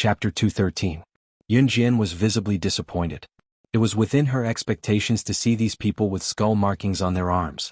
Chapter 213. Yun Jian was visibly disappointed. It was within her expectations to see these people with skull markings on their arms.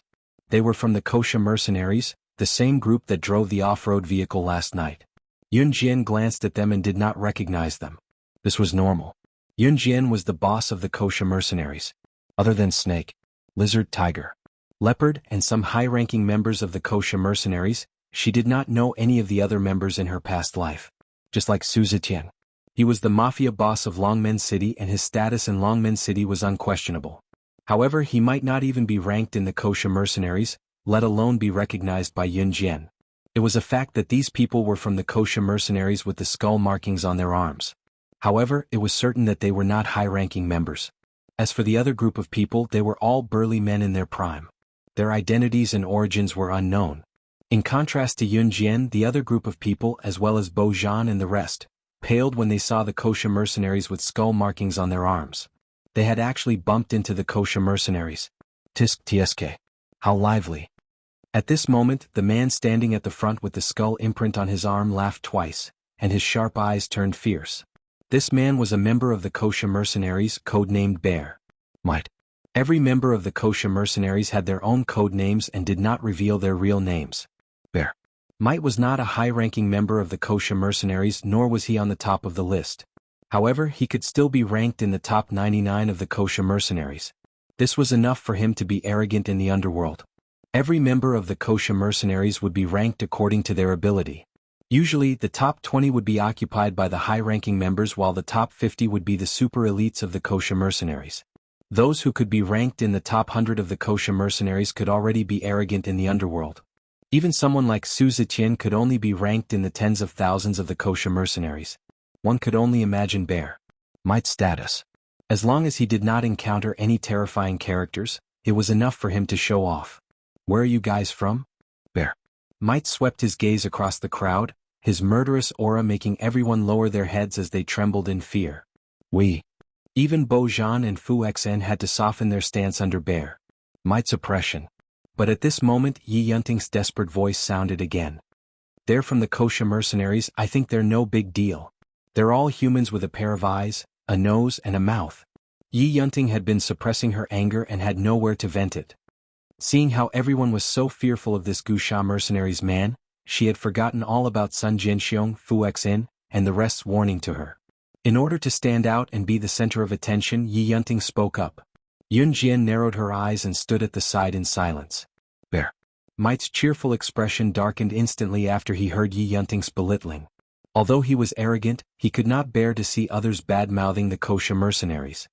They were from the Kosha mercenaries, the same group that drove the off-road vehicle last night. Yun Jian glanced at them and did not recognize them. This was normal. Yun Jian was the boss of the Kosha mercenaries. Other than Snake, Lizard, Tiger, Leopard, and some high-ranking members of the Kosha mercenaries, she did not know any of the other members in her past life. Just like Su Zetian. He was the mafia boss of Longmen City and his status in Longmen City was unquestionable. However, he might not even be ranked in the Kosha mercenaries, let alone be recognized by Yun Jian. It was a fact that these people were from the Kosha mercenaries with the skull markings on their arms. However, it was certain that they were not high-ranking members. As for the other group of people, they were all burly men in their prime. Their identities and origins were unknown. In contrast to Yun Jian, the other group of people, as well as Bo Zhan and the rest, paled when they saw the Kosha mercenaries with skull markings on their arms. They had actually bumped into the Kosha mercenaries. Tisk tsk. How lively. At this moment, the man standing at the front with the skull imprint on his arm laughed twice, and his sharp eyes turned fierce. This man was a member of the Kosha mercenaries, codenamed Bear. Might. Every member of the Kosha mercenaries had their own code names and did not reveal their real names. Bear. Might was not a high-ranking member of the Kosha mercenaries, nor was he on the top of the list. However, he could still be ranked in the top 99 of the Kosha mercenaries. This was enough for him to be arrogant in the underworld. Every member of the Kosha mercenaries would be ranked according to their ability. Usually, the top 20 would be occupied by the high-ranking members while the top 50 would be the super elites of the Kosha mercenaries. Those who could be ranked in the top 100 of the Kosha mercenaries could already be arrogant in the underworld. Even someone like Su Zetian could only be ranked in the tens of thousands of the Kosha mercenaries. One could only imagine Bear Might's status. As long as he did not encounter any terrifying characters, it was enough for him to show off. Where are you guys from? Bear Might swept his gaze across the crowd, his murderous aura making everyone lower their heads as they trembled in fear. We. Even Bo Zhan and Fu Xen had to soften their stance under Bear Might's oppression. But at this moment Yi Yunting's desperate voice sounded again. They're from the Kosha mercenaries. I think they're no big deal. They're all humans with a pair of eyes, a nose and a mouth. Yi Yunting had been suppressing her anger and had nowhere to vent it. Seeing how everyone was so fearful of this Wuxia mercenaries man, she had forgotten all about Sun Jianxiong, Fu Xin, and the rest's warning to her. In order to stand out and be the center of attention, Yi Yunting spoke up. Yun Jian narrowed her eyes and stood at the side in silence. Bear Might's cheerful expression darkened instantly after he heard Yi Yunting's belittling. Although he was arrogant, he could not bear to see others bad-mouthing the Kosha mercenaries.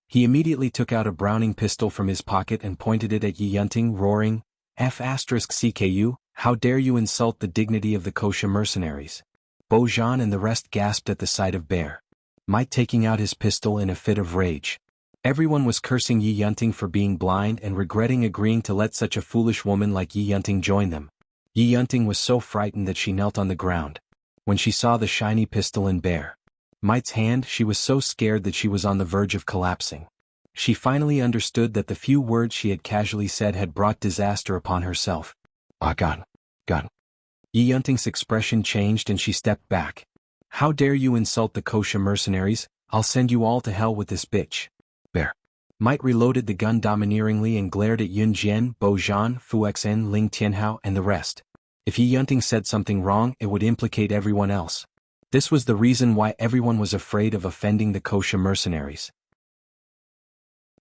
He immediately took out a Browning pistol from his pocket and pointed it at Yi Yunting, roaring, F***CKU, how dare you insult the dignity of the Kosha mercenaries. Bo Zhan and the rest gasped at the sight of Bear Might taking out his pistol in a fit of rage. Everyone was cursing Yi Yunting for being blind and regretting agreeing to let such a foolish woman like Yi Yunting join them. Yi Yunting was so frightened that she knelt on the ground. When she saw the shiny pistol in Bear Might's hand, she was so scared that she was on the verge of collapsing. She finally understood that the few words she had casually said had brought disaster upon herself. Gun. Yi Yunting's expression changed and she stepped back. How dare you insult the Kosha mercenaries? I'll send you all to hell with this bitch. Bear Might reloaded the gun domineeringly and glared at Yun Jian, Bo Zhan, Fu Xin, Ling Tianhao and the rest. If Yi Yunting said something wrong, it would implicate everyone else. This was the reason why everyone was afraid of offending the Kosha mercenaries.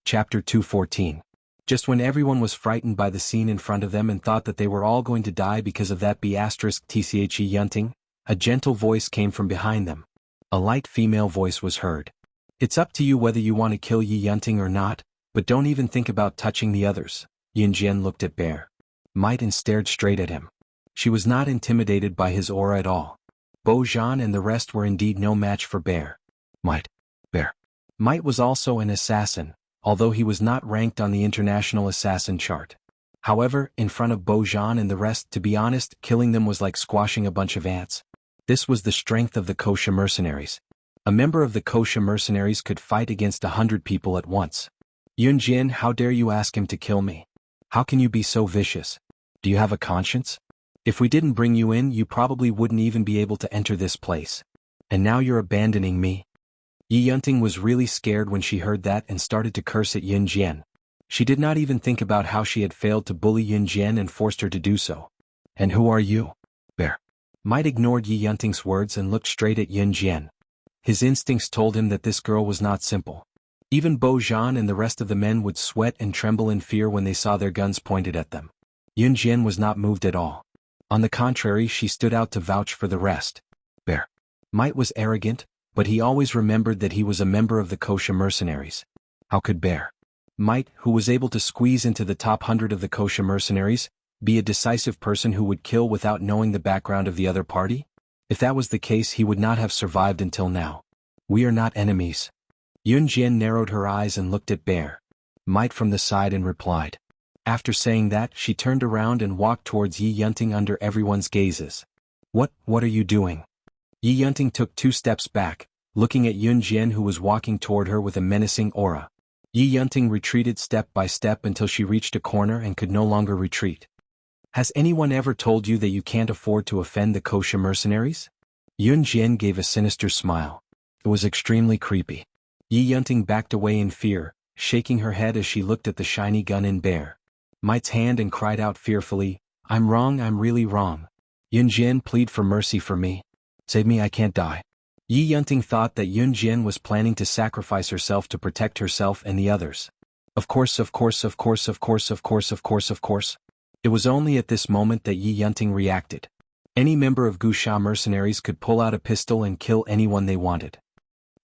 Chapter 214. Just when everyone was frightened by the scene in front of them and thought that they were all going to die because of that *tch Yi Yunting, a gentle voice came from behind them. A light female voice was heard. It's up to you whether you want to kill Yi Yunting or not, but don't even think about touching the others. Yun Jian looked at Bear Might and stared straight at him. She was not intimidated by his aura at all. Bo Zhan and the rest were indeed no match for Bear Might. Bear Might was also an assassin, although he was not ranked on the international assassin chart. However, in front of Bo Zhan and the rest, to be honest, killing them was like squashing a bunch of ants. This was the strength of the Kosha mercenaries. A member of the Kosha mercenaries could fight against 100 people at once. Yun Jian, how dare you ask him to kill me? How can you be so vicious? Do you have a conscience? If we didn't bring you in, you probably wouldn't even be able to enter this place. And now you're abandoning me? Yi Yunting was really scared when she heard that and started to curse at Yun Jian. She did not even think about how she had failed to bully Yun Jian and forced her to do so. And who are you? Bear. Might ignored Yi Yunting's words and looked straight at Yun Jian. His instincts told him that this girl was not simple. Even Bo Zhan and the rest of the men would sweat and tremble in fear when they saw their guns pointed at them. Yun Jian was not moved at all. On the contrary, she stood out to vouch for the rest. Bear. Might was arrogant, but he always remembered that he was a member of the Kosha mercenaries. How could Bear Might, who was able to squeeze into the top 100 of the Kosha mercenaries, be a decisive person who would kill without knowing the background of the other party? If that was the case, he would not have survived until now. We are not enemies. Yun Jian narrowed her eyes and looked at Bear Might from the side and replied. After saying that, she turned around and walked towards Yi Yunting under everyone's gazes. What are you doing? Yi Yunting took 2 steps back, looking at Yun Jian, who was walking toward her with a menacing aura. Yi Yunting retreated step by step until she reached a corner and could no longer retreat. Has anyone ever told you that you can't afford to offend the Kosha mercenaries? Yun Jian gave a sinister smile. It was extremely creepy. Yi Yunting backed away in fear, shaking her head as she looked at the shiny gun in Bear Might's hand and cried out fearfully, I'm wrong, I'm really wrong. Yun Jian, plead for mercy for me. Save me, I can't die. Yi Yunting thought that Yun Jian was planning to sacrifice herself to protect herself and the others. Of course. It was only at this moment that Yi Yunting reacted. Any member of Wuxia mercenaries could pull out a pistol and kill anyone they wanted.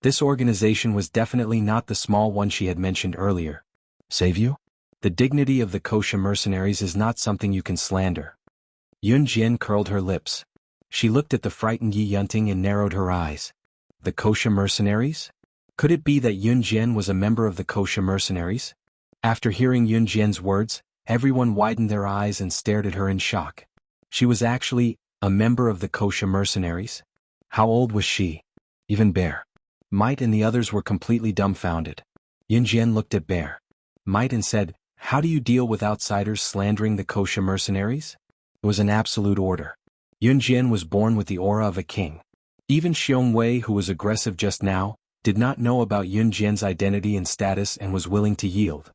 This organization was definitely not the small one she had mentioned earlier. Save you? The dignity of the Kosha mercenaries is not something you can slander. Yun Jian curled her lips. She looked at the frightened Yi Yunting and narrowed her eyes. The Kosha mercenaries? Could it be that Yun Jian was a member of the Kosha mercenaries? After hearing Yun Jian's words, everyone widened their eyes and stared at her in shock. She was actually a member of the Kosha mercenaries? How old was she? Even Bear Might and the others were completely dumbfounded. Yun Jian looked at Bear Might and said, How do you deal with outsiders slandering the Kosha mercenaries? It was an absolute order. Yun Jian was born with the aura of a king. Even Xiong Wei, who was aggressive just now, did not know about Yun Jian's identity and status and was willing to yield.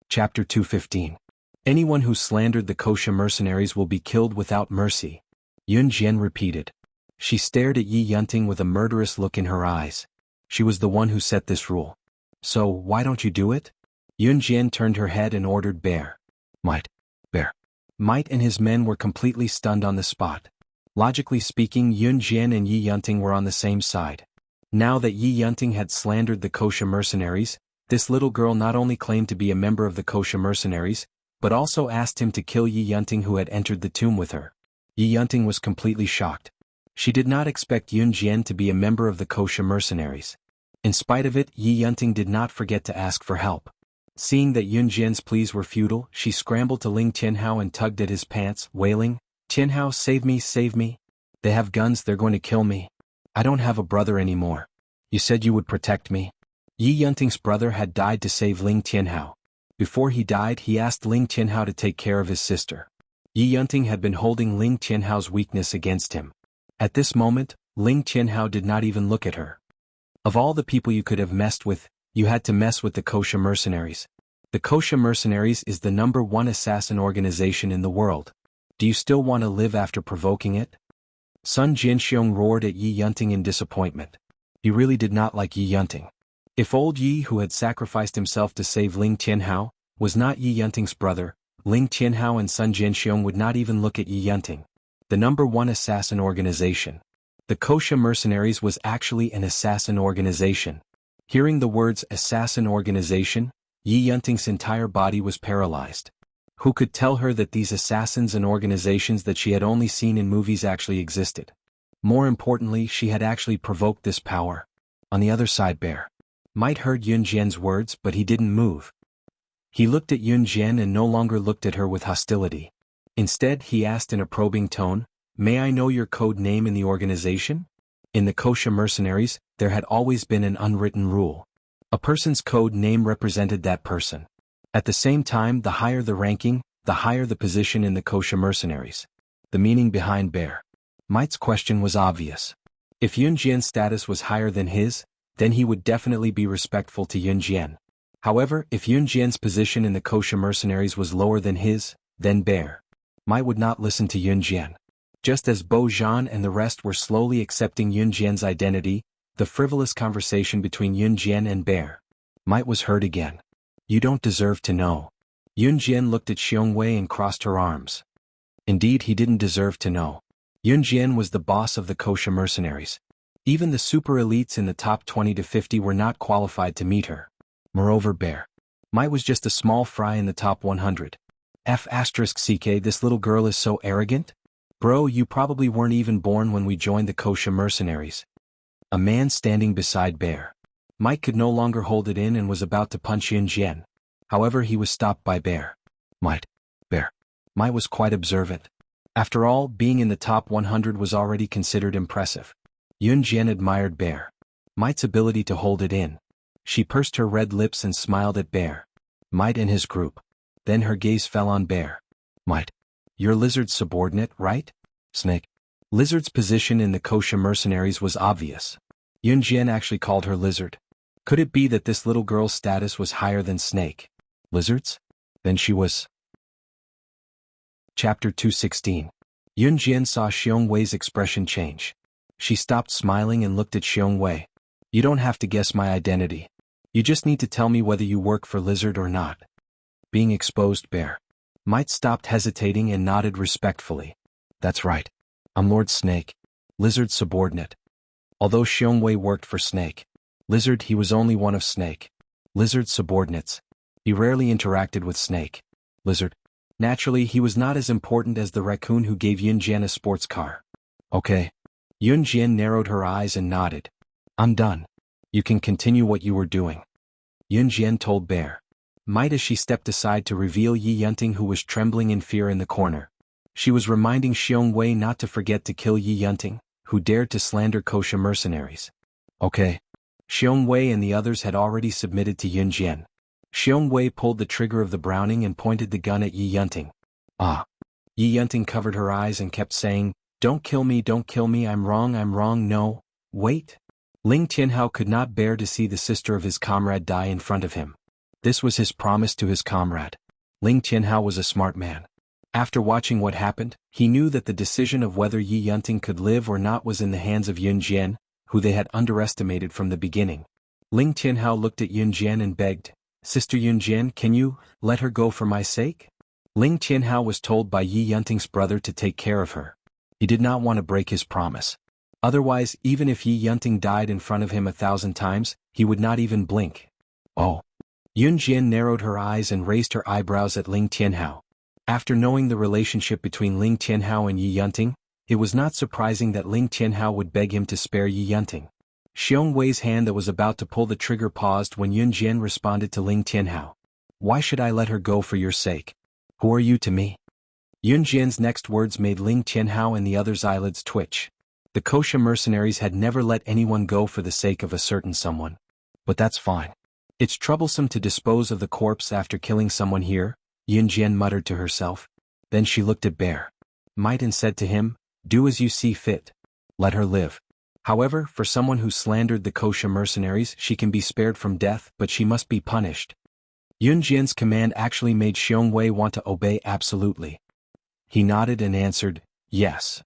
Chapter 215. Anyone who slandered the Kosha mercenaries will be killed without mercy. Yun Jian repeated. She stared at Yi Yunting with a murderous look in her eyes. She was the one who set this rule. So, why don't you do it? Yun Jian turned her head and ordered Bear Might and his men were completely stunned on the spot. Logically speaking, Yun Jian and Yi Yunting were on the same side. Now that Yi Yunting had slandered the Kosha mercenaries, this little girl not only claimed to be a member of the Kosha mercenaries, but also asked him to kill Yi Yunting, who had entered the tomb with her. Yi Yunting was completely shocked. She did not expect Yun Jian to be a member of the Kosha mercenaries. In spite of it, Yi Yunting did not forget to ask for help. Seeing that Yun Jian's pleas were futile, she scrambled to Ling Tianhao and tugged at his pants, wailing, Tianhao, save me, save me. They have guns, they're going to kill me. I don't have a brother anymore. You said you would protect me. Yi Yunting's brother had died to save Ling Tianhao. Before he died, he asked Ling Tianhao to take care of his sister. Yi Yunting had been holding Ling Tianhao's weakness against him. At this moment, Ling Tianhao did not even look at her. Of all the people you could have messed with, you had to mess with the Kosha mercenaries. The Kosha mercenaries is the #1 assassin organization in the world. Do you still want to live after provoking it? Sun Jinxiong roared at Yi Yunting in disappointment. He really did not like Yi Yunting. If old Yi, who had sacrificed himself to save Ling Tianhao, was not Yi Yunting's brother, Ling Tianhao and Sun Jinxiong would not even look at Yi Yunting. The #1 assassin organization. The Kosha mercenaries was actually an assassin organization. Hearing the words assassin organization, Yi Yunting's entire body was paralyzed. Who could tell her that these assassins and organizations that she had only seen in movies actually existed? More importantly, she had actually provoked this power. On the other side, Bear Might heard Yun Jian's words, but he didn't move. He looked at Yun Jian and no longer looked at her with hostility. Instead, he asked in a probing tone, May I know your code name in the organization? In the Kosha mercenaries, there had always been an unwritten rule. A person's code name represented that person. At the same time, the higher the ranking, the higher the position in the Kosha mercenaries. The meaning behind Bear Might's question was obvious. If Yun Jian's status was higher than his, then he would definitely be respectful to Yun Jian. However, if Yun Jian's position in the kosher mercenaries was lower than his, then Bear Might would not listen to Yun Jian. Just as Bo Zhan and the rest were slowly accepting Yun Jian's identity, the frivolous conversation between Yun Jian and Bear Might was heard again. You don't deserve to know. Yun Jian looked at Xiong Wei and crossed her arms. Indeed, he didn't deserve to know. Yun Jian was the boss of the kosher mercenaries. Even the super elites in the top 20 to 50 were not qualified to meet her. Moreover, Bear Might was just a small fry in the top 100. F***ck, this little girl is so arrogant? Bro, you probably weren't even born when we joined the kosher mercenaries. A man standing beside Bear Might could no longer hold it in and was about to punch Yun Jian. However, he was stopped by Bear Might was quite observant. After all, being in the top 100 was already considered impressive. Yun Jian admired Bear Might's ability to hold it in. She pursed her red lips and smiled at Bear Might and his group. Then her gaze fell on Bear Might. You're Lizard's subordinate, right? Snake. Lizard's position in the kosher mercenaries was obvious. Yun Jian actually called her Lizard. Could it be that this little girl's status was higher than Snake? Lizard's? Then she was. Chapter 216. Yun Jian saw Xiong Wei's expression change. She stopped smiling and looked at Xiong Wei. You don't have to guess my identity. You just need to tell me whether you work for Lizard or not. Being exposed, Bear Might stopped hesitating and nodded respectfully. That's right. I'm Lord Snake, Lizard's subordinate. Although Xiong Wei worked for Snake Lizard, he was only one of Snake Lizard's subordinates. He rarely interacted with Snake Lizard. Naturally, he was not as important as the raccoon who gave Yun Jian a sports car. Okay. Yun Jian narrowed her eyes and nodded. I'm done. You can continue what you were doing. Yun Jian told Bear Might as she stepped aside to reveal Yi Yunting, who was trembling in fear in the corner. She was reminding Xiong Wei not to forget to kill Yi Yunting, who dared to slander kosher mercenaries. Okay. Xiong Wei and the others had already submitted to Yun Jian. Xiong Wei pulled the trigger of the Browning and pointed the gun at Yi Yunting. Ah. Yi Yunting covered her eyes and kept saying, don't kill me, I'm wrong, no, wait. Ling Tianhao could not bear to see the sister of his comrade die in front of him. This was his promise to his comrade. Ling Tianhao was a smart man. After watching what happened, he knew that the decision of whether Yi Yunting could live or not was in the hands of Yun Jian, who they had underestimated from the beginning. Ling Tianhao looked at Yun Jian and begged, Sister Yun Jian, can you let her go for my sake? Ling Tianhao was told by Yi Yunting's brother to take care of her. He did not want to break his promise. Otherwise, even if Yi Yunting died in front of him 1,000 times, he would not even blink. Oh. Yun Jian narrowed her eyes and raised her eyebrows at Ling Tianhao. After knowing the relationship between Ling Tianhao and Yi Yunting, it was not surprising that Ling Tianhao would beg him to spare Yi Yunting. Xiong Wei's hand that was about to pull the trigger paused when Yun Jian responded to Ling Tianhao. Why should I let her go for your sake? Who are you to me? Yun Jian's next words made Ling Tianhao and the others' eyelids twitch. The kosher mercenaries had never let anyone go for the sake of a certain someone. But that's fine. It's troublesome to dispose of the corpse after killing someone here, Yun Jian muttered to herself. Then she looked at Bear Might and said to him, do as you see fit. Let her live. However, for someone who slandered the kosher mercenaries, she can be spared from death, but she must be punished. Yun Jian's command actually made Xiong Wei want to obey absolutely. He nodded and answered, yes.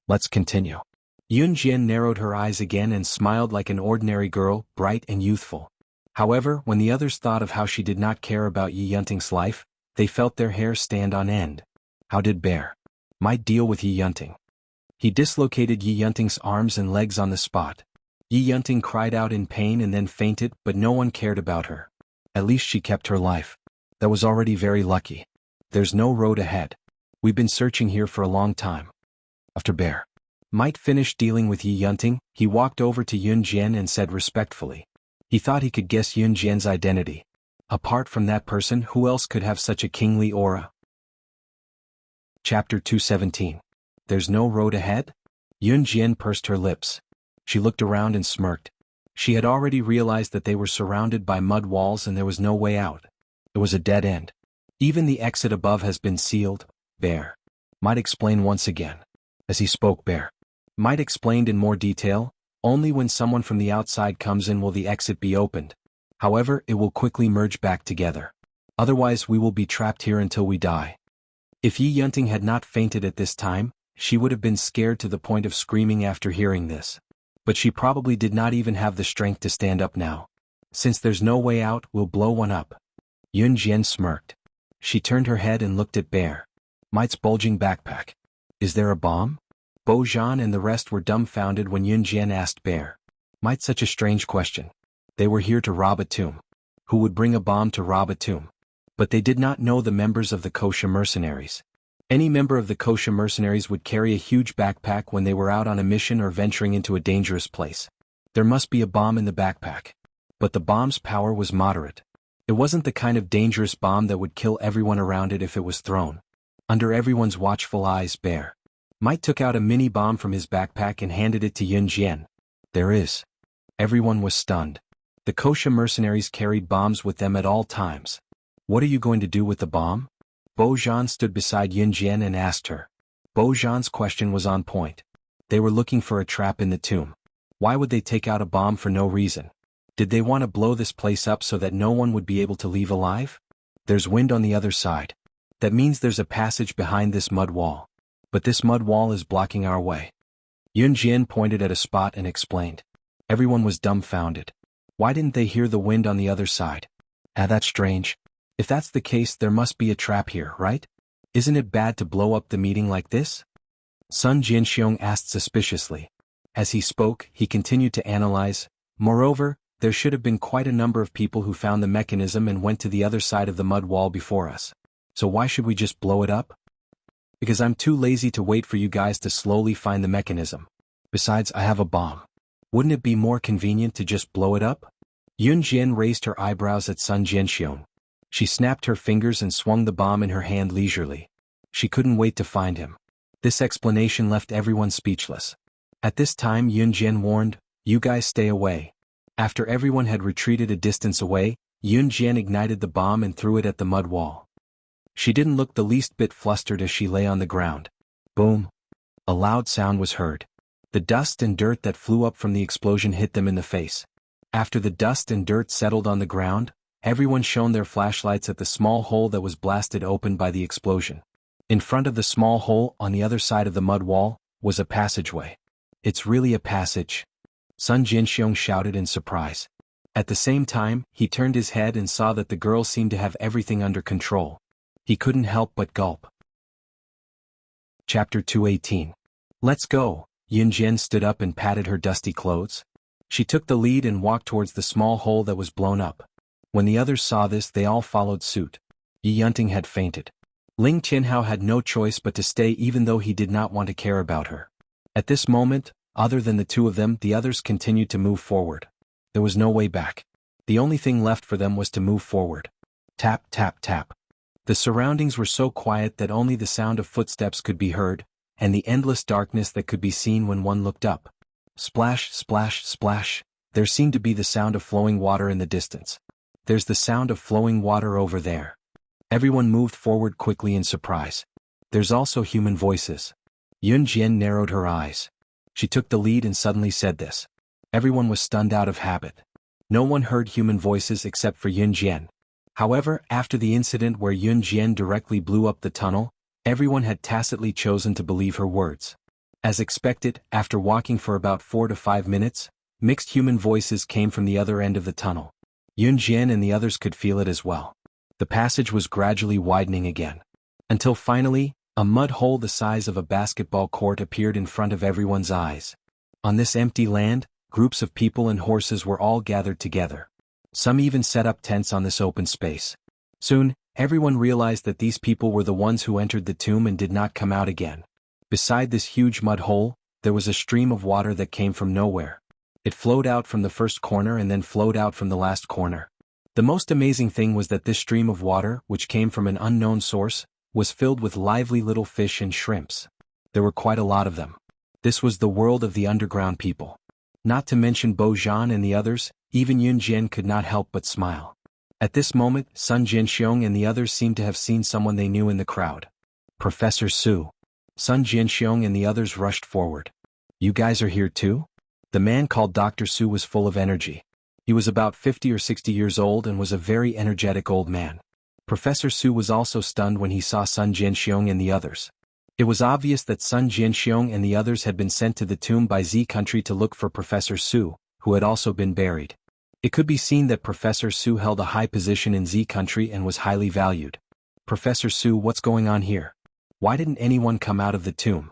Let's continue. Yun Jian narrowed her eyes again and smiled like an ordinary girl, bright and youthful. However, when the others thought of how she did not care about Yi Yunting's life, they felt their hair stand on end. How did Bear Might deal with Yi Yunting? He dislocated Yi Yunting's arms and legs on the spot. Yi Yunting cried out in pain and then fainted, but no one cared about her. At least she kept her life. That was already very lucky. There's no road ahead. We've been searching here for a long time. After Bear Might finished dealing with Yi Yunting, he walked over to Yun Jian and said respectfully. He thought he could guess Yun Jian's identity. Apart from that person, who else could have such a kingly aura? Chapter 217. There's no road ahead? Yun Jian pursed her lips. She looked around and smirked. She had already realized that they were surrounded by mud walls and there was no way out. It was a dead end. Even the exit above has been sealed. Bear Might explain once again. As he spoke, Bear Might explained in more detail, Only when someone from the outside comes in will the exit be opened. However, it will quickly merge back together. Otherwise we will be trapped here until we die. If Yi Yunting had not fainted at this time, she would have been scared to the point of screaming after hearing this. But she probably did not even have the strength to stand up now. Since there's no way out, we'll blow one up. Yun Jian smirked. She turned her head and looked at Bear. Mite's bulging backpack. Is there a bomb? Bo Zhan and the rest were dumbfounded when Yun Jian asked Bear. Mite, such a strange question. They were here to rob a tomb. Who would bring a bomb to rob a tomb? But they did not know the members of the Wuxia mercenaries. Any member of the Wuxia mercenaries would carry a huge backpack when they were out on a mission or venturing into a dangerous place. There must be a bomb in the backpack. But the bomb's power was moderate. It wasn't the kind of dangerous bomb that would kill everyone around it if it was thrown. Under everyone's watchful eyes, Bear. Mite took out a mini bomb from his backpack and handed it to Yun Jian. There is. Everyone was stunned. The Wuxia mercenaries carried bombs with them at all times. What are you going to do with the bomb? Bo Zhan stood beside Yun Jian and asked her. Bo Zhan's question was on point. They were looking for a trap in the tomb. Why would they take out a bomb for no reason? Did they want to blow this place up so that no one would be able to leave alive? There's wind on the other side. That means there's a passage behind this mud wall. But this mud wall is blocking our way. Yun Jian pointed at a spot and explained. Everyone was dumbfounded. Why didn't they hear the wind on the other side? That's strange. If that's the case, there must be a trap here, right? Isn't it bad to blow up the meeting like this? Sun Jianxiong asked suspiciously. As he spoke, he continued to analyze. Moreover, there should have been quite a number of people who found the mechanism and went to the other side of the mud wall before us. So why should we just blow it up? Because I'm too lazy to wait for you guys to slowly find the mechanism. Besides, I have a bomb. Wouldn't it be more convenient to just blow it up? Yun Jian raised her eyebrows at Sun Jianxiong. She snapped her fingers and swung the bomb in her hand leisurely. She couldn't wait to find him. This explanation left everyone speechless. At this time Yun Jian warned, you guys stay away. After everyone had retreated a distance away, Yun Jian ignited the bomb and threw it at the mud wall. She didn't look the least bit flustered as she lay on the ground. Boom! A loud sound was heard. The dust and dirt that flew up from the explosion hit them in the face. After the dust and dirt settled on the ground, everyone shone their flashlights at the small hole that was blasted open by the explosion. In front of the small hole, on the other side of the mud wall, was a passageway. It's really a passage. Sun Jianxiong shouted in surprise. At the same time, he turned his head and saw that the girl seemed to have everything under control. He couldn't help but gulp. Chapter 218. Let's go. Yun Jian stood up and patted her dusty clothes. She took the lead and walked towards the small hole that was blown up. When the others saw this, they all followed suit. Yi Yunting had fainted. Ling Qianhao had no choice but to stay even though he did not want to care about her. At this moment, other than the two of them, the others continued to move forward. There was no way back. The only thing left for them was to move forward. Tap, tap, tap. The surroundings were so quiet that only the sound of footsteps could be heard, and the endless darkness that could be seen when one looked up. Splash, splash, splash. There seemed to be the sound of flowing water in the distance. There's the sound of flowing water over there. Everyone moved forward quickly in surprise. There's also human voices. Yun Jian narrowed her eyes. She took the lead and suddenly said this. Everyone was stunned out of habit. No one heard human voices except for Yun Jian. However, after the incident where Yun Jian directly blew up the tunnel, everyone had tacitly chosen to believe her words. As expected, after walking for about 4 to 5 minutes, mixed human voices came from the other end of the tunnel. Yun Jian and the others could feel it as well. The passage was gradually widening again. Until finally, a mud hole the size of a basketball court appeared in front of everyone's eyes. On this empty land, groups of people and horses were all gathered together. Some even set up tents on this open space. Soon, everyone realized that these people were the ones who entered the tomb and did not come out again. Beside this huge mud hole, there was a stream of water that came from nowhere. It flowed out from the first corner and then flowed out from the last corner. The most amazing thing was that this stream of water, which came from an unknown source, was filled with lively little fish and shrimps. There were quite a lot of them. This was the world of the underground people. Not to mention Bo Zhan and the others, even Yun Jian could not help but smile. At this moment, Sun Jianxiong and the others seemed to have seen someone they knew in the crowd. Professor Su. Sun Jianxiong and the others rushed forward. You guys are here too? The man called Dr. Su was full of energy. He was about 50 or 60 years old and was a very energetic old man. Professor Su was also stunned when he saw Sun Jianxiong and the others. It was obvious that Sun Jianxiong and the others had been sent to the tomb by Z country to look for Professor Su, who had also been buried. It could be seen that Professor Su held a high position in Z country and was highly valued. Professor Su, what's going on here? Why didn't anyone come out of the tomb?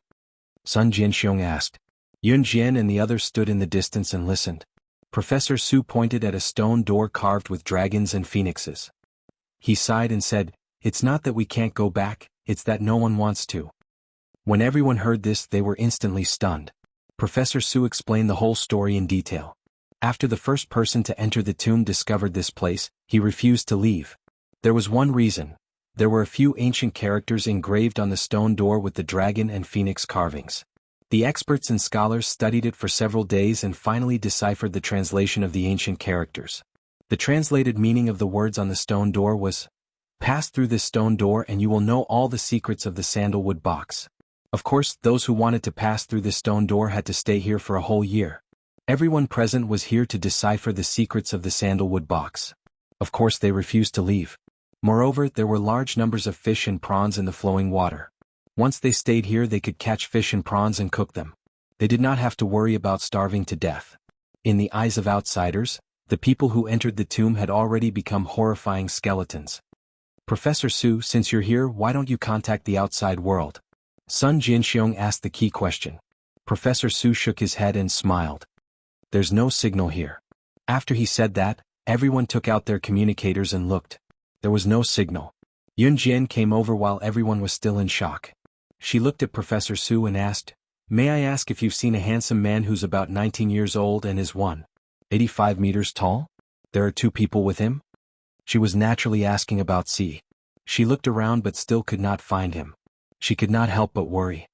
Sun Jianxiong asked. Yun Jian and the others stood in the distance and listened. Professor Su pointed at a stone door carved with dragons and phoenixes. He sighed and said, "It's not that we can't go back, it's that no one wants to." When everyone heard this, they were instantly stunned. Professor Su explained the whole story in detail. After the first person to enter the tomb discovered this place, he refused to leave. There was one reason. There were a few ancient characters engraved on the stone door with the dragon and phoenix carvings. The experts and scholars studied it for several days and finally deciphered the translation of the ancient characters. The translated meaning of the words on the stone door was, "Pass through this stone door and you will know all the secrets of the sandalwood box." Of course, those who wanted to pass through this stone door had to stay here for a whole year. Everyone present was here to decipher the secrets of the sandalwood box. Of course, they refused to leave. Moreover, there were large numbers of fish and prawns in the flowing water. Once they stayed here, they could catch fish and prawns and cook them. They did not have to worry about starving to death. In the eyes of outsiders, the people who entered the tomb had already become horrifying skeletons. Professor Su, since you're here, why don't you contact the outside world? Sun Jianxiong asked the key question. Professor Su shook his head and smiled. There's no signal here. After he said that, everyone took out their communicators and looked. There was no signal. Yun Jian came over while everyone was still in shock. She looked at Professor Su and asked, "May I ask if you've seen a handsome man who's about 19 years old and is 185 meters tall? There are 2 people with him?" She was naturally asking about C. She looked around but still could not find him. She could not help but worry.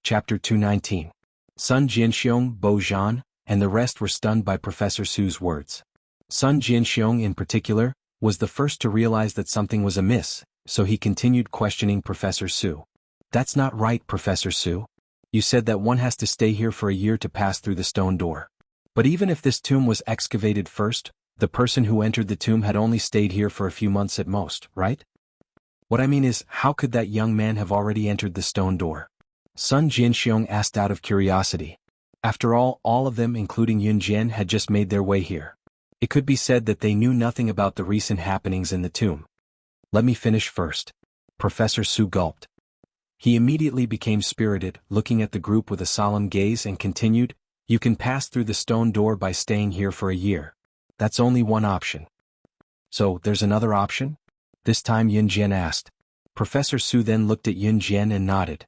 Chapter 219. Sun Jianxiong, Bo Zhan, and the rest were stunned by Professor Su's words. Sun Jianxiong in particular was the first to realize that something was amiss, so he continued questioning Professor Su. "That's not right, Professor Su. You said that one has to stay here for a year to pass through the stone door. But even if this tomb was excavated first, the person who entered the tomb had only stayed here for a few months at most, right? What I mean is, how could that young man have already entered the stone door?" Sun Jianxiong asked out of curiosity. After all of them including Yun Jian had just made their way here. It could be said that they knew nothing about the recent happenings in the tomb. "Let me finish first." Professor Su gulped. He immediately became spirited, looking at the group with a solemn gaze and continued, "You can pass through the stone door by staying here for a year. That's only one option." "So, there's another option?" This time Yun Jian asked. Professor Su then looked at Yun Jian and nodded.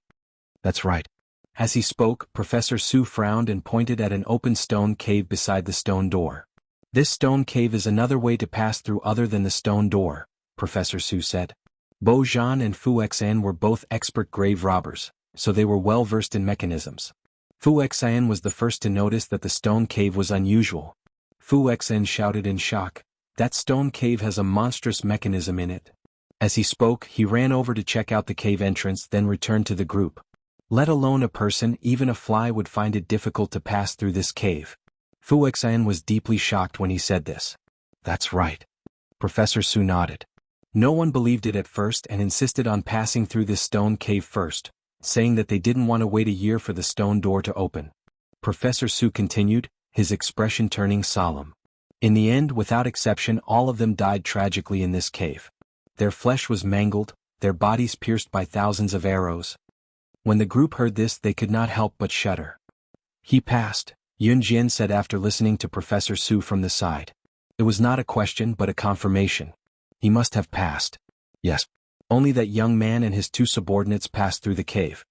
"That's right." As he spoke, Professor Su frowned and pointed at an open stone cave beside the stone door. "This stone cave is another way to pass through other than the stone door," Professor Su said. Bo Zhan and Fu Xan were both expert grave robbers, so they were well versed in mechanisms. Fu Xan was the first to notice that the stone cave was unusual. Fu Xan shouted in shock, "That stone cave has a monstrous mechanism in it." As he spoke, he ran over to check out the cave entrance, then returned to the group. Let alone a person, even a fly would find it difficult to pass through this cave. Fu Xan was deeply shocked when he said this. "That's right." Professor Su nodded. No one believed it at first and insisted on passing through this stone cave first, saying that they didn't want to wait a year for the stone door to open. Professor Su continued, his expression turning solemn. In the end, without exception, all of them died tragically in this cave. Their flesh was mangled, their bodies pierced by thousands of arrows. When the group heard this, they could not help but shudder. "He passed," Yun Jian said after listening to Professor Su from the side. It was not a question but a confirmation. He must have passed. Yes. Only that young man and his 2 subordinates passed through the cave.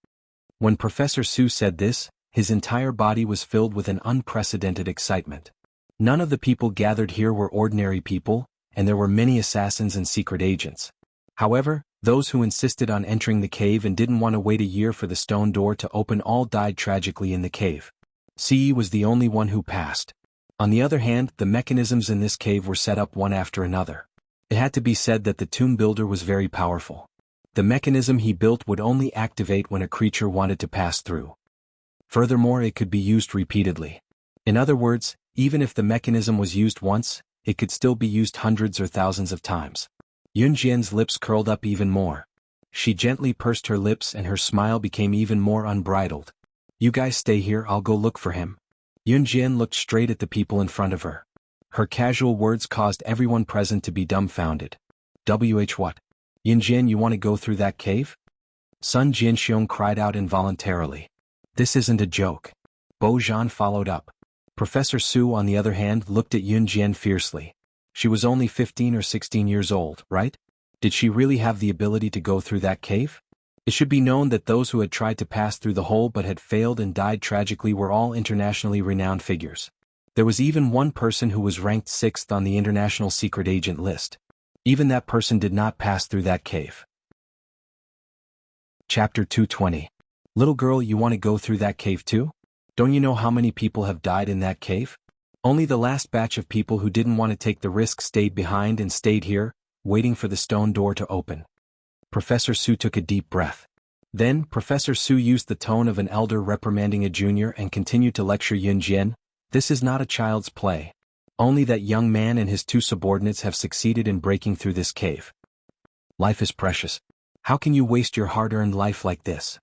When Professor Su said this, his entire body was filled with an unprecedented excitement. None of the people gathered here were ordinary people, and there were many assassins and secret agents. However, those who insisted on entering the cave and didn't want to wait a year for the stone door to open all died tragically in the cave. Ce was the only one who passed. On the other hand, the mechanisms in this cave were set up one after another. It had to be said that the tomb builder was very powerful. The mechanism he built would only activate when a creature wanted to pass through. Furthermore, it could be used repeatedly. In other words, even if the mechanism was used once, it could still be used hundreds or thousands of times. Yunjian's lips curled up even more. She gently pursed her lips and her smile became even more unbridled. You guys stay here, I'll go look for him. Yunjian looked straight at the people in front of her. Her casual words caused everyone present to be dumbfounded. What? Yunjian, you want to go through that cave? Sun Jianxiong cried out involuntarily. This isn't a joke. Bo Zhan followed up. Professor Su, on the other hand, looked at Yunjian fiercely. She was only 15 or 16 years old, right? Did she really have the ability to go through that cave? It should be known that those who had tried to pass through the hole but had failed and died tragically were all internationally renowned figures. There was even one person who was ranked 6th on the international secret agent list. Even that person did not pass through that cave. Chapter 220. Little girl, you want to go through that cave too? Don't you know how many people have died in that cave? Only the last batch of people who didn't want to take the risk stayed behind and stayed here, waiting for the stone door to open. Professor Su took a deep breath. Then, Professor Su used the tone of an elder reprimanding a junior and continued to lecture Yunjian. This is not a child's play. Only that young man and his 2 subordinates have succeeded in breaking through this cave. Life is precious. How can you waste your hard-earned life like this?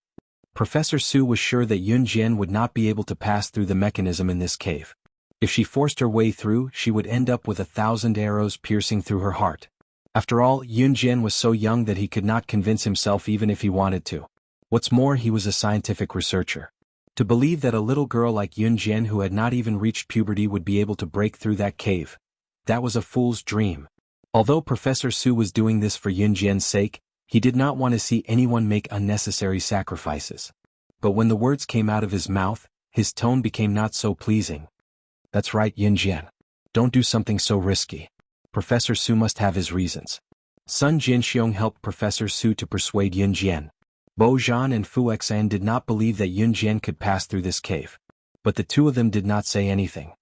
Professor Su was sure that Yunjian would not be able to pass through the mechanism in this cave. If she forced her way through, she would end up with 1,000 arrows piercing through her heart. After all, Yunjian was so young that he could not convince himself even if he wanted to. What's more, he was a scientific researcher. To believe that a little girl like Yunjian who had not even reached puberty would be able to break through that cave, that was a fool's dream. Although Professor Su was doing this for Yunjian's sake, he did not want to see anyone make unnecessary sacrifices. But when the words came out of his mouth, his tone became not so pleasing. That's right, Yunjian. Don't do something so risky. Professor Su must have his reasons. Sun Jianxiong helped Professor Su to persuade Yunjian. Bo Zhan and Fu Xan did not believe that Yunjian could pass through this cave. But the 2 of them did not say anything.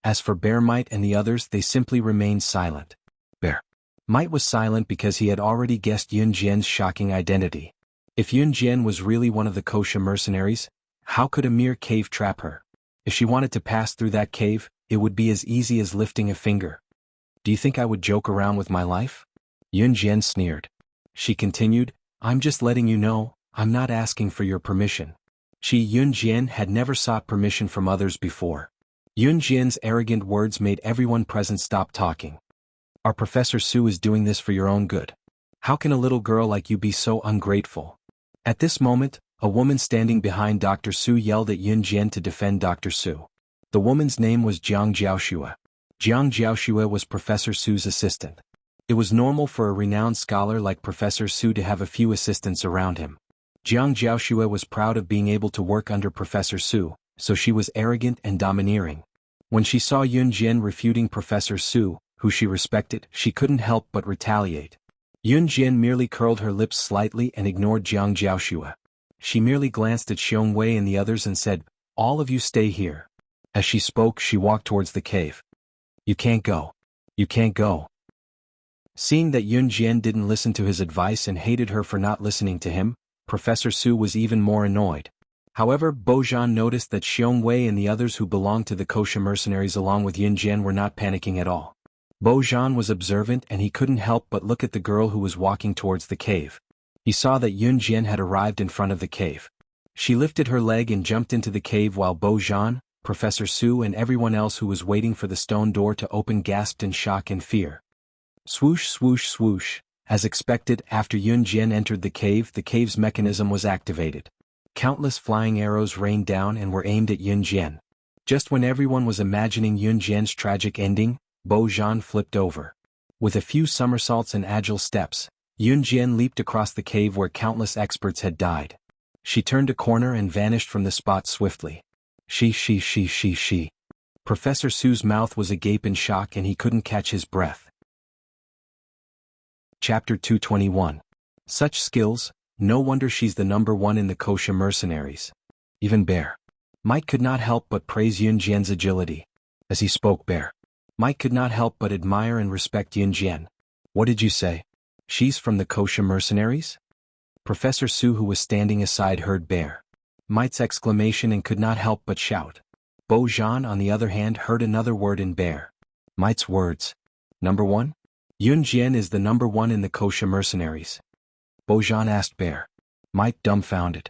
As for Bear Might and the others, they simply remained silent. Bear Might was silent because he had already guessed Yunjian's shocking identity. If Yunjian was really one of the Kosha mercenaries, how could a mere cave trap her? If she wanted to pass through that cave, it would be as easy as lifting a finger. Do you think I would joke around with my life? Yunjian sneered. She continued, I'm just letting you know, I'm not asking for your permission. Yunjian had never sought permission from others before. Yunjian's arrogant words made everyone present stop talking. Our Professor Su is doing this for your own good. How can a little girl like you be so ungrateful? At this moment, a woman standing behind Dr. Su yelled at Yunjian to defend Dr. Su. The woman's name was Jiang Jiaoxue. Jiang Jiaoxue was Professor Su's assistant. It was normal for a renowned scholar like Professor Su to have a few assistants around him. Jiang Jiaoxue was proud of being able to work under Professor Su, so she was arrogant and domineering. When she saw Yunjian refuting Professor Su, who she respected, she couldn't help but retaliate. Yunjian merely curled her lips slightly and ignored Jiang Jiaoxue. She merely glanced at Xiong Wei and the others and said, all of you stay here. As she spoke, she walked towards the cave. You can't go. You can't go. Seeing that Yunjian didn't listen to his advice and hated her for not listening to him, Professor Su was even more annoyed. However, Bo Zhan noticed that Xiong Wei and the others who belonged to the Kosha mercenaries along with Yunjian were not panicking at all. Bo Zhan was observant and he couldn't help but look at the girl who was walking towards the cave. He saw that Yunjian had arrived in front of the cave. She lifted her leg and jumped into the cave while Bo Zhan, Professor Su and everyone else who was waiting for the stone door to open gasped in shock and fear. Swoosh swoosh swoosh. As expected, after Yunjian entered the cave's mechanism was activated. Countless flying arrows rained down and were aimed at Yunjian. Just when everyone was imagining Yunjian's tragic ending, Bo Zhan flipped over. With a few somersaults and agile steps, Yunjian leaped across the cave where countless experts had died. She turned a corner and vanished from the spot swiftly. She. Professor Su's mouth was agape in shock and he couldn't catch his breath. Chapter 221. Such skills, no wonder she's the #1 in the Kosha mercenaries. Even Bear Might could not help but praise Yunjian's agility. As he spoke, Bear Might could not help but admire and respect Yunjian. What did you say? She's from the Kosha mercenaries? Professor Su, who was standing aside, heard Bear Mite's exclamation and could not help but shout. Bo Zhan on the other hand heard another word in Bear. Mite's words. Number 1? Yun Jian is the number 1 in the Kosha mercenaries. Bo Zhan asked Bear. Mite dumbfounded.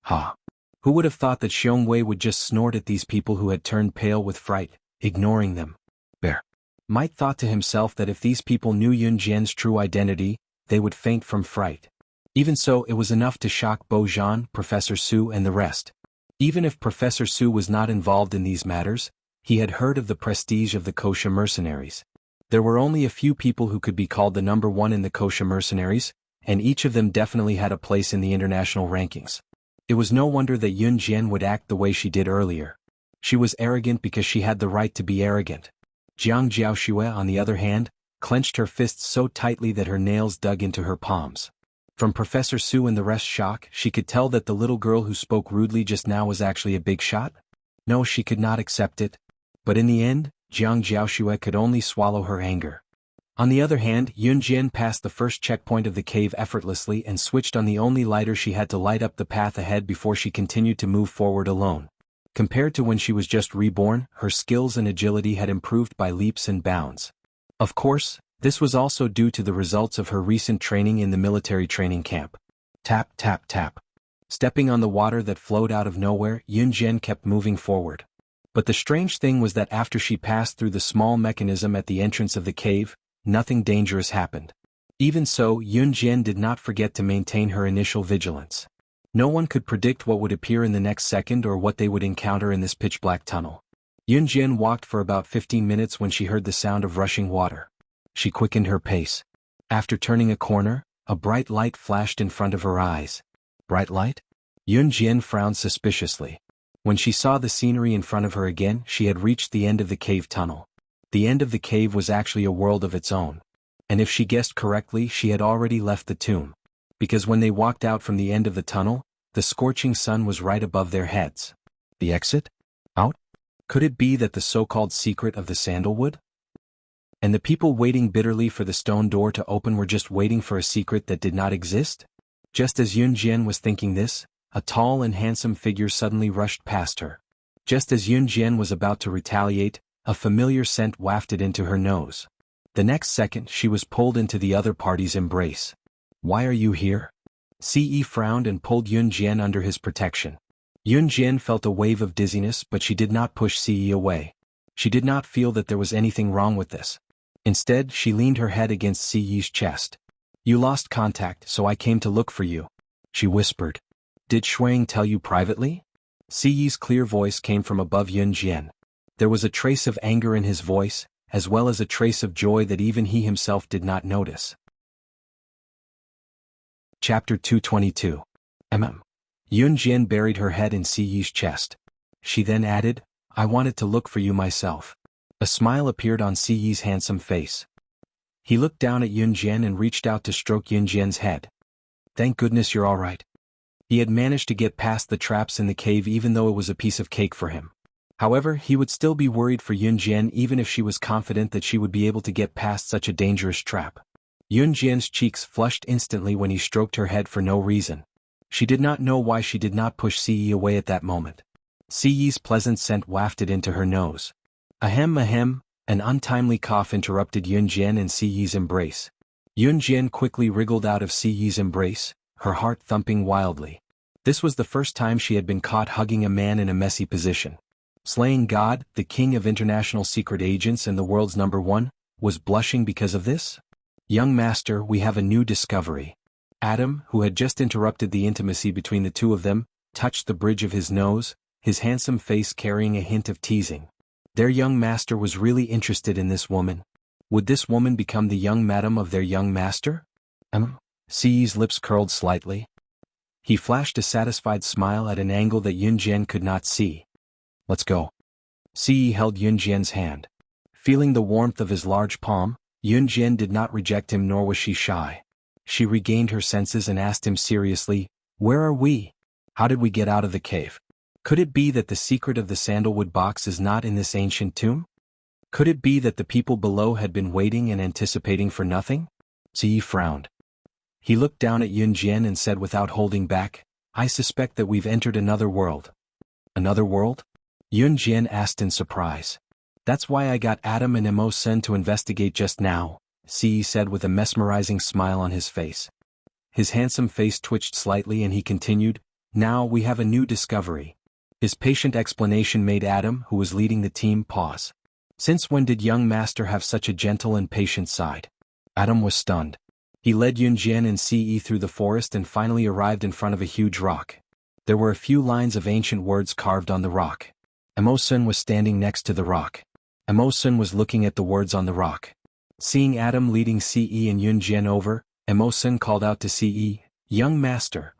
Ha! Who would have thought that Xiong Wei would just snort at these people who had turned pale with fright, ignoring them? Bear. Mite thought to himself that if these people knew Yun Jian's true identity, they would faint from fright. Even so, it was enough to shock Bo Zhan, Professor Su and the rest. Even if Professor Su was not involved in these matters, he had heard of the prestige of the Kosha mercenaries. There were only a few people who could be called the number 1 in the Kosha mercenaries, and each of them definitely had a place in the international rankings. It was no wonder that Yun Jian would act the way she did earlier. She was arrogant because she had the right to be arrogant. Jiang Jiaoxue, on the other hand, clenched her fists so tightly that her nails dug into her palms. From Professor Su and the rest's shock, she could tell that the little girl who spoke rudely just now was actually a big shot. No, she could not accept it. But in the end, Jiang Jiaoxue could only swallow her anger. On the other hand, Yun Jian passed the first checkpoint of the cave effortlessly and switched on the only lighter she had to light up the path ahead before she continued to move forward alone. Compared to when she was just reborn, her skills and agility had improved by leaps and bounds. Of course, this was also due to the results of her recent training in the military training camp. Tap, tap, tap. Stepping on the water that flowed out of nowhere, Yun Jian kept moving forward. But the strange thing was that after she passed through the small mechanism at the entrance of the cave, nothing dangerous happened. Even so, Yun Jian did not forget to maintain her initial vigilance. No one could predict what would appear in the next second or what they would encounter in this pitch-black tunnel. Yun Jian walked for about 15 minutes when she heard the sound of rushing water. She quickened her pace. After turning a corner, a bright light flashed in front of her eyes. Bright light? Yun Jian frowned suspiciously. When she saw the scenery in front of her again, she had reached the end of the cave tunnel. The end of the cave was actually a world of its own. And if she guessed correctly, she had already left the tomb. Because when they walked out from the end of the tunnel, the scorching sun was right above their heads. The exit? Out? Could it be that the so-called secret of the sandalwood? And the people waiting bitterly for the stone door to open were just waiting for a secret that did not exist? Just as Yun Jian was thinking this, a tall and handsome figure suddenly rushed past her. Just as Yun Jian was about to retaliate, a familiar scent wafted into her nose. The next second she was pulled into the other party's embrace. Why are you here? Ce frowned and pulled Yun Jian under his protection. Yun Jian felt a wave of dizziness, but she did not push Ce away. She did not feel that there was anything wrong with this. Instead, she leaned her head against Ce's chest. You lost contact, so I came to look for you, she whispered. Did Shuang tell you privately? Ce's clear voice came from above Yun Jian. There was a trace of anger in his voice, as well as a trace of joy that even he himself did not notice. Chapter 222. Yun Jian buried her head in Ce's chest. She then added, I wanted to look for you myself. A smile appeared on Ce's handsome face. He looked down at Yun Jian and reached out to stroke Yun Jian's head. Thank goodness you're all right. He had managed to get past the traps in the cave even though it was a piece of cake for him. However, he would still be worried for Yun Jian even if she was confident that she would be able to get past such a dangerous trap. Yun Jian's cheeks flushed instantly when he stroked her head for no reason. She did not know why she did not push Ce away at that moment. Ce's pleasant scent wafted into her nose. Ahem, an untimely cough interrupted Yun Jian and Ce's embrace. Yun Jian quickly wriggled out of Ce's embrace, her heart thumping wildly. This was the first time she had been caught hugging a man in a messy position. Slaying God, the king of international secret agents and the world's number 1, was blushing because of this? Young master, we have a new discovery. Adam, who had just interrupted the intimacy between the two of them, touched the bridge of his nose, his handsome face carrying a hint of teasing. Their young master was really interested in this woman. Would this woman become the young madam of their young master? Ce's lips curled slightly. He flashed a satisfied smile at an angle that Yun Jian could not see. Let's go. Ce held Yun Jian's hand. Feeling the warmth of his large palm, Yun Jian did not reject him, nor was she shy. She regained her senses and asked him seriously, Where are we? How did we get out of the cave? Could it be that the secret of the sandalwood box is not in this ancient tomb? Could it be that the people below had been waiting and anticipating for nothing? Ce frowned. He looked down at Yun Jian and said without holding back, I suspect that we've entered another world. Another world? Yun Jian asked in surprise. That's why I got Adam and Emo-sen to investigate just now, Ce said with a mesmerizing smile on his face. His handsome face twitched slightly and he continued, now we have a new discovery. His patient explanation made Adam, who was leading the team, pause. Since when did young master have such a gentle and patient side? Adam was stunned. He led Yun Jian and Ce through the forest and finally arrived in front of a huge rock. There were a few lines of ancient words carved on the rock. Emo-sen was standing next to the rock. Emo-sen was looking at the words on the rock. Seeing Adam leading Ce and Yun Jian over, Emo-sen called out to Ce, young master.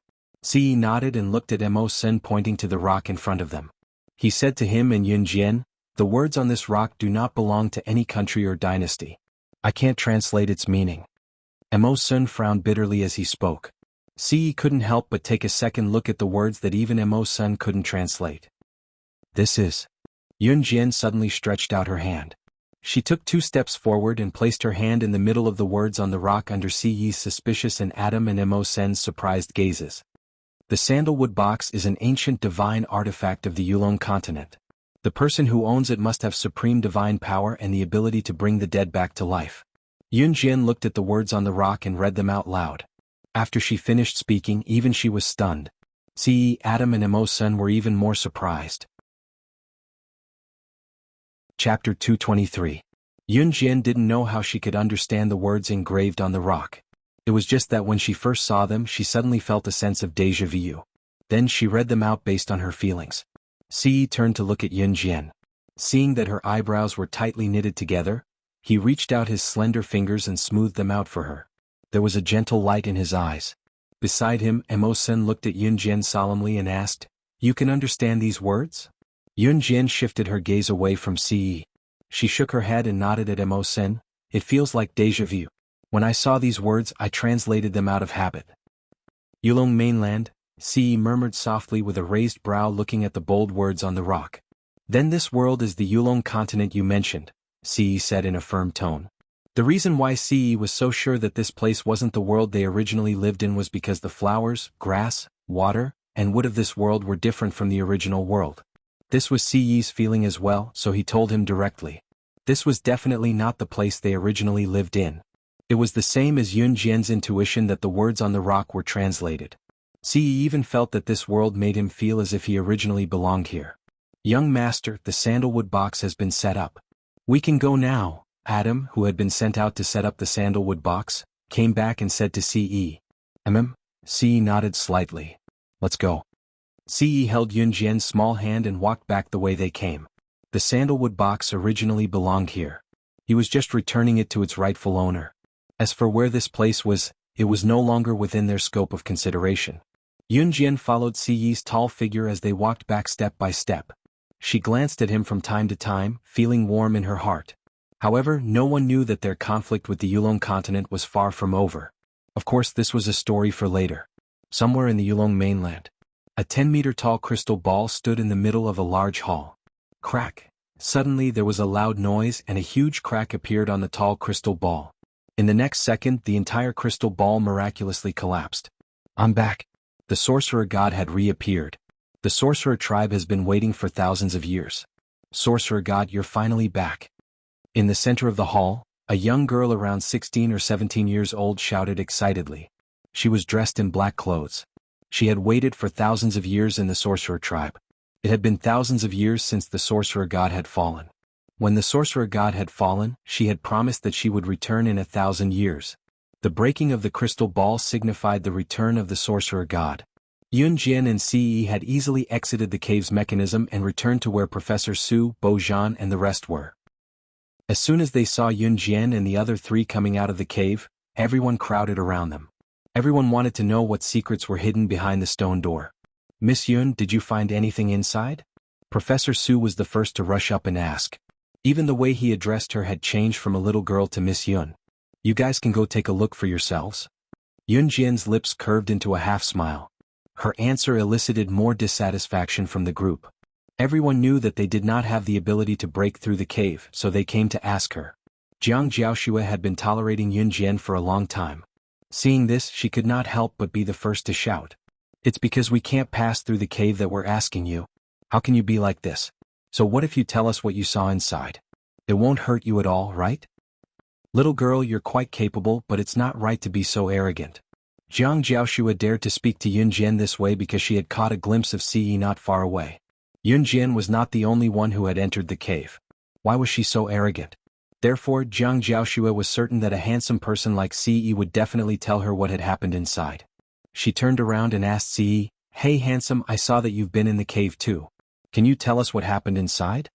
Ce nodded and looked at Emo-sen pointing to the rock in front of them. He said to him and Yun Jian, the words on this rock do not belong to any country or dynasty. I can't translate its meaning. Emo-sen frowned bitterly as he spoke. Ce couldn't help but take a second look at the words that even Emo-sen couldn't translate. This is. Yun Jian suddenly stretched out her hand. She took 2 steps forward and placed her hand in the middle of the words on the rock under Ce's suspicious and Adam and Emo-sen's surprised gazes. The sandalwood box is an ancient divine artifact of the Yulong continent. The person who owns it must have supreme divine power and the ability to bring the dead back to life. Yun Jian looked at the words on the rock and read them out loud. After she finished speaking, even she was stunned. Ce, Adam and Emo-sen were even more surprised. Chapter 223. Yun Jian didn't know how she could understand the words engraved on the rock. It was just that when she first saw them she suddenly felt a sense of déjà vu. Then she read them out based on her feelings. Ce turned to look at Yun Jian. Seeing that her eyebrows were tightly knitted together, he reached out his slender fingers and smoothed them out for her. There was a gentle light in his eyes. Beside him, Emo-sen looked at Yun Jian solemnly and asked, you can understand these words? Yun Jian shifted her gaze away from Ce. She shook her head and nodded at Emo-sen. It feels like déjà vu. When I saw these words I translated them out of habit. Yulong mainland, Ce murmured softly with a raised brow looking at the bold words on the rock. Then this world is the Yulong continent you mentioned, Ce said in a firm tone. The reason why Ce was so sure that this place wasn't the world they originally lived in was because the flowers, grass, water, and wood of this world were different from the original world. This was Ce's feeling as well, so he told him directly. This was definitely not the place they originally lived in. It was the same as Yun Jian's intuition that the words on the rock were translated. Ce even felt that this world made him feel as if he originally belonged here. Young master, the sandalwood box has been set up. We can go now. Adam, who had been sent out to set up the sandalwood box, came back and said to Ce. Ce nodded slightly. Let's go. Ce held Yun Jian's small hand and walked back the way they came. The sandalwood box originally belonged here. He was just returning it to its rightful owner. As for where this place was, it was no longer within their scope of consideration. Yun Jian followed Ce's tall figure as they walked back step by step. She glanced at him from time to time, feeling warm in her heart. However, no one knew that their conflict with the Yulong continent was far from over. Of course, this was a story for later. Somewhere in the Yulong mainland, a 10-meter-tall crystal ball stood in the middle of a large hall. Crack! Suddenly there was a loud noise and a huge crack appeared on the tall crystal ball. In the next second the entire crystal ball miraculously collapsed. I'm back. The sorcerer god had reappeared. The sorcerer tribe has been waiting for thousands of years. Sorcerer god, you're finally back. In the center of the hall, a young girl around 16 or 17 years old shouted excitedly. She was dressed in black clothes. She had waited for thousands of years in the sorcerer tribe. It had been thousands of years since the sorcerer god had fallen. When the sorcerer god had fallen, she had promised that she would return in 1,000 years. The breaking of the crystal ball signified the return of the sorcerer god. Yun Jian and Ce had easily exited the cave's mechanism and returned to where Professor Su, Bojan and the rest were. As soon as they saw Yun Jian and the other 3 coming out of the cave, everyone crowded around them. Everyone wanted to know what secrets were hidden behind the stone door. Miss Yun, did you find anything inside? Professor Su was the first to rush up and ask. Even the way he addressed her had changed from a little girl to Miss Yun. You guys can go take a look for yourselves. Yun Jian's lips curved into a half smile. Her answer elicited more dissatisfaction from the group. Everyone knew that they did not have the ability to break through the cave, so they came to ask her. Jiang Jiaoxue had been tolerating Yun Jian for a long time. Seeing this, she could not help but be the first to shout. It's because we can't pass through the cave that we're asking you. How can you be like this? So what if you tell us what you saw inside? It won't hurt you at all, right? Little girl, you're quite capable, but it's not right to be so arrogant. Jiang Jiaoxue dared to speak to Yun Jian this way because she had caught a glimpse of Ce not far away. Yun Jian was not the only one who had entered the cave. Why was she so arrogant? Therefore, Jiang Jiaoxue was certain that a handsome person like Ce would definitely tell her what had happened inside. She turned around and asked Ce, "Hey handsome, I saw that you've been in the cave too. Can you tell us what happened inside?"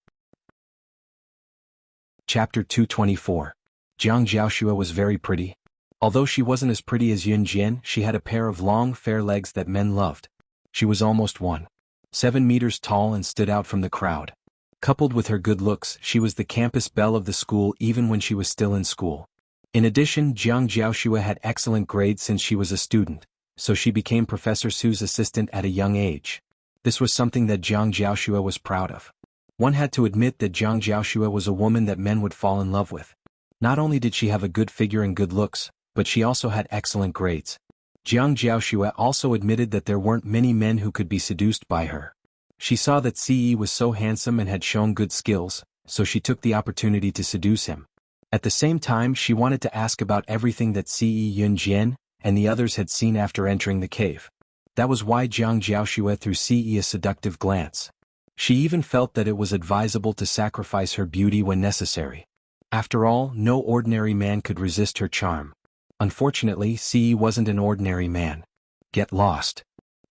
Chapter 224. Jiang Jiaoxue was very pretty. Although she wasn't as pretty as Yun Jian, she had a pair of long, fair legs that men loved. She was almost 1.7 meters tall and stood out from the crowd. Coupled with her good looks, she was the campus belle of the school even when she was still in school. In addition, Jiang Jiaoxue had excellent grades since she was a student, so she became Professor Su's assistant at a young age. This was something that Jiang Jiaoxue was proud of. One had to admit that Jiang Jiaoxue was a woman that men would fall in love with. Not only did she have a good figure and good looks, but she also had excellent grades. Jiang Jiaoxue also admitted that there weren't many men who could be seduced by her. She saw that Ce was so handsome and had shown good skills, so she took the opportunity to seduce him. At the same time, she wanted to ask about everything that Ce, Yun Jian, and the others had seen after entering the cave. That was why Jiang Jiaoxue threw Ce a seductive glance. She even felt that it was advisable to sacrifice her beauty when necessary. After all, no ordinary man could resist her charm. Unfortunately, Ce wasn't an ordinary man. Get lost.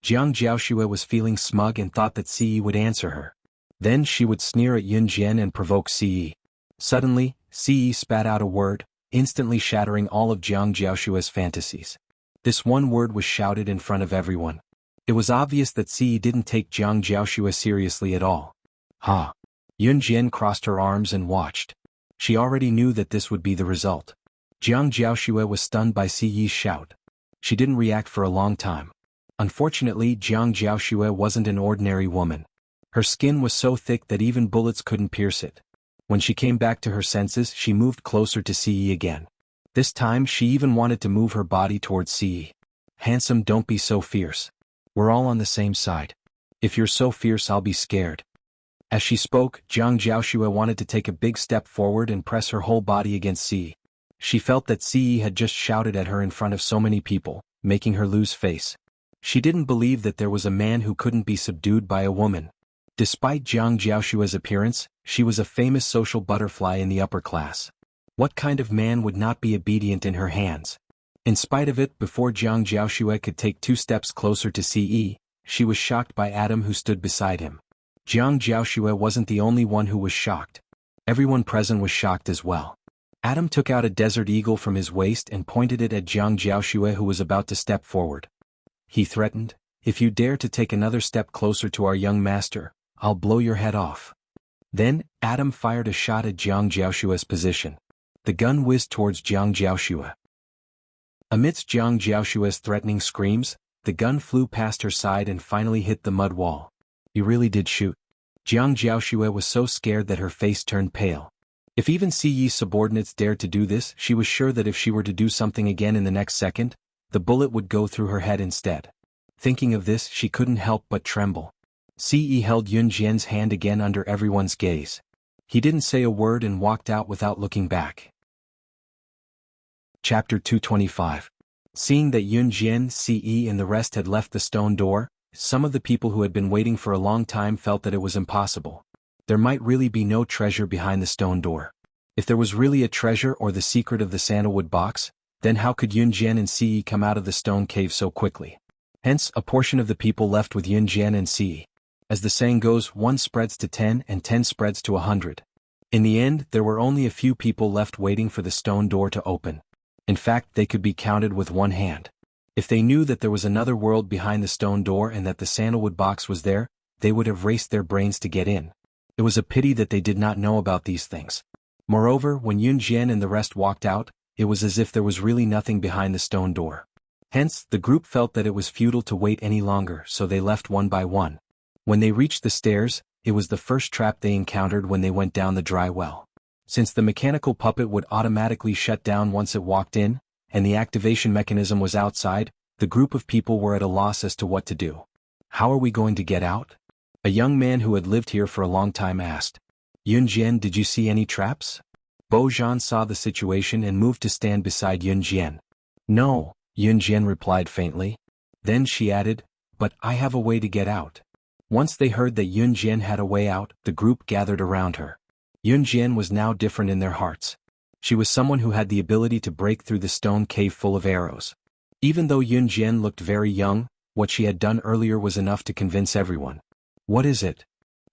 Jiang Jiaoxue was feeling smug and thought that Ce would answer her. Then she would sneer at Yun Jian and provoke Ce. Suddenly, Ce spat out a word, instantly shattering all of Jiang Jiaoxue's fantasies. This one word was shouted in front of everyone. It was obvious that Ce didn't take Jiang Jiaoxue seriously at all. Ha! Yun Jian crossed her arms and watched. She already knew that this would be the result. Jiang Jiaoxue was stunned by Ce's shout. She didn't react for a long time. Unfortunately, Jiang Jiaoxue wasn't an ordinary woman. Her skin was so thick that even bullets couldn't pierce it. When she came back to her senses, she moved closer to Ce again. This time, she even wanted to move her body towards Ce. "Handsome, don't be so fierce. We're all on the same side. If you're so fierce, I'll be scared." As she spoke, Jiang Jiaoxue wanted to take a big step forward and press her whole body against Ce. She felt that Ce had just shouted at her in front of so many people, making her lose face. She didn't believe that there was a man who couldn't be subdued by a woman. Despite Jiang Jiaoshue's appearance, she was a famous social butterfly in the upper class. What kind of man would not be obedient in her hands? In spite of it, before Jiang Jiaoxue could take 2 steps closer to Ce, she was shocked by Adam, who stood beside him. Jiang Jiaoxue wasn't the only one who was shocked. Everyone present was shocked as well. Adam took out a desert eagle from his waist and pointed it at Jiang Jiaoxue, who was about to step forward. He threatened, "If you dare to take another step closer to our young master, I'll blow your head off." Then, Adam fired a shot at Jiang Jiaoshue's position. The gun whizzed towards Jiang Jiaoxue. Amidst Jiang Jiaoshue's threatening screams, the gun flew past her side and finally hit the mud wall. "You really did shoot." Jiang Jiaoxue was so scared that her face turned pale. If even Ce's subordinates dared to do this, she was sure that if she were to do something again in the next second, the bullet would go through her head instead. Thinking of this, she couldn't help but tremble. Ce held Yun Jian's hand again under everyone's gaze. He didn't say a word and walked out without looking back. Chapter 225. Seeing that Yun Jian, Ce and the rest had left the stone door, some of the people who had been waiting for a long time felt that it was impossible. There might really be no treasure behind the stone door. If there was really a treasure or the secret of the sandalwood box, then how could Yun Jian and Ce come out of the stone cave so quickly? Hence, a portion of the people left with Yun Jian and Ce. As the saying goes, 1 spreads to 10 and 10 spreads to 100. In the end, there were only a few people left waiting for the stone door to open. In fact, they could be counted with one hand. If they knew that there was another world behind the stone door and that the sandalwood box was there, they would have raced their brains to get in. It was a pity that they did not know about these things. Moreover, when Yun Jian and the rest walked out, it was as if there was really nothing behind the stone door. Hence, the group felt that it was futile to wait any longer, so they left one by one. When they reached the stairs, it was the first trap they encountered when they went down the dry well. Since the mechanical puppet would automatically shut down once it walked in, and the activation mechanism was outside, The group of people were at a loss as to what to do. How are we going to get out? A young man who had lived here for a long time asked. Yunjian, did you see any traps? Bojan saw the situation and moved to stand beside Yunjian. No, Yunjian replied faintly. Then she added, but I have a way to get out. Once they heard that Yunjian had a way out, the group gathered around her. Yunjian was now different in their hearts. She was someone who had the ability to break through the stone cave full of arrows. Even though Yunjian looked very young, what she had done earlier was enough to convince everyone. What is it?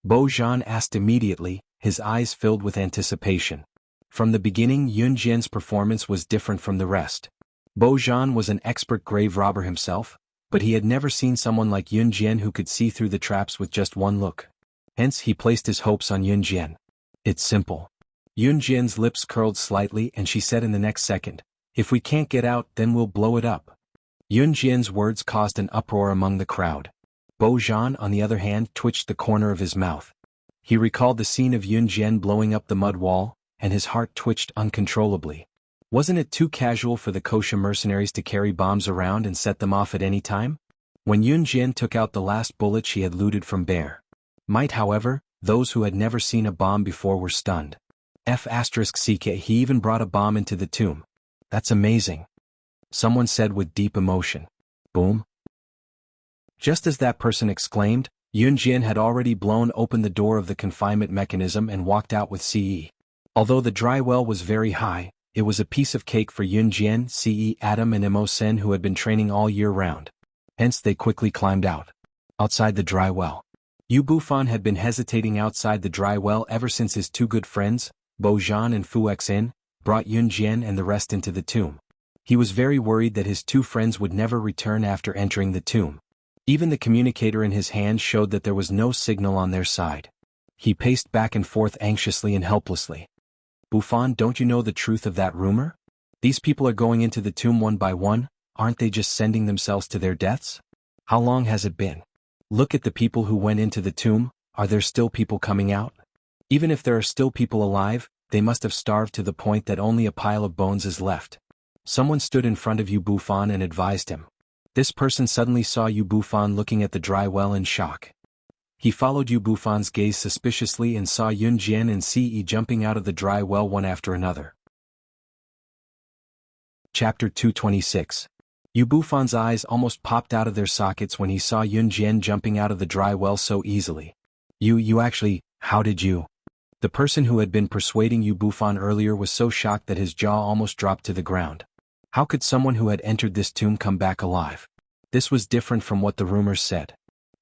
Bojan asked immediately, his eyes filled with anticipation. From the beginning, Yunjian's performance was different from the rest. Bojan was an expert grave robber himself, but he had never seen someone like Yunjian who could see through the traps with just one look. Hence he placed his hopes on Yunjian. It's simple. Yunjian's lips curled slightly and she said in the next second, if we can't get out, then we'll blow it up. Yunjian's words caused an uproar among the crowd. Bojan, on the other hand, twitched the corner of his mouth. He recalled the scene of Yunjian blowing up the mud wall, and his heart twitched uncontrollably. Wasn't it too casual for the Wuxia mercenaries to carry bombs around and set them off at any time? When Yunjian took out the last bullet she had looted from Bear Might, however, those who had never seen a bomb before were stunned. F***ck, he even brought a bomb into the tomb. That's amazing. Someone said with deep emotion. Boom. Just as that person exclaimed, Yunjian had already blown open the door of the confinement mechanism and walked out with Ce. Although the dry well was very high, it was a piece of cake for Yunjian, Ce, Adam and Mo Sen who had been training all year round. Hence they quickly climbed out. Outside the dry well. Yu Bufan had been hesitating outside the dry well ever since his two good friends, Bojan and Fu Xin, brought Yunjian and the rest into the tomb. He was very worried that his two friends would never return after entering the tomb. Even the communicator in his hand showed that there was no signal on their side. He paced back and forth anxiously and helplessly. Bufan, don't you know the truth of that rumor? These people are going into the tomb one by one, aren't they just sending themselves to their deaths? How long has it been? Look at the people who went into the tomb, are there still people coming out? Even if there are still people alive, they must have starved to the point that only a pile of bones is left. Someone stood in front of Yu Bufan and advised him. This person suddenly saw Yu Bufan looking at the dry well in shock. He followed Yu Bufan's gaze suspiciously and saw Yunjian and Ce jumping out of the dry well one after another. Chapter 226. Yu Bufan's eyes almost popped out of their sockets when he saw Yunjian jumping out of the dry well so easily. You actually, how did you? The person who had been persuading Yu Bufan earlier was so shocked that his jaw almost dropped to the ground. How could someone who had entered this tomb come back alive? This was different from what the rumors said.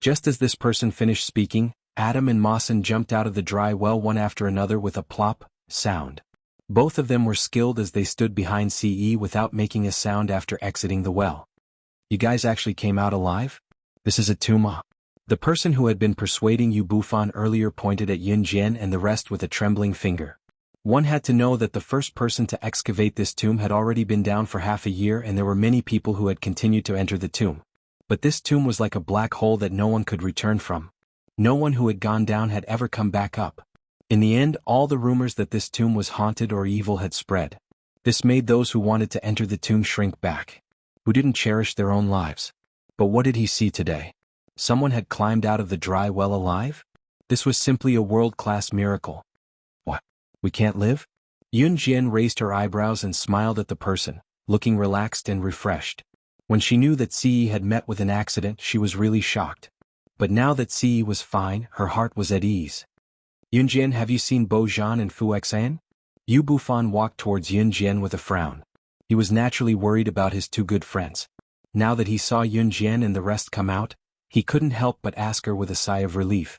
Just as this person finished speaking, Adam and Mawson jumped out of the dry well one after another with a plop sound. Both of them were skilled as they stood behind Ce without making a sound after exiting the well. You guys actually came out alive? This is a tomb. The person who had been persuading Yu Bufan earlier pointed at Yunjian and the rest with a trembling finger. One had to know that the first person to excavate this tomb had already been down for half a year and there were many people who had continued to enter the tomb. But this tomb was like a black hole that no one could return from. No one who had gone down had ever come back up. In the end, all the rumors that this tomb was haunted or evil had spread. This made those who wanted to enter the tomb shrink back, who didn't cherish their own lives. But what did he see today? Someone had climbed out of the dry well alive? This was simply a world-class miracle. What? We can't live? Yunjian raised her eyebrows and smiled at the person, looking relaxed and refreshed. When she knew that Ce had met with an accident, she was really shocked. But now that Ce was fine, her heart was at ease. Yunjian, have you seen Bojan and Fu Xin? Yu Bufan walked towards Yunjian with a frown. He was naturally worried about his two good friends. Now that he saw Yunjian and the rest come out, he couldn't help but ask her with a sigh of relief.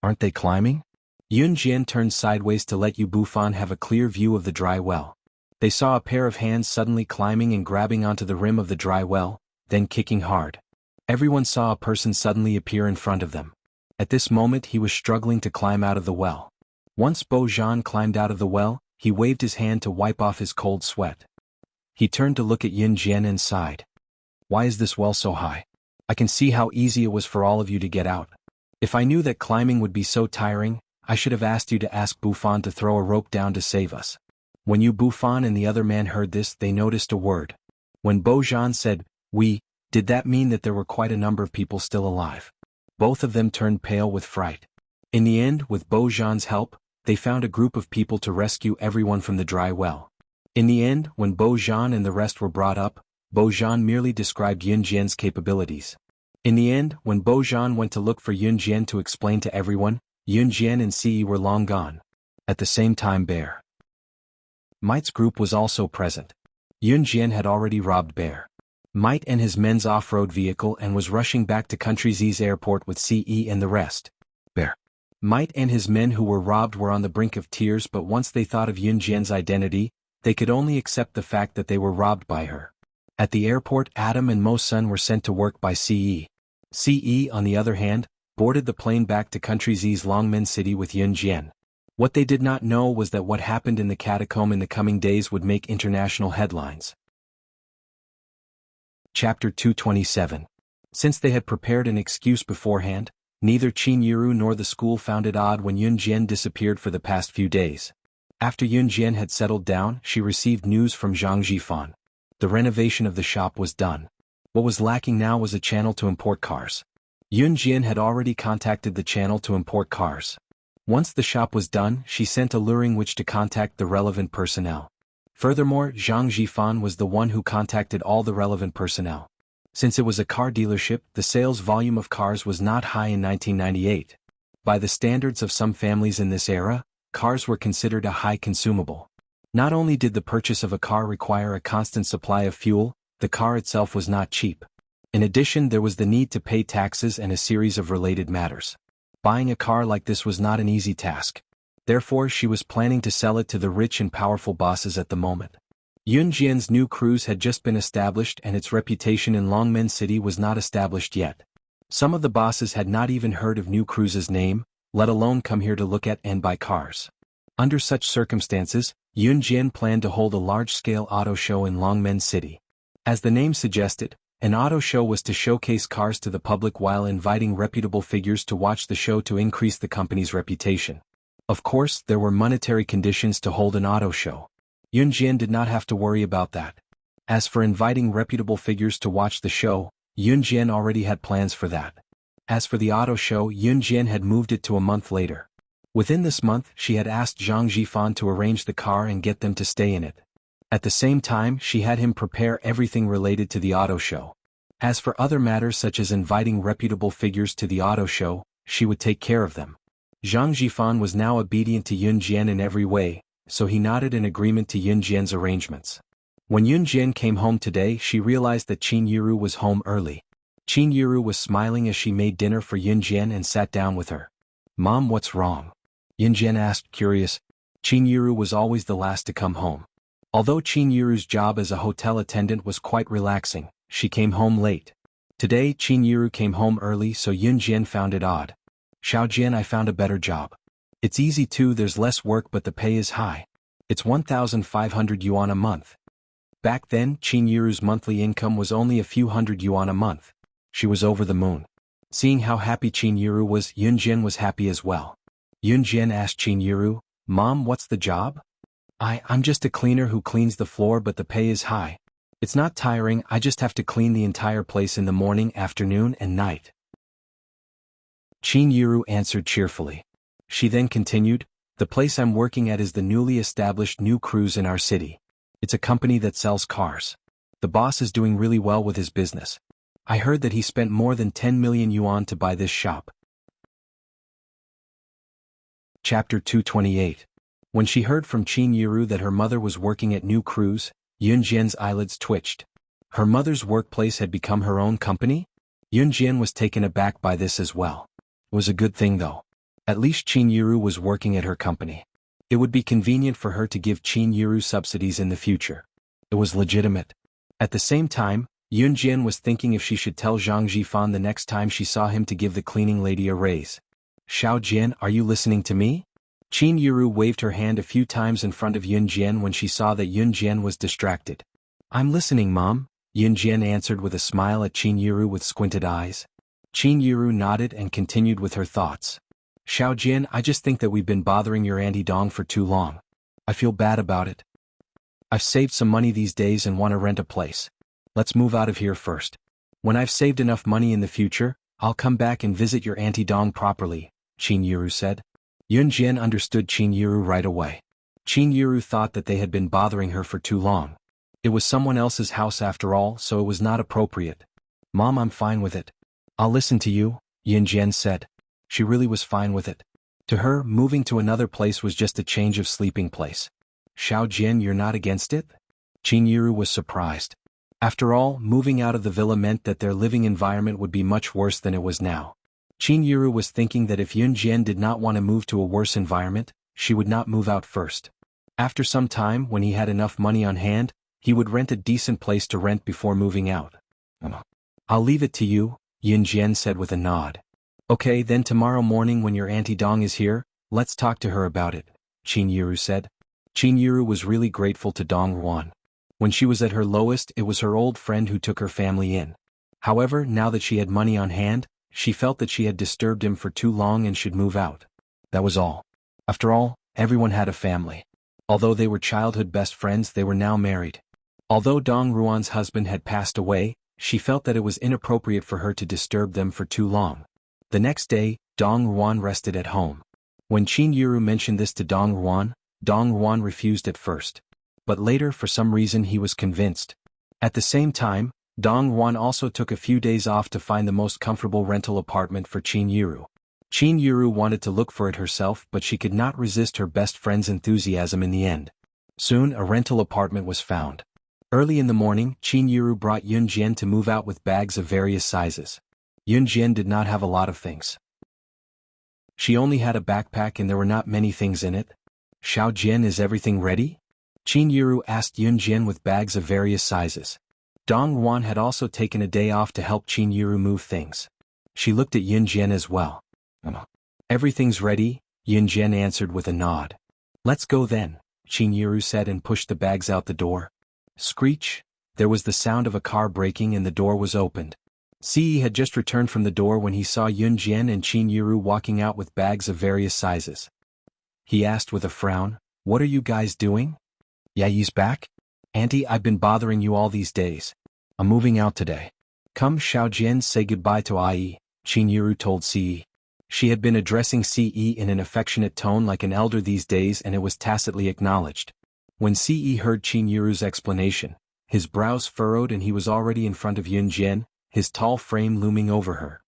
Aren't they climbing? Yunjian turned sideways to let Yu Bufan have a clear view of the dry well. They saw a pair of hands suddenly climbing and grabbing onto the rim of the dry well, then kicking hard. Everyone saw a person suddenly appear in front of them. At this moment he was struggling to climb out of the well. Once Bojan climbed out of the well, he waved his hand to wipe off his cold sweat. He turned to look at Yunjian and sighed. Why is this well so high? I can see how easy it was for all of you to get out. If I knew that climbing would be so tiring, I should have asked you to ask Bufan to throw a rope down to save us. When Yu Bufan and the other man heard this, they noticed a word. When Bojan said, we, Did that mean that there were quite a number of people still alive? Both of them turned pale with fright. In the end, with Bo Zhan's help, they found a group of people to rescue everyone from the dry well. In the end, when Bo Zhan and the rest were brought up, Bo Zhan merely described Yun Jian's capabilities. In the end, when Bo Zhan went to look for Yun Jian to explain to everyone, Yun Jian and Ce were long gone. At the same time, Bear Mite's group was also present. Yun Jian had already robbed Bear Mite and his men's off-road vehicle and was rushing back to Country Z's airport with Ce and the rest. Bear Mite and his men who were robbed were on the brink of tears, but once they thought of Yun Jian's identity, they could only accept the fact that they were robbed by her. At the airport, Adam and Mo Sun were sent to work by Ce. Ce, on the other hand, boarded the plane back to Country Z's Longmen City with Yun Jian. What they did not know was that what happened in the catacomb in the coming days would make international headlines. Chapter 227. Since they had prepared an excuse beforehand, neither Qin Yiru nor the school found it odd when Yun Jian disappeared for the past few days. After Yun Jian had settled down, she received news from Zhang Jifan. The renovation of the shop was done. What was lacking now was a channel to import cars. Yun Jian had already contacted the channel to import cars. Once the shop was done, she sent a luring which to contact the relevant personnel. Furthermore, Zhang Jifan was the one who contacted all the relevant personnel. Since it was a car dealership, the sales volume of cars was not high in 1998. By the standards of some families in this era, cars were considered a high consumable. Not only did the purchase of a car require a constant supply of fuel, the car itself was not cheap. In addition, there was the need to pay taxes and a series of related matters. Buying a car like this was not an easy task. Therefore, she was planning to sell it to the rich and powerful bosses at the moment. Yun Jian's new cruise had just been established and its reputation in Longmen City was not established yet. Some of the bosses had not even heard of New Cruise's name, let alone come here to look at and buy cars. Under such circumstances, Yun Jian planned to hold a large-scale auto show in Longmen City. As the name suggested, an auto show was to showcase cars to the public while inviting reputable figures to watch the show to increase the company's reputation. Of course, there were monetary conditions to hold an auto show. Yun Jian did not have to worry about that. As for inviting reputable figures to watch the show, Yun Jian already had plans for that. As for the auto show, Yun Jian had moved it to a month later. Within this month, she had asked Zhang Jifan to arrange the car and get them to stay in it. At the same time, she had him prepare everything related to the auto show. As for other matters such as inviting reputable figures to the auto show, she would take care of them. Zhang Jifan was now obedient to Yun Jian in every way, so he nodded in agreement to Yun Jian's arrangements. When Yun Jian came home today, she realized that Qin Yiru was home early. Qin Yiru was smiling as she made dinner for Yun Jian and sat down with her. "Mom, what's wrong?" Yun Jian asked, curious. Qin Yiru was always the last to come home. Although Qin Yiru's job as a hotel attendant was quite relaxing, she came home late. Today, Qin Yiru came home early, so Yun Jian found it odd. "Xiao Jian, I found a better job. It's easy too, there's less work but the pay is high. It's 1,500 yuan a month." Back then, Qin Yiru's monthly income was only a few hundred yuan a month. She was over the moon. Seeing how happy Qin Yiru was, Yun Jian was happy as well. Yun Jian asked Qin Yiru, "Mom, what's the job?" I'm just a cleaner who cleans the floor, but the pay is high. It's not tiring, I just have to clean the entire place in the morning, afternoon and night." Qin Yiru answered cheerfully. She then continued, "The place I'm working at is the newly established New Cruise in our city. It's a company that sells cars. The boss is doing really well with his business. I heard that he spent more than 10 million yuan to buy this shop." Chapter 228. When she heard from Qin Yiru that her mother was working at New Cruise, Yun Jian's eyelids twitched. Her mother's workplace had become her own company? Yun Jian was taken aback by this as well. It was a good thing though. At least Qin Yiru was working at her company. It would be convenient for her to give Qin Yiru subsidies in the future. It was legitimate. At the same time, Yun Jian was thinking if she should tell Zhang Jifan the next time she saw him to give the cleaning lady a raise. "Xiao Jian, are you listening to me?" Qin Yiru waved her hand a few times in front of Yun Jian when she saw that Yun Jian was distracted. "I'm listening, Mom," Yun Jian answered with a smile at Qin Yiru with squinted eyes. Qin Yiru nodded and continued with her thoughts. "Xiao Jian, I just think that we've been bothering your Auntie Dong for too long. I feel bad about it. I've saved some money these days and want to rent a place. Let's move out of here first. When I've saved enough money in the future, I'll come back and visit your Auntie Dong properly, Qin Yiru said. Yun Jian understood Qin Yiru right away. Qin Yiru thought that they had been bothering her for too long. It was someone else's house after all, so it was not appropriate. Mom, I'm fine with it. I'll listen to you, Yun Jian said. She really was fine with it. To her, moving to another place was just a change of sleeping place. Xiao Jian, you're not against it? Qin Yiru was surprised. After all, moving out of the villa meant that their living environment would be much worse than it was now. Qin Yiru was thinking that if Yun Jian did not want to move to a worse environment, she would not move out first. After some time, when he had enough money on hand, he would rent a decent place to rent before moving out. I'll leave it to you, Yun Jian said with a nod. Okay, then tomorrow morning when your Auntie Dong is here, let's talk to her about it, Qin Yiru said. Qin Yiru was really grateful to Dong Ruan. When she was at her lowest, it was her old friend who took her family in. However, now that she had money on hand, she felt that she had disturbed him for too long and should move out. That was all. After all, everyone had a family. Although they were childhood best friends, they were now married. Although Dong Ruan's husband had passed away, she felt that it was inappropriate for her to disturb them for too long. The next day, Dong Ruan rested at home. When Qin Yiru mentioned this to Dong Ruan refused at first. But later, for some reason, he was convinced. At the same time, Dong Ruan also took a few days off to find the most comfortable rental apartment for Qin Yiru. Qin Yiru wanted to look for it herself, but she could not resist her best friend's enthusiasm in the end. Soon, a rental apartment was found. Early in the morning, Qin Yiru brought Yun Jian to move out with bags of various sizes. Yun Jian did not have a lot of things. She only had a backpack and there were not many things in it. Xiao Jian, is everything ready? Qin Yiru asked Yun Jian with bags of various sizes. Dong Ruan had also taken a day off to help Qin Yiru move things. She looked at Yun Jian as well. Everything's ready, Yun Jian answered with a nod. Let's go then, Qin Yiru said and pushed the bags out the door. Screech! There was the sound of a car braking and the door was opened. Ce had just returned from the door when he saw Yun Jian and Qin Yiru walking out with bags of various sizes. He asked with a frown, "What are you guys doing?" "Yayi's back? Auntie, I've been bothering you all these days. I'm moving out today. Come, Xiao Jian, say goodbye to Ai," Qin Yiru told Ce. She had been addressing Ce in an affectionate tone like an elder these days, and it was tacitly acknowledged. When Ce heard Qin Yiru's explanation, his brows furrowed and he was already in front of Yun Jian, his tall frame looming over her.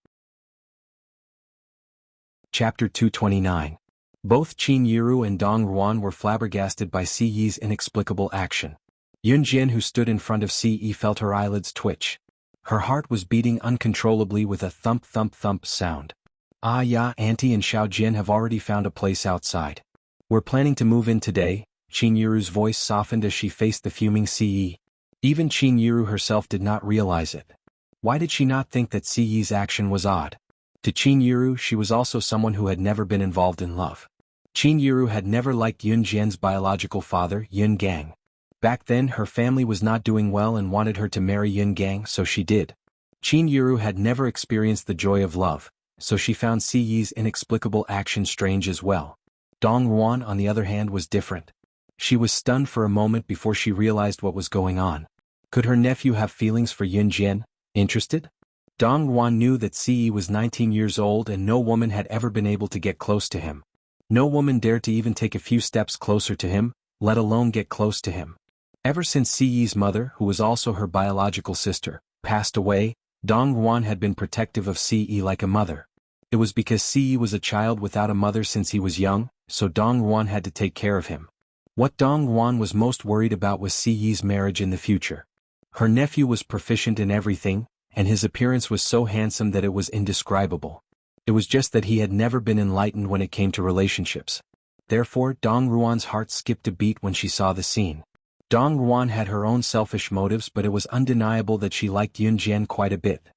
Chapter 229. Both Qin Yiru and Dong Ruan were flabbergasted by Ce's inexplicable action. Yun Jian, who stood in front of Ce, felt her eyelids twitch. Her heart was beating uncontrollably with a thump-thump-thump sound. "Ah yeah, Auntie and Xiao Jian have already found a place outside. We're planning to move in today." Qin Yiru's voice softened as she faced the fuming Ce. Even Qin Yiru herself did not realize it. Why did she not think that Ce's action was odd? To Qin Yiru, she was also someone who had never been involved in love. Qin Yiru had never liked Yun Jian's biological father, Yun Gang. Back then, her family was not doing well and wanted her to marry Yun Gang, so she did. Qin Yiru had never experienced the joy of love, so she found Ce's inexplicable action strange as well. Dong Ruan, on the other hand, was different. She was stunned for a moment before she realized what was going on. Could her nephew have feelings for Yun Jian? Interested? Dong Ruan knew that Ce was 19 years old and no woman had ever been able to get close to him. No woman dared to even take a few steps closer to him, let alone get close to him. Ever since Ce's mother, who was also her biological sister, passed away, Dong Ruan had been protective of Ce like a mother. It was because Ce was a child without a mother since he was young, so Dong Ruan had to take care of him. What Dong Ruan was most worried about was Ce's marriage in the future. Her nephew was proficient in everything, and his appearance was so handsome that it was indescribable. It was just that he had never been enlightened when it came to relationships. Therefore, Dong Ruan's heart skipped a beat when she saw the scene. Dong Ruan had her own selfish motives, but it was undeniable that she liked Yun Jian quite a bit.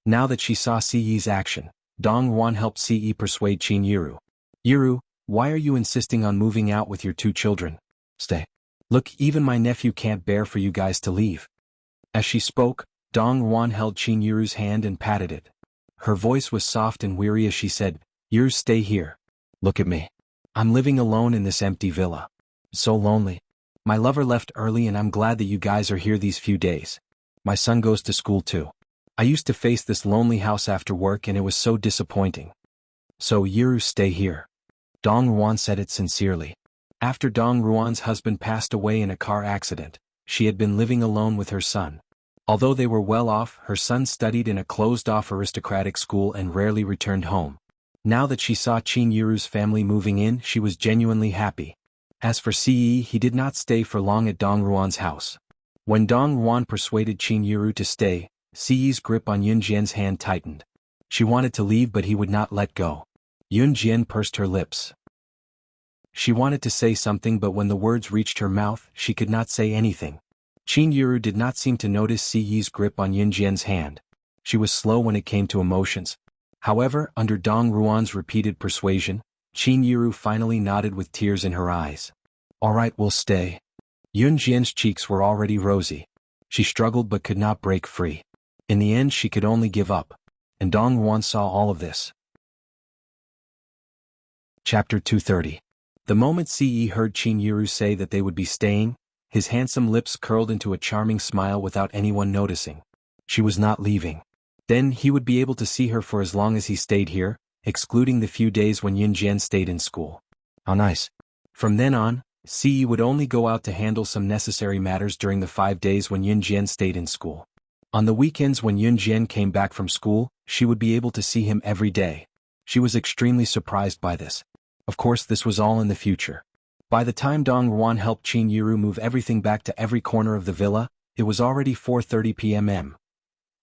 Now that she saw Ce's action, Dong Ruan helped Ce persuade Qin Yiru. "Yiru, why are you insisting on moving out with your two children? Stay. Look, even my nephew can't bear for you guys to leave." As she spoke, Dong Ruan held Qin Yiru's hand and patted it. Her voice was soft and weary as she said, "Yiru, stay here. Look at me. I'm living alone in this empty villa. So lonely. My lover left early and I'm glad that you guys are here these few days. My son goes to school too. I used to face this lonely house after work and it was so disappointing. So Yiru, stay here. Dong Ruan said it sincerely. After Dong Ruan's husband passed away in a car accident, she had been living alone with her son. Although they were well off, her son studied in a closed-off aristocratic school and rarely returned home. Now that she saw Qin Yiru's family moving in, she was genuinely happy. As for Ce, he did not stay for long at Dong Ruan's house. When Dong Ruan persuaded Qin Yiru to stay, Ce's grip on Yun Jian's hand tightened. She wanted to leave but he would not let go. Yun Jian pursed her lips. She wanted to say something but when the words reached her mouth, she could not say anything. Qin Yiru did not seem to notice Ce's grip on Yun Jian's hand. She was slow when it came to emotions. However, under Dong Ruan's repeated persuasion, Qin Yiru finally nodded with tears in her eyes. All right, we'll stay. Yun Jian's cheeks were already rosy. She struggled but could not break free. In the end she could only give up. And Dong Ruan saw all of this. Chapter 230. The moment Ce heard Qin Yiru say that they would be staying, his handsome lips curled into a charming smile without anyone noticing. She was not leaving. Then he would be able to see her for as long as he stayed here, excluding the few days when Yun Jian stayed in school. How nice. From then on, Ce would only go out to handle some necessary matters during the 5 days when Yun Jian stayed in school. On the weekends when Yun Jian came back from school, she would be able to see him every day. She was extremely surprised by this. Of course, this was all in the future. By the time Dong Ruan helped Qin Yiru move everything back to every corner of the villa, it was already 4:30 p.m.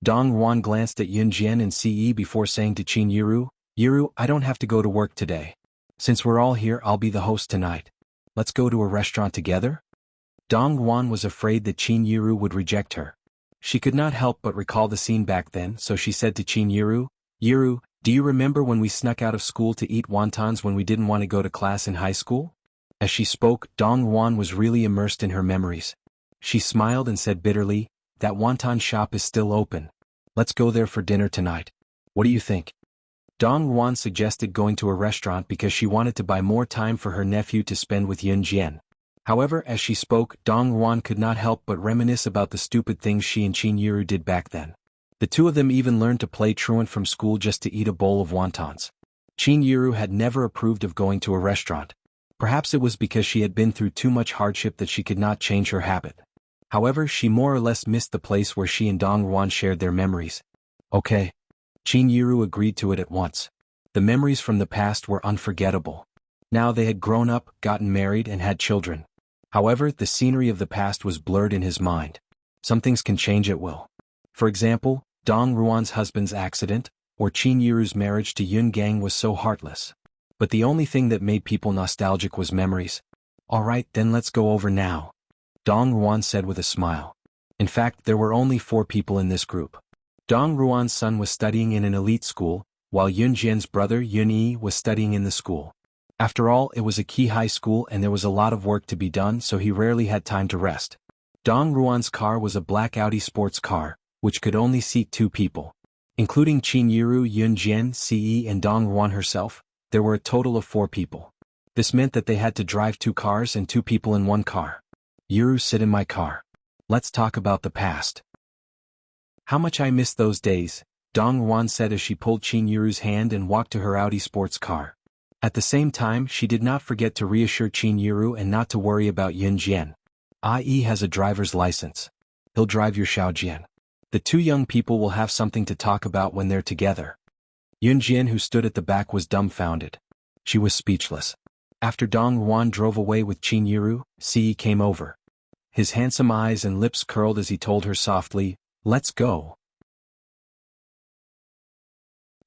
Dong Ruan glanced at Yun Jian and Ce before saying to Qin Yiru, Yiru, I don't have to go to work today. Since we're all here, I'll be the host tonight. Let's go to a restaurant together? Dong Ruan was afraid that Qin Yiru would reject her. She could not help but recall the scene back then, so she said to Qin Yiru, Yiru, do you remember when we snuck out of school to eat wontons when we didn't want to go to class in high school? As she spoke, Dong Ruan was really immersed in her memories. She smiled and said bitterly, that wonton shop is still open. Let's go there for dinner tonight. What do you think? Dong Ruan suggested going to a restaurant because she wanted to buy more time for her nephew to spend with Yun Jian. However, as she spoke, Dong Ruan could not help but reminisce about the stupid things she and Qin Yiru did back then. The two of them even learned to play truant from school just to eat a bowl of wontons. Qin Yiru had never approved of going to a restaurant. Perhaps it was because she had been through too much hardship that she could not change her habit. However, she more or less missed the place where she and Dong Ruan shared their memories. Okay. Qin Yiru agreed to it at once. The memories from the past were unforgettable. Now they had grown up, gotten married, and had children. However, the scenery of the past was blurred in his mind. Some things can change at will. For example, Dong Ruan's husband's accident, or Qin Yiru's marriage to Yun Gang was so heartless. But the only thing that made people nostalgic was memories. Alright, then let's go over now. Dong Ruan said with a smile. In fact, there were only 4 people in this group. Dong Ruan's son was studying in an elite school, while Yun Jian's brother Yun Yi was studying in the school. After all, it was a key high school and there was a lot of work to be done, so he rarely had time to rest. Dong Ruan's car was a black Audi sports car, which could only seat 2 people. Including Qin Yiru, Yun Jian, Ce, and Dong Ruan herself, there were a total of 4 people. This meant that they had to drive 2 cars and 2 people in one car. Yiru, sit in my car. Let's talk about the past. How much I miss those days, Dong Ruan said as she pulled Qin Yiru's hand and walked to her Audi sports car. At the same time, she did not forget to reassure Qin Yiru and not to worry about Yun Jian. Ai has a driver's license. He'll drive your Xiaojian. The 2 young people will have something to talk about when they're together. Yun Jian, who stood at the back, was dumbfounded. She was speechless. After Dong Ruan drove away with Qin Yiru, Ce came over. His handsome eyes and lips curled as he told her softly, let's go.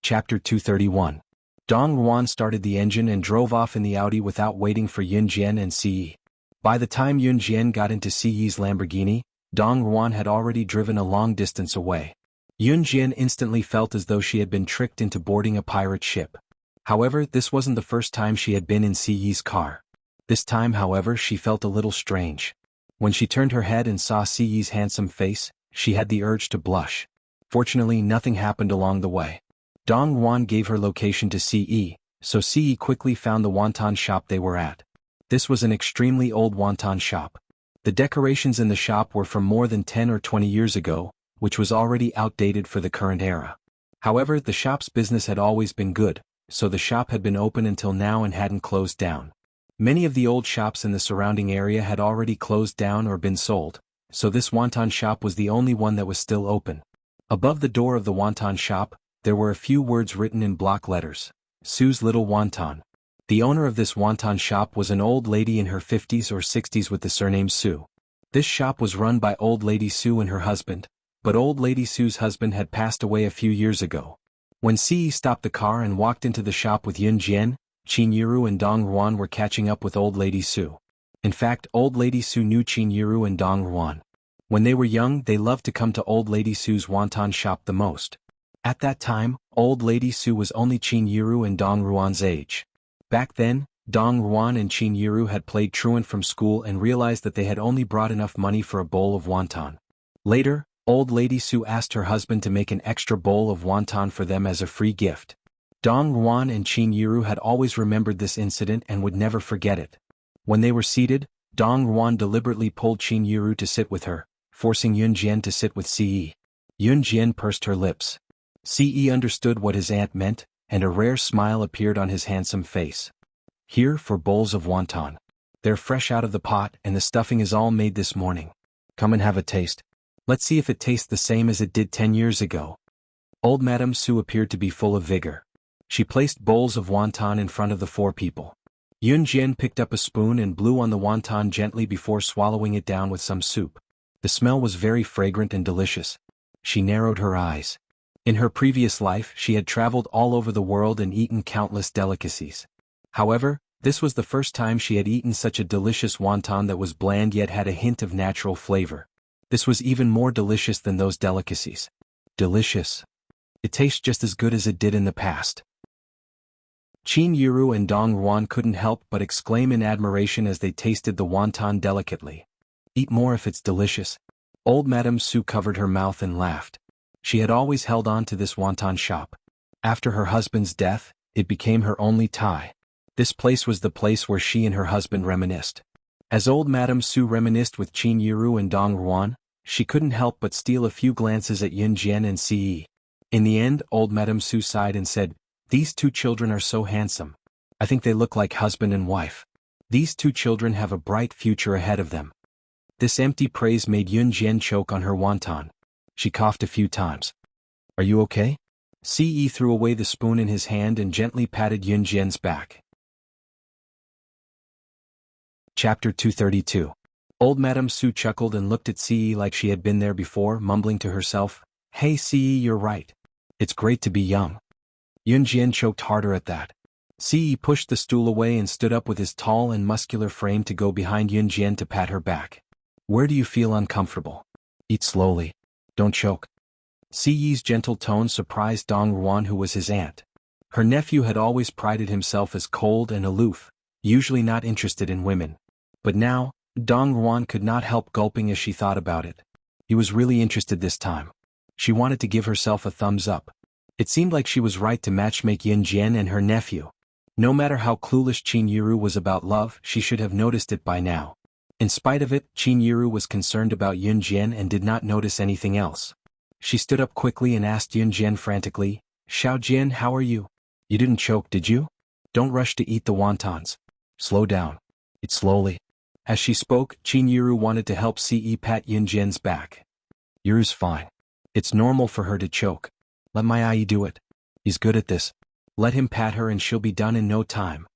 Chapter 231. Dong Ruan started the engine and drove off in the Audi without waiting for Yun Jian and Ce. By the time Yun Jian got into Ce's Lamborghini, Dong Ruan had already driven a long distance away. Yun Jian instantly felt as though she had been tricked into boarding a pirate ship. However, this wasn't the first time she had been in Ce's car. This time, however, she felt a little strange. When she turned her head and saw Ce's handsome face, she had the urge to blush. Fortunately, nothing happened along the way. Dong Ruan gave her location to Ce, so Ce quickly found the wonton shop they were at. This was an extremely old wonton shop. The decorations in the shop were from more than 10 or 20 years ago, which was already outdated for the current era. However, the shop's business had always been good, so the shop had been open until now and hadn't closed down. Many of the old shops in the surrounding area had already closed down or been sold, so this wonton shop was the only one that was still open. Above the door of the wonton shop, there were a few words written in block letters: Sue's Little Wonton. The owner of this wonton shop was an old lady in her 50s or 60s with the surname Sue. This shop was run by Old Lady Sue and her husband, but Old Lady Sue's husband had passed away a few years ago. When Ce stopped the car and walked into the shop with Yun Jian, Qin Yiru and Dong Ruan were catching up with Old Lady Sue. In fact, Old Lady Sue knew Qin Yiru and Dong Ruan. When they were young, they loved to come to Old Lady Sue's wonton shop the most. At that time, Old Lady Sue was only Qin Yiru and Dong Ruan's age. Back then, Dong Ruan and Qin Yiru had played truant from school and realized that they had only brought enough money for a bowl of wonton. Later, Old Lady Sue asked her husband to make an extra bowl of wonton for them as a free gift. Dong Ruan and Qin Yiru had always remembered this incident and would never forget it. When they were seated, Dong Ruan deliberately pulled Qin Yiru to sit with her, forcing Yun Jian to sit with Ce. Yun Jian pursed her lips. Ce understood what his aunt meant, and a rare smile appeared on his handsome face. Here for bowls of wonton. They're fresh out of the pot and the stuffing is all made this morning. Come and have a taste. Let's see if it tastes the same as it did 10 years ago. Old Madame Sue appeared to be full of vigor. She placed bowls of wonton in front of the 4 people. Yun Jian picked up a spoon and blew on the wonton gently before swallowing it down with some soup. The smell was very fragrant and delicious. She narrowed her eyes. In her previous life, she had traveled all over the world and eaten countless delicacies. However, this was the first time she had eaten such a delicious wonton that was bland yet had a hint of natural flavor. This was even more delicious than those delicacies. Delicious. It tastes just as good as it did in the past. Qin Yiru and Dong Ruan couldn't help but exclaim in admiration as they tasted the wonton delicately. Eat more if it's delicious. Old Madame Sue covered her mouth and laughed. She had always held on to this wonton shop. After her husband's death, it became her only tie. This place was the place where she and her husband reminisced. As old Madame Sue reminisced with Qin Yiru and Dong Ruan, she couldn't help but steal a few glances at Yun Jian and Ce. In the end, old Madame Sue sighed and said, "These 2 children are so handsome. I think they look like husband and wife. These 2 children have a bright future ahead of them." This empty praise made Yun Jian choke on her wonton. She coughed a few times. "Are you okay?" Ce threw away the spoon in his hand and gently patted Yun Jian's back. Chapter 232. Old Madame Sue chuckled and looked at Ce like she had been there before, mumbling to herself, "Hey Ce, you're right. It's great to be young." Yun Jian choked harder at that. Ce pushed the stool away and stood up with his tall and muscular frame to go behind Yun Jian to pat her back. "Where do you feel uncomfortable? Eat slowly. Don't choke." Ce's gentle tone surprised Dong Ruan, who was his aunt. Her nephew had always prided himself as cold and aloof, usually not interested in women. But now, Dong Ruan could not help gulping as she thought about it. He was really interested this time. She wanted to give herself a thumbs up. It seemed like she was right to matchmake Yun Jian and her nephew. No matter how clueless Qin Yiru was about love, she should have noticed it by now. In spite of it, Qin Yiru was concerned about Yun Jian and did not notice anything else. She stood up quickly and asked Yun Jian frantically, "Xiao Jian, how are you? You didn't choke, did you? Don't rush to eat the wontons. Slow down. Eat slowly." As she spoke, Qin Yiru wanted to help Ce pat Yun Jian's back. "Yiru's fine. It's normal for her to choke. Let my Ai do it. He's good at this. Let him pat her and she'll be done in no time."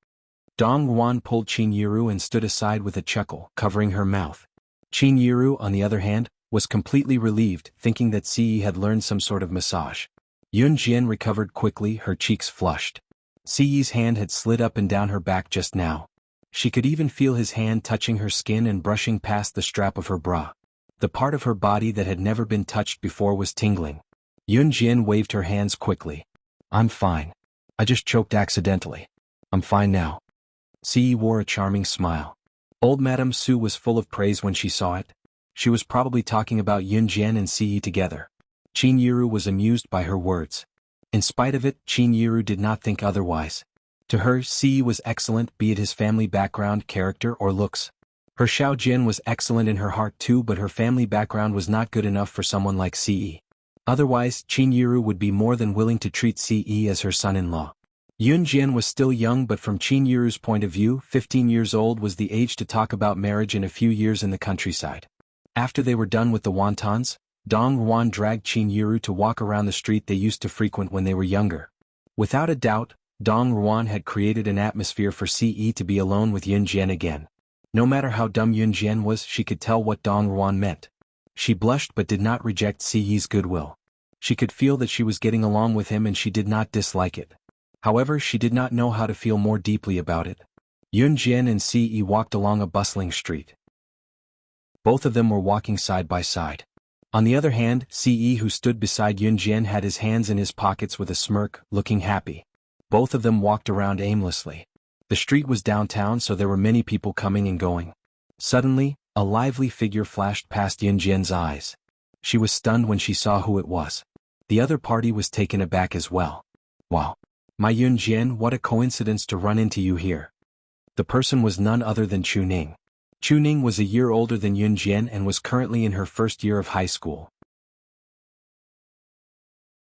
Dong Ruan pulled Qin Yiru and stood aside with a chuckle, covering her mouth. Qin Yiru, on the other hand, was completely relieved, thinking that Ce had learned some sort of massage. Yun Jian recovered quickly, her cheeks flushed. Ce's hand had slid up and down her back just now. She could even feel his hand touching her skin and brushing past the strap of her bra. The part of her body that had never been touched before was tingling. Yun Jian waved her hands quickly. "I'm fine. I just choked accidentally. I'm fine now." Ce wore a charming smile. Old Madame Sue was full of praise when she saw it. She was probably talking about Yun Jian and Ce together. Qin Yiru was amused by her words. In spite of it, Qin Yiru did not think otherwise. To her, Ce was excellent, be it his family background, character, or looks. Her Xiao Jin was excellent in her heart too, but her family background was not good enough for someone like Ce. Otherwise, Qin Yiru would be more than willing to treat Ce as her son-in-law. Yun Jian was still young, but from Qin Yiru's point of view, 15 years old was the age to talk about marriage in a few years in the countryside. After they were done with the wontons, Dong Ruan dragged Qin Yiru to walk around the street they used to frequent when they were younger. Without a doubt, Dong Ruan had created an atmosphere for Ce to be alone with Yun Jian again. No matter how dumb Yun Jian was, she could tell what Dong Ruan meant. She blushed but did not reject Ce's goodwill. She could feel that she was getting along with him and she did not dislike it. However, she did not know how to feel more deeply about it. Yun Jian and Ce walked along a bustling street. Both of them were walking side by side. On the other hand, Ce, who stood beside Yun Jian, had his hands in his pockets with a smirk, looking happy. Both of them walked around aimlessly. The street was downtown, so there were many people coming and going. Suddenly, a lively figure flashed past Yun Jian's eyes. She was stunned when she saw who it was. The other party was taken aback as well. Wow! My Yun Jian, what a coincidence to run into you here. The person was none other than Chu Ning. Chu Ning was a year older than Yun Jian and was currently in her first year of high school.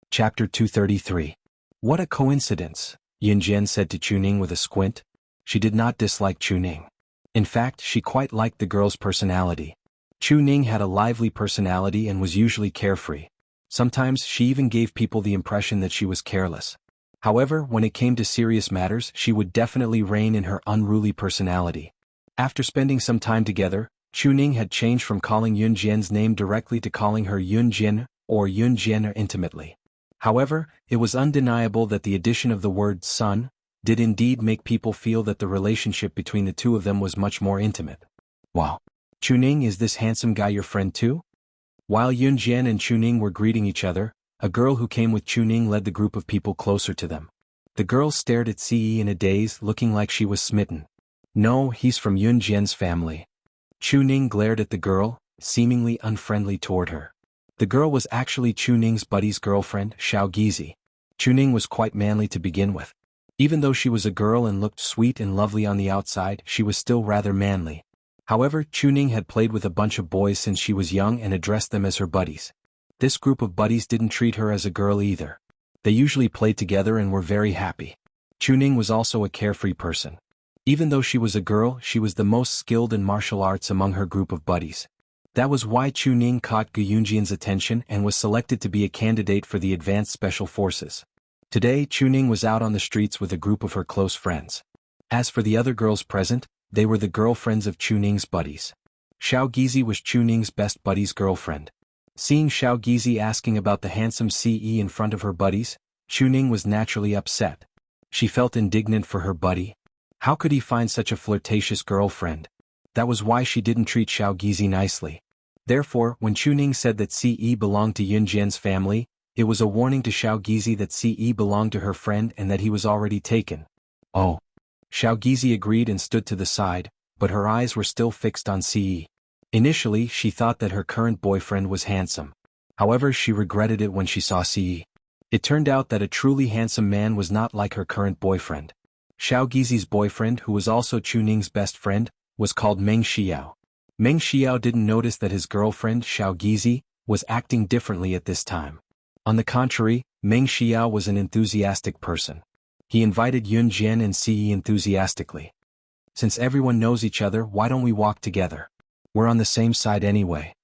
Chapter 233. What a coincidence, Yun Jian said to Chu Ning with a squint. She did not dislike Chu Ning. In fact, she quite liked the girl's personality. Chu Ning had a lively personality and was usually carefree. Sometimes she even gave people the impression that she was careless. However, when it came to serious matters, she would definitely reign in her unruly personality. After spending some time together, Chu Ning had changed from calling Yun Jian's name directly to calling her Yun Jian or Yun Jian intimately. However, it was undeniable that the addition of the word son did indeed make people feel that the relationship between the two of them was much more intimate. Wow! Chu Ning, is this handsome guy your friend too? While Yun Jian and Chu Ning were greeting each other, a girl who came with Chu Ning led the group of people closer to them. The girl stared at Ce in a daze, looking like she was smitten. No, he's from Yun Jian's family. Chu Ning glared at the girl, seemingly unfriendly toward her. The girl was actually Chu Ning's buddy's girlfriend, Xiao Gizi. Chu Ning was quite manly to begin with. Even though she was a girl and looked sweet and lovely on the outside, she was still rather manly. However, Chu Ning had played with a bunch of boys since she was young and addressed them as her buddies. This group of buddies didn't treat her as a girl either. They usually played together and were very happy. Chu Ning was also a carefree person. Even though she was a girl, she was the most skilled in martial arts among her group of buddies. That was why Chu Ning caught Gu Yunjian's attention and was selected to be a candidate for the Advanced Special Forces. Today, Chu Ning was out on the streets with a group of her close friends. As for the other girls present, they were the girlfriends of Chu Ning's buddies. Xiao Gizi was Chu Ning's best buddy's girlfriend. Seeing Xiao Gizi asking about the handsome Ce in front of her buddies, Chu Ning was naturally upset. She felt indignant for her buddy. How could he find such a flirtatious girlfriend? That was why she didn't treat Xiao Gizi nicely. Therefore, when Chu Ning said that Ce belonged to Yun Jian's family, it was a warning to Xiao Gizi that Ce belonged to her friend and that he was already taken. Oh. Xiao Gizi agreed and stood to the side, but her eyes were still fixed on Ce. Initially, she thought that her current boyfriend was handsome. However, she regretted it when she saw Ce. It turned out that a truly handsome man was not like her current boyfriend. Xiao Gizi's boyfriend, who was also Chu Ning's best friend, was called Meng Xiao. Meng Xiao didn't notice that his girlfriend, Xiao Gizi, was acting differently at this time. On the contrary, Meng Xiao was an enthusiastic person. He invited Yun Jian and Ce enthusiastically. Since everyone knows each other, why don't we walk together? We're on the same side anyway.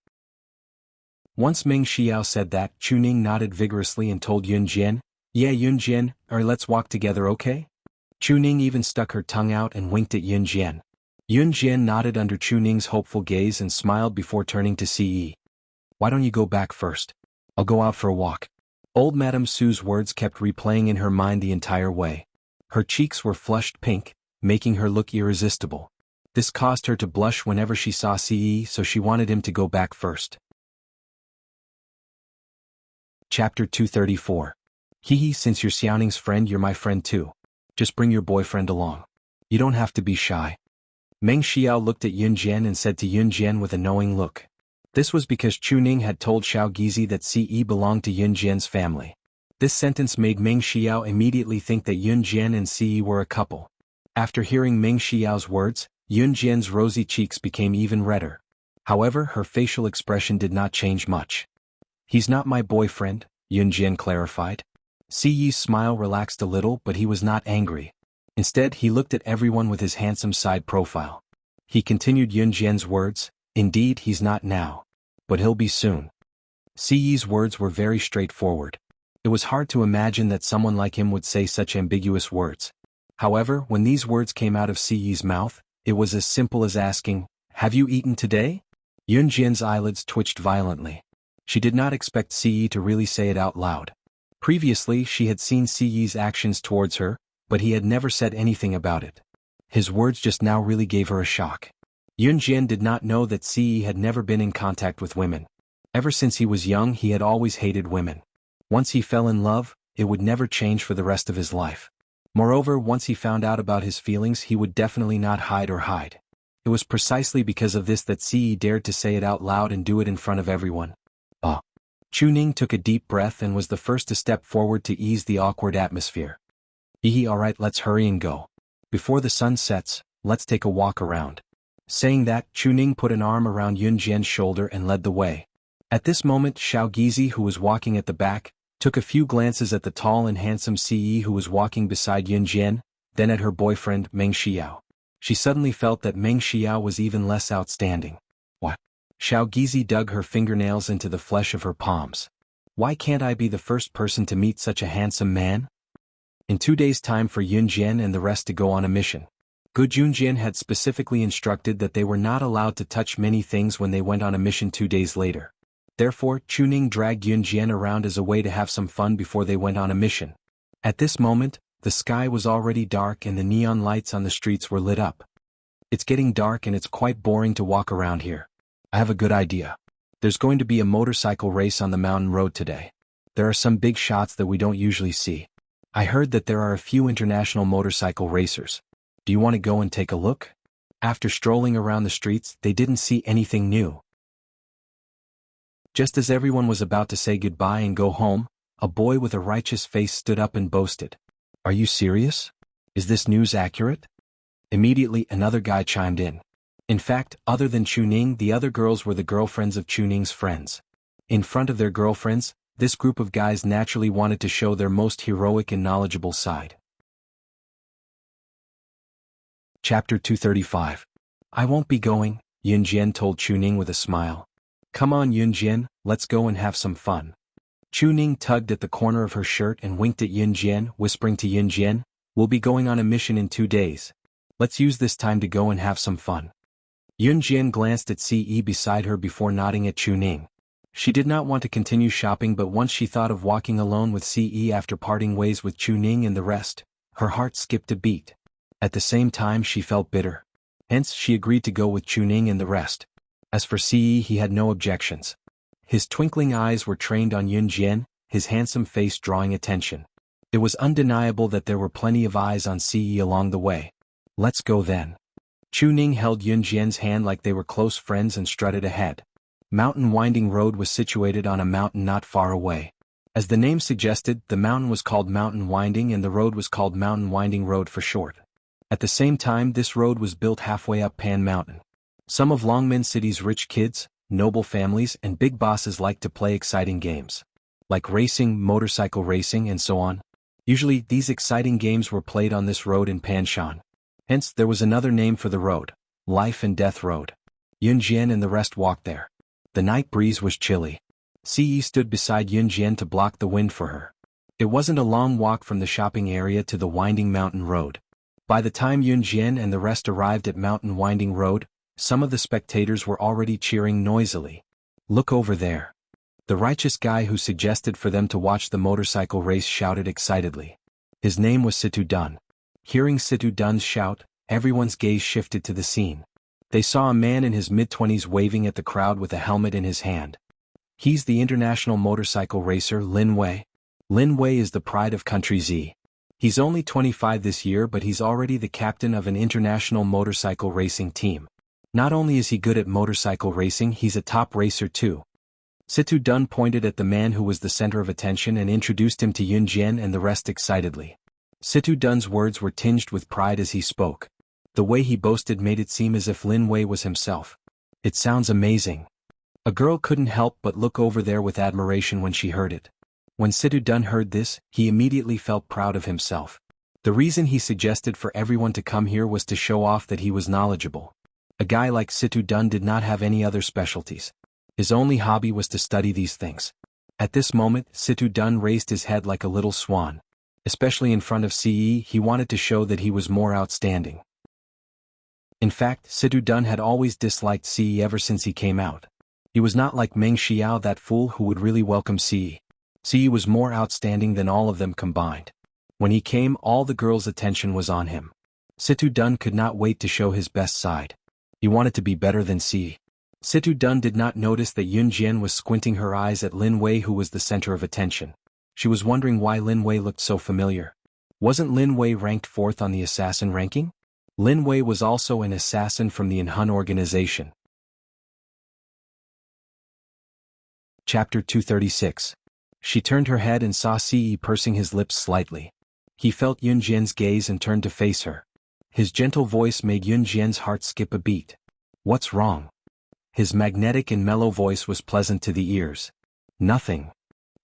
Once Meng Xiao said that, Chu Ning nodded vigorously and told Yun Jian, "Yeah, Yun Jian, let's walk together, okay?" Chu Ning even stuck her tongue out and winked at Yun Jian. Yun Jian nodded under Chu Ning's hopeful gaze and smiled before turning to Ce. "Why don't you go back first? I'll go out for a walk." Old Madame Su's words kept replaying in her mind the entire way. Her cheeks were flushed pink, making her look irresistible. This caused her to blush whenever she saw Ce, so she wanted him to go back first. Chapter 234. Hehe, since you're Xiaoning's friend, you're my friend too. Just bring your boyfriend along. You don't have to be shy. Meng Xiao looked at Yun Jian and said to Yun Jian with a knowing look. This was because Chu Ning had told Xiao Gizi that Ce belonged to Yun Jian's family. This sentence made Meng Xiao immediately think that Yun Jian and Ce were a couple. After hearing Meng Xiao's words, Yunjian's rosy cheeks became even redder. However, her facial expression did not change much. "He's not my boyfriend," Yunjian clarified. Siyi's smile relaxed a little, but he was not angry. Instead, he looked at everyone with his handsome side profile. He continued Yunjian's words, "Indeed, he's not now. But he'll be soon." Siyi's words were very straightforward. It was hard to imagine that someone like him would say such ambiguous words. However, when these words came out of Siyi's mouth, it was as simple as asking, "Have you eaten today?" Yunjian's eyelids twitched violently. She did not expect Siyi to really say it out loud. Previously, she had seen Siyi's actions towards her, but he had never said anything about it. His words just now really gave her a shock. Yunjian did not know that Siyi had never been in contact with women. Ever since he was young, he had always hated women. Once he fell in love, it would never change for the rest of his life. Moreover, once he found out about his feelings, he would definitely not hide. It was precisely because of this that Siyi dared to say it out loud and do it in front of everyone. Chuning took a deep breath and was the first to step forward to ease the awkward atmosphere. Alright, let's hurry and go. Before the sun sets, let's take a walk around." Saying that, Chuning put an arm around Yunjian's shoulder and led the way. At this moment, Xiaogizi, who was walking at the back, took a few glances at the tall and handsome Siyi who was walking beside Yunjian, then at her boyfriend, Meng Xiao. She suddenly felt that Meng Xiao was even less outstanding. What? Xiaogizi dug her fingernails into the flesh of her palms. Why can't I be the first person to meet such a handsome man? In 2 days' time for Yunjian and the rest to go on a mission. Good Yunjian had specifically instructed that they were not allowed to touch many things when they went on a mission 2 days later. Therefore, Chuning dragged Yunjian around as a way to have some fun before they went on a mission. At this moment, the sky was already dark and the neon lights on the streets were lit up. "It's getting dark and it's quite boring to walk around here. I have a good idea. There's going to be a motorcycle race on the mountain road today. There are some big shots that we don't usually see. I heard that there are a few international motorcycle racers. Do you want to go and take a look?" After strolling around the streets, they didn't see anything new. Just as everyone was about to say goodbye and go home, a boy with a righteous face stood up and boasted, "Are you serious? Is this news accurate?" Immediately, another guy chimed in. In fact, other than Chuning, the other girls were the girlfriends of Chuning's friends. In front of their girlfriends, this group of guys naturally wanted to show their most heroic and knowledgeable side. Chapter 235. "I won't be going," Yunjian told Chuning with a smile. "Come on, Yunjian, let's go and have some fun." Chuning tugged at the corner of her shirt and winked at Yunjian, whispering to Yunjian, "We'll be going on a mission in 2 days. Let's use this time to go and have some fun." Yunjian glanced at Ce beside her before nodding at Chuning. She did not want to continue shopping, but once she thought of walking alone with Ce after parting ways with Chuning and the rest, her heart skipped a beat. At the same time, she felt bitter. Hence, she agreed to go with Chuning and the rest. As for Ce, he had no objections. His twinkling eyes were trained on Yunjian, his handsome face drawing attention. It was undeniable that there were plenty of eyes on Ce along the way. "Let's go then." Chuning held Yunjian's hand like they were close friends and strutted ahead. Mountain Winding Road was situated on a mountain not far away. As the name suggested, the mountain was called Mountain Winding and the road was called Mountain Winding Road for short. At the same time, this road was built halfway up Pan Mountain. Some of Longmen City's rich kids, noble families, and big bosses liked to play exciting games. Like racing, motorcycle racing, and so on. Usually, these exciting games were played on this road in Panshan. Hence, there was another name for the road, Life and Death Road. Yunjian and the rest walked there. The night breeze was chilly. Ce stood beside Yunjian to block the wind for her. It wasn't a long walk from the shopping area to the winding mountain road. By the time Yunjian and the rest arrived at Mountain Winding Road, some of the spectators were already cheering noisily. "Look over there." The righteous guy who suggested for them to watch the motorcycle race shouted excitedly. His name was Situ Dun. Hearing Situ Dun's shout, everyone's gaze shifted to the scene. They saw a man in his mid-20s waving at the crowd with a helmet in his hand. He's the international motorcycle racer Lin Wei. Lin Wei is the pride of Country Z. He's only 25 this year, but he's already the captain of an international motorcycle racing team. Not only is he good at motorcycle racing, he's a top racer too. Situ Dun pointed at the man who was the center of attention and introduced him to Yunjian and the rest excitedly. Situ Dun's words were tinged with pride as he spoke. The way he boasted made it seem as if Lin Wei was himself. It sounds amazing. A girl couldn't help but look over there with admiration when she heard it. When Situ Dun heard this, he immediately felt proud of himself. The reason he suggested for everyone to come here was to show off that he was knowledgeable. A guy like Situ Dun did not have any other specialties. His only hobby was to study these things. At this moment, Situ Dun raised his head like a little swan. Especially in front of Ce, he wanted to show that he was more outstanding. In fact, Situ Dun had always disliked Ce ever since he came out. He was not like Meng Xiao, that fool who would really welcome Ce. Ce was more outstanding than all of them combined. When he came, all the girls' attention was on him. Situ Dun could not wait to show his best side. He wanted to be better than Ce. Situ Dun did not notice that Yun Jian was squinting her eyes at Lin Wei, who was the center of attention. She was wondering why Lin Wei looked so familiar. Wasn't Lin Wei ranked 4th on the assassin ranking? Lin Wei was also an assassin from the Inhun organization. Chapter 236. She turned her head and saw Ce pursing his lips slightly. He felt Yun Jian's gaze and turned to face her. His gentle voice made Yun Jian's heart skip a beat. What's wrong? His magnetic and mellow voice was pleasant to the ears. Nothing.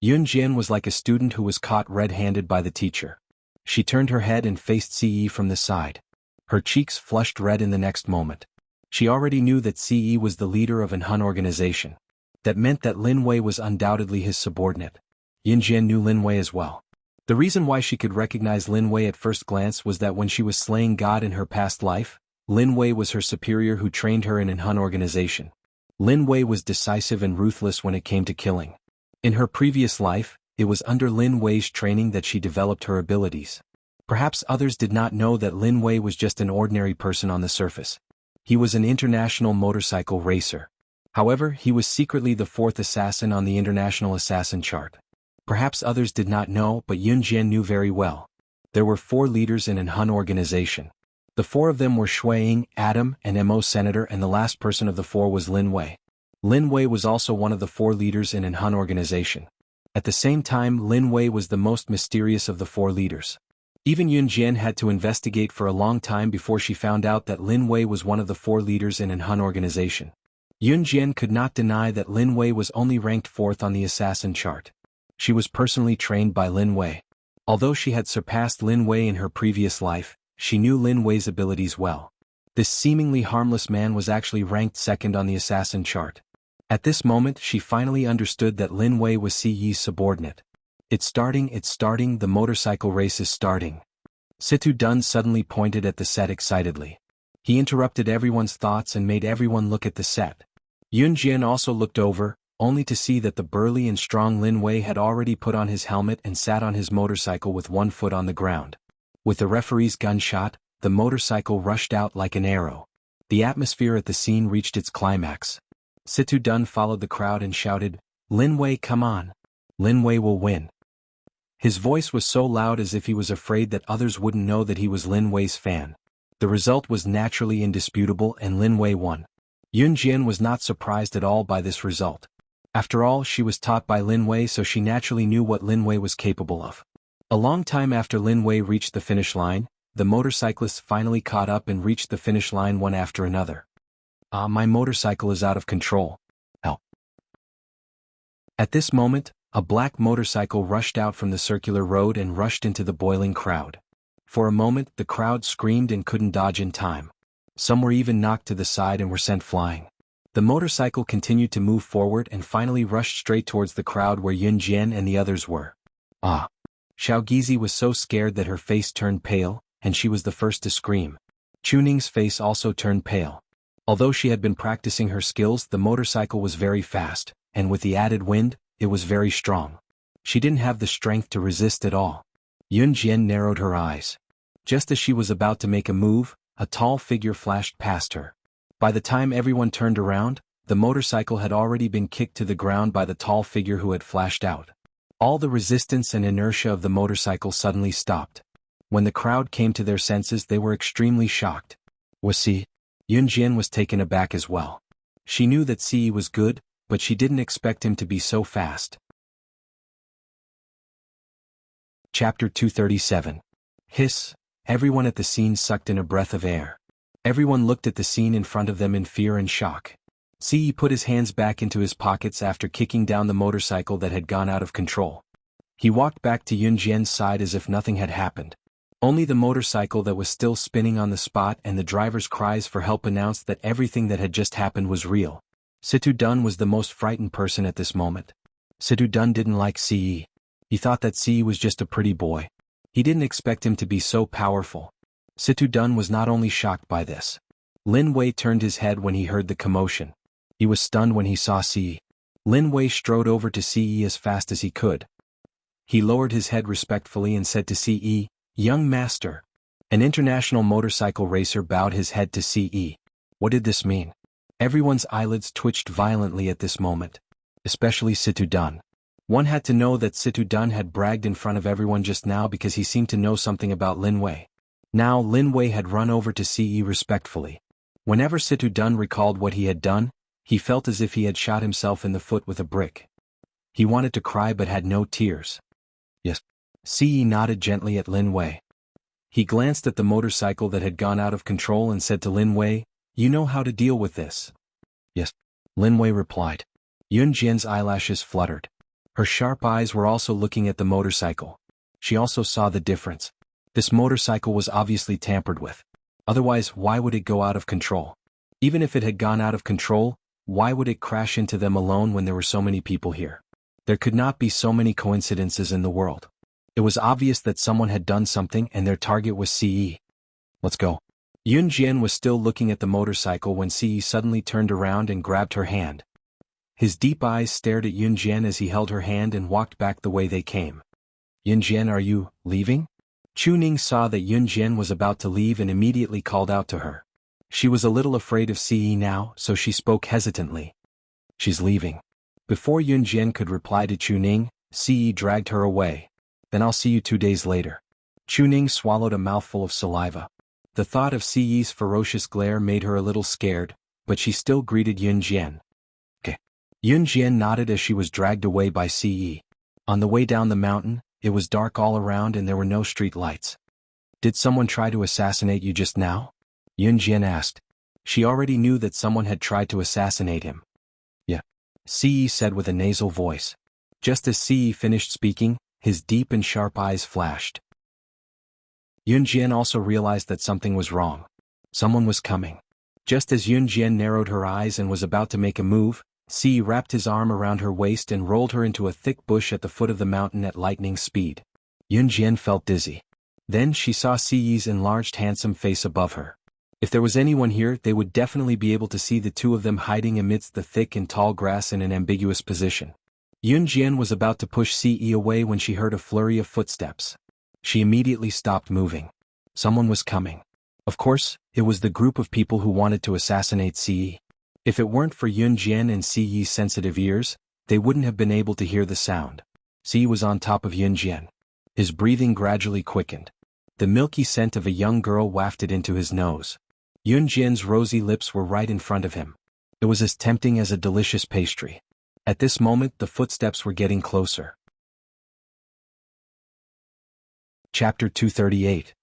Yun Jian was like a student who was caught red-handed by the teacher. She turned her head and faced Ce from the side. Her cheeks flushed red in the next moment. She already knew that Ce was the leader of Inhun organization. That meant that Lin Wei was undoubtedly his subordinate. Yun Jian knew Lin Wei as well. The reason why she could recognize Lin Wei at first glance was that when she was slaying God in her past life, Lin Wei was her superior who trained her in Inhun organization. Lin Wei was decisive and ruthless when it came to killing. In her previous life, it was under Lin Wei's training that she developed her abilities. Perhaps others did not know that Lin Wei was just an ordinary person on the surface. He was an international motorcycle racer. However, he was secretly the 4th assassin on the international assassin chart. Perhaps others did not know, but Yun Jian knew very well. There were 4 leaders in Inhun organization. The 4 of them were Shuiying, Adam, and Mo Senator, and the last person of the 4 was Lin Wei. Lin Wei was also one of the 4 leaders in Inhun organization. At the same time, Lin Wei was the most mysterious of the 4 leaders. Even Yun Jian had to investigate for a long time before she found out that Lin Wei was one of the 4 leaders in Inhun organization. Yun Jian could not deny that Lin Wei was only ranked 4th on the assassin chart. She was personally trained by Lin Wei. Although she had surpassed Lin Wei in her previous life, she knew Lin Wei's abilities well. This seemingly harmless man was actually ranked 2nd on the assassin chart. At this moment, she finally understood that Lin Wei was Ce's subordinate. It's starting, the motorcycle race is starting. Situ Dun suddenly pointed at the set excitedly. He interrupted everyone's thoughts and made everyone look at the set. Yun Jian also looked over, only to see that the burly and strong Lin Wei had already put on his helmet and sat on his motorcycle with one foot on the ground. With the referee's gunshot, the motorcycle rushed out like an arrow. The atmosphere at the scene reached its climax. Situ Dun followed the crowd and shouted, "Lin Wei, come on. Lin Wei will win." His voice was so loud as if he was afraid that others wouldn't know that he was Lin Wei's fan. The result was naturally indisputable and Lin Wei won. Yun Jian was not surprised at all by this result. After all, she was taught by Lin Wei, so she naturally knew what Lin Wei was capable of. A long time after Lin Wei reached the finish line, the motorcyclists finally caught up and reached the finish line one after another. My motorcycle is out of control. Help. At this moment, a black motorcycle rushed out from the circular road and rushed into the boiling crowd. For a moment, the crowd screamed and couldn't dodge in time. Some were even knocked to the side and were sent flying. The motorcycle continued to move forward and finally rushed straight towards the crowd where Yun Jian and the others were. Xiao Gizi was so scared that her face turned pale, and she was the first to scream. Chuning's face also turned pale. Although she had been practicing her skills, the motorcycle was very fast, and with the added wind, it was very strong. She didn't have the strength to resist at all. Yun Jian narrowed her eyes. Just as she was about to make a move, a tall figure flashed past her. By the time everyone turned around, the motorcycle had already been kicked to the ground by the tall figure who had flashed out. All the resistance and inertia of the motorcycle suddenly stopped. When the crowd came to their senses, they were extremely shocked. Was Ce? Yun Jian was taken aback as well. She knew that Ce was good, but she didn't expect him to be so fast. Chapter 237. Hiss. Everyone at the scene sucked in a breath of air. Everyone looked at the scene in front of them in fear and shock. Ce put his hands back into his pockets after kicking down the motorcycle that had gone out of control. He walked back to Yunjian's side as if nothing had happened. Only the motorcycle that was still spinning on the spot and the driver's cries for help announced that everything that had just happened was real. Situ Dun was the most frightened person at this moment. Situ Dun didn't like Ce. He thought that Ce was just a pretty boy. He didn't expect him to be so powerful. Situ Dun was not only shocked by this. Lin Wei turned his head when he heard the commotion. He was stunned when he saw Ce. Lin Wei strode over to Ce as fast as he could. He lowered his head respectfully and said to Ce, "Young master." An international motorcycle racer bowed his head to Ce. What did this mean? Everyone's eyelids twitched violently at this moment. Especially Situ Dun. One had to know that Situ Dun had bragged in front of everyone just now because he seemed to know something about Lin Wei. Now Lin Wei had run over to Ce respectfully. Whenever Situ Dun recalled what he had done, he felt as if he had shot himself in the foot with a brick. He wanted to cry but had no tears. Yes. Ce nodded gently at Lin Wei. He glanced at the motorcycle that had gone out of control and said to Lin Wei, "You know how to deal with this?" "Yes," Lin Wei replied. Yunjian's eyelashes fluttered. Her sharp eyes were also looking at the motorcycle. She also saw the difference. This motorcycle was obviously tampered with. Otherwise, why would it go out of control? Even if it had gone out of control, why would it crash into them alone when there were so many people here? There could not be so many coincidences in the world. It was obvious that someone had done something and their target was Ce. "Let's go." Yunjian was still looking at the motorcycle when Ce suddenly turned around and grabbed her hand. His deep eyes stared at Yunjian as he held her hand and walked back the way they came. "Yunjian, are you leaving?" Chu Ning saw that Yunjian was about to leave and immediately called out to her. She was a little afraid of Ce now, so she spoke hesitantly. "She's leaving." Before Yunjian could reply to Chu Ning, Ce dragged her away. "Then I'll see you 2 days later." Chu Ning swallowed a mouthful of saliva. The thought of Ce's ferocious glare made her a little scared, but she still greeted Yunjian. "Okay." Yunjian nodded as she was dragged away by Ce. On the way down the mountain, it was dark all around and there were no street lights. "Did someone try to assassinate you just now?" Yunjian asked. She already knew that someone had tried to assassinate him. "Yeah," Ce said with a nasal voice. Just as Ce finished speaking, his deep and sharp eyes flashed. Yunjian also realized that something was wrong. Someone was coming. Just as Yunjian narrowed her eyes and was about to make a move, Ce wrapped his arm around her waist and rolled her into a thick bush at the foot of the mountain at lightning speed. Yunjian felt dizzy. Then she saw Ce's enlarged handsome face above her. If there was anyone here, they would definitely be able to see the two of them hiding amidst the thick and tall grass in an ambiguous position. Yunjian was about to push Ce away when she heard a flurry of footsteps. She immediately stopped moving. Someone was coming. Of course, it was the group of people who wanted to assassinate Ce. If it weren't for Yunjian and Ce's sensitive ears, they wouldn't have been able to hear the sound. Ce was on top of Yunjian. His breathing gradually quickened. The milky scent of a young girl wafted into his nose. Yunjian's rosy lips were right in front of him. It was as tempting as a delicious pastry. At this moment, the footsteps were getting closer. Chapter 238.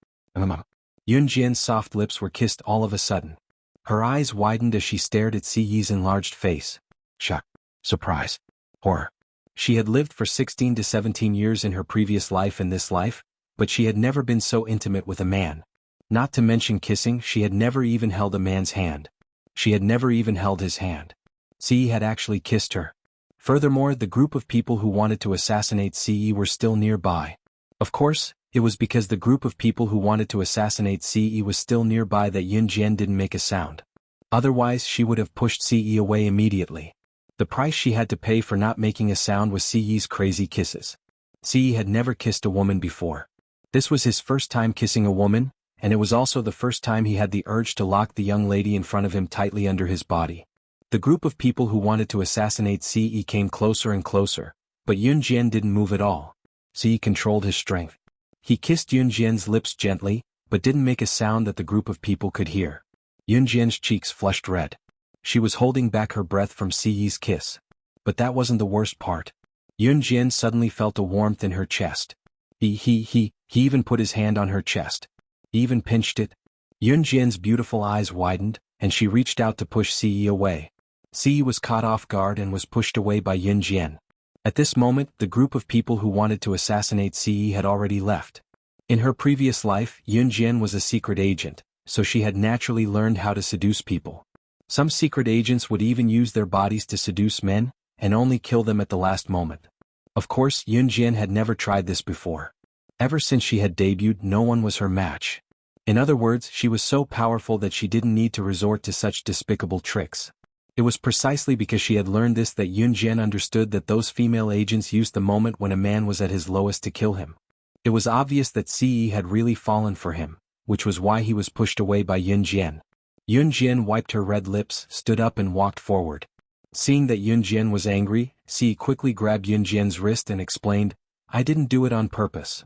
Yunjian's soft lips were kissed all of a sudden. Her eyes widened as she stared at Ce's enlarged face. Shock, surprise, horror. She had lived for 16 to 17 years in her previous life and this life, but she had never been so intimate with a man. Not to mention kissing, she had never even held a man's hand. She had never even held his hand. Ce had actually kissed her. Furthermore, the group of people who wanted to assassinate Ce were still nearby. Of course, it was because the group of people who wanted to assassinate Ce was still nearby that Yunjian didn't make a sound. Otherwise, she would have pushed Ce away immediately. The price she had to pay for not making a sound was Ce's crazy kisses. Ce had never kissed a woman before. This was his first time kissing a woman, and it was also the first time he had the urge to lock the young lady in front of him tightly under his body. The group of people who wanted to assassinate Ce came closer and closer, but Yunjian didn't move at all. Ce controlled his strength. He kissed Yunjian's lips gently, but didn't make a sound that the group of people could hear. Yunjian's cheeks flushed red. She was holding back her breath from Ce's kiss. But that wasn't the worst part. Yunjian suddenly felt a warmth in her chest. He even put his hand on her chest. He even pinched it. Yunjian's beautiful eyes widened, and she reached out to push Ce away. Ce was caught off guard and was pushed away by Yunjian. At this moment, the group of people who wanted to assassinate Ce had already left. In her previous life, Yunjian was a secret agent, so she had naturally learned how to seduce people. Some secret agents would even use their bodies to seduce men, and only kill them at the last moment. Of course, Yunjian had never tried this before. Ever since she had debuted, no one was her match. In other words, she was so powerful that she didn't need to resort to such despicable tricks. It was precisely because she had learned this that Yunjian understood that those female agents used the moment when a man was at his lowest to kill him. It was obvious that Ce had really fallen for him, which was why he was pushed away by Yunjian. Yunjian wiped her red lips, stood up and walked forward. Seeing that Yunjian was angry, Ce quickly grabbed Yunjian's wrist and explained, "I didn't do it on purpose."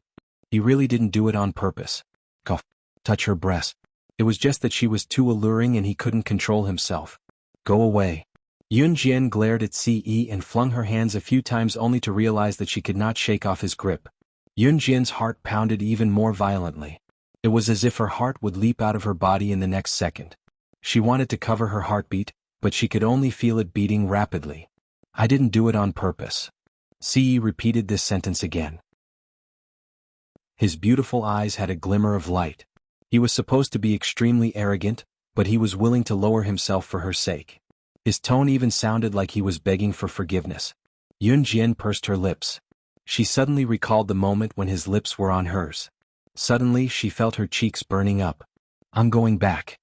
He really didn't do it on purpose. Cough. Touch her breast. It was just that she was too alluring and he couldn't control himself. Go away. Yunjian glared at Ce and flung her hands a few times only to realize that she could not shake off his grip. Yunjian's heart pounded even more violently. It was as if her heart would leap out of her body in the next second. She wanted to cover her heartbeat, but she could only feel it beating rapidly. I didn't do it on purpose. Ce repeated this sentence again. His beautiful eyes had a glimmer of light. He was supposed to be extremely arrogant, but he was willing to lower himself for her sake. His tone even sounded like he was begging for forgiveness. Yunjian pursed her lips. She suddenly recalled the moment when his lips were on hers. Suddenly she felt her cheeks burning up. I'm going back.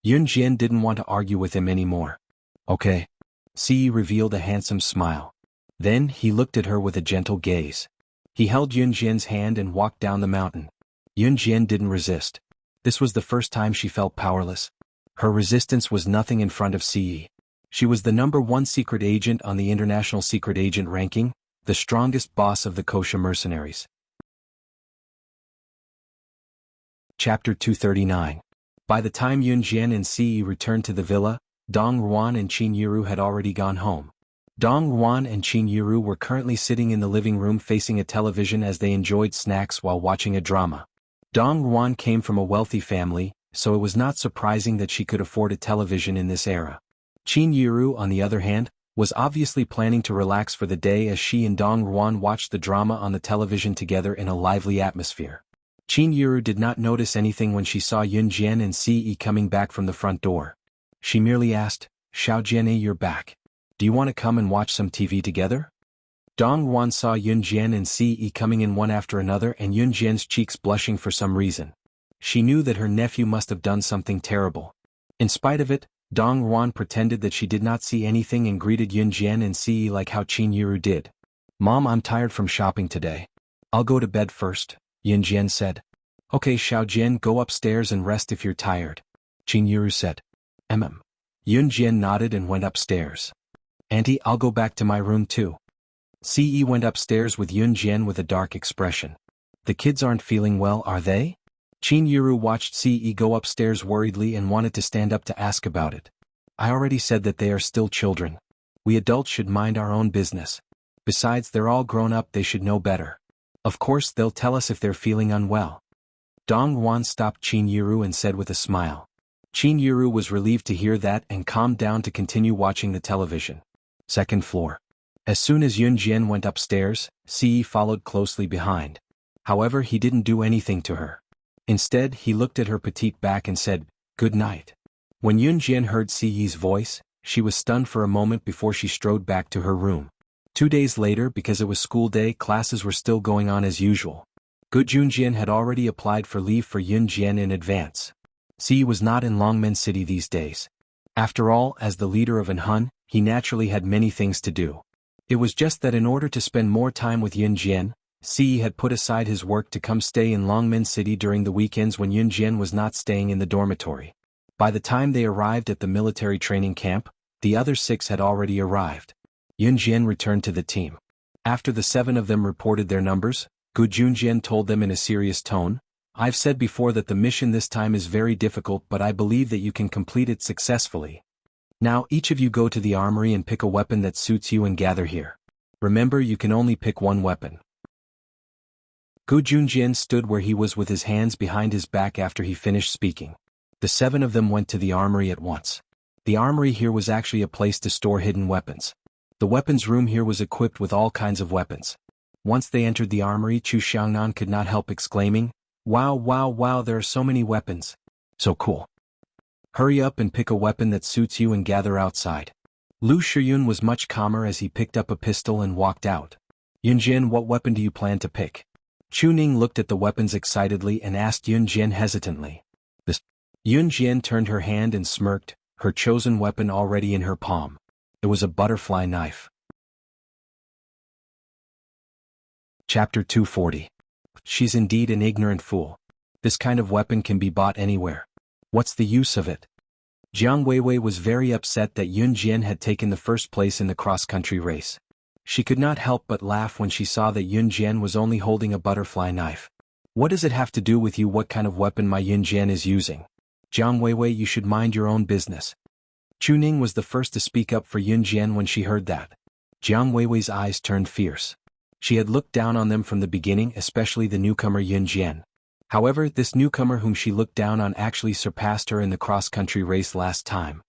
Yunjian didn't want to argue with him anymore. Okay. Ce revealed a handsome smile. Then he looked at her with a gentle gaze. He held Yunjian's hand and walked down the mountain. Yunjian didn't resist. This was the first time she felt powerless. Her resistance was nothing in front of Ce. She was the #1 secret agent on the international secret agent ranking, the strongest boss of the Wuxia mercenaries. Chapter 239. By the time Yunjian and Ce returned to the villa, Dong Ruan and Qin Yiru had already gone home. Dong Ruan and Qin Yiru were currently sitting in the living room facing a television as they enjoyed snacks while watching a drama. Dong Ruan came from a wealthy family, so it was not surprising that she could afford a television in this era. Qin Yiru, on the other hand, was obviously planning to relax for the day as she and Dong Ruan watched the drama on the television together in a lively atmosphere. Qin Yiru did not notice anything when she saw Yunjian and Ce coming back from the front door. She merely asked, Xiao Jian'e, you're back. Do you want to come and watch some TV together? Dong Ruan saw Yunjian and Ce coming in one after another and Yunjian's cheeks blushing for some reason. She knew that her nephew must have done something terrible. In spite of it, Dong Ruan pretended that she did not see anything and greeted Yunjian and Ce like how Qin Yiru did. Mom, I'm tired from shopping today. I'll go to bed first, Yunjian said. Okay, Xiaojian, go upstairs and rest if you're tired, Qin Yiru said. Yunjian nodded and went upstairs. Auntie, I'll go back to my room too. Ce went upstairs with Yunjian with a dark expression. The kids aren't feeling well, are they? Qin Yiru watched Ce go upstairs worriedly and wanted to stand up to ask about it. I already said that they are still children. We adults should mind our own business. Besides, they're all grown up, they should know better. Of course, they'll tell us if they're feeling unwell. Dong Ruan stopped Qin Yiru and said with a smile. Qin Yiru was relieved to hear that and calmed down to continue watching the television. Second floor. As soon as Yunjian went upstairs, Ce followed closely behind. However, he didn't do anything to her. Instead, he looked at her petite back and said, Good night. When Yunjian heard Ce's voice, she was stunned for a moment before she strode back to her room. 2 days later, because it was school day, classes were still going on as usual. Good Yunjian had already applied for leave for Yunjian in advance. Ce was not in Longmen City these days. After all, as the leader of Anhun, he naturally had many things to do. It was just that in order to spend more time with Yunjian, Ce had put aside his work to come stay in Longmen City during the weekends when Yunjian was not staying in the dormitory. By the time they arrived at the military training camp, the other 6 had already arrived. Yunjian returned to the team. After the 7 of them reported their numbers, Good Yunjian told them in a serious tone, I've said before that the mission this time is very difficult, but I believe that you can complete it successfully. Now each of you go to the armory and pick a weapon that suits you and gather here. Remember, you can only pick one weapon. Gu Junjian stood where he was with his hands behind his back after he finished speaking. The 7 of them went to the armory at once. The armory here was actually a place to store hidden weapons. The weapons room here was equipped with all kinds of weapons. Once they entered the armory, Chu Xiangnan could not help exclaiming, "Wow, wow, wow, there are so many weapons. So cool. Hurry up and pick a weapon that suits you and gather outside." Lu Shiyun was much calmer as he picked up a pistol and walked out. "Yunjian, what weapon do you plan to pick?" Chu Ning looked at the weapons excitedly and asked Yunjian hesitantly. Yunjian turned her hand and smirked, her chosen weapon already in her palm. It was a butterfly knife. Chapter 240. She's indeed an ignorant fool. This kind of weapon can be bought anywhere. What's the use of it? Jiang Weiwei was very upset that Yunjian had taken the first place in the cross-country race. She could not help but laugh when she saw that Yunjian was only holding a butterfly knife. "What does it have to do with you what kind of weapon my Yunjian is using? Jiang Weiwei, you should mind your own business." Chu Ning was the first to speak up for Yunjian when she heard that. Jiang Weiwei's eyes turned fierce. She had looked down on them from the beginning, especially the newcomer Yunjian. However, this newcomer whom she looked down on actually surpassed her in the cross-country race last time.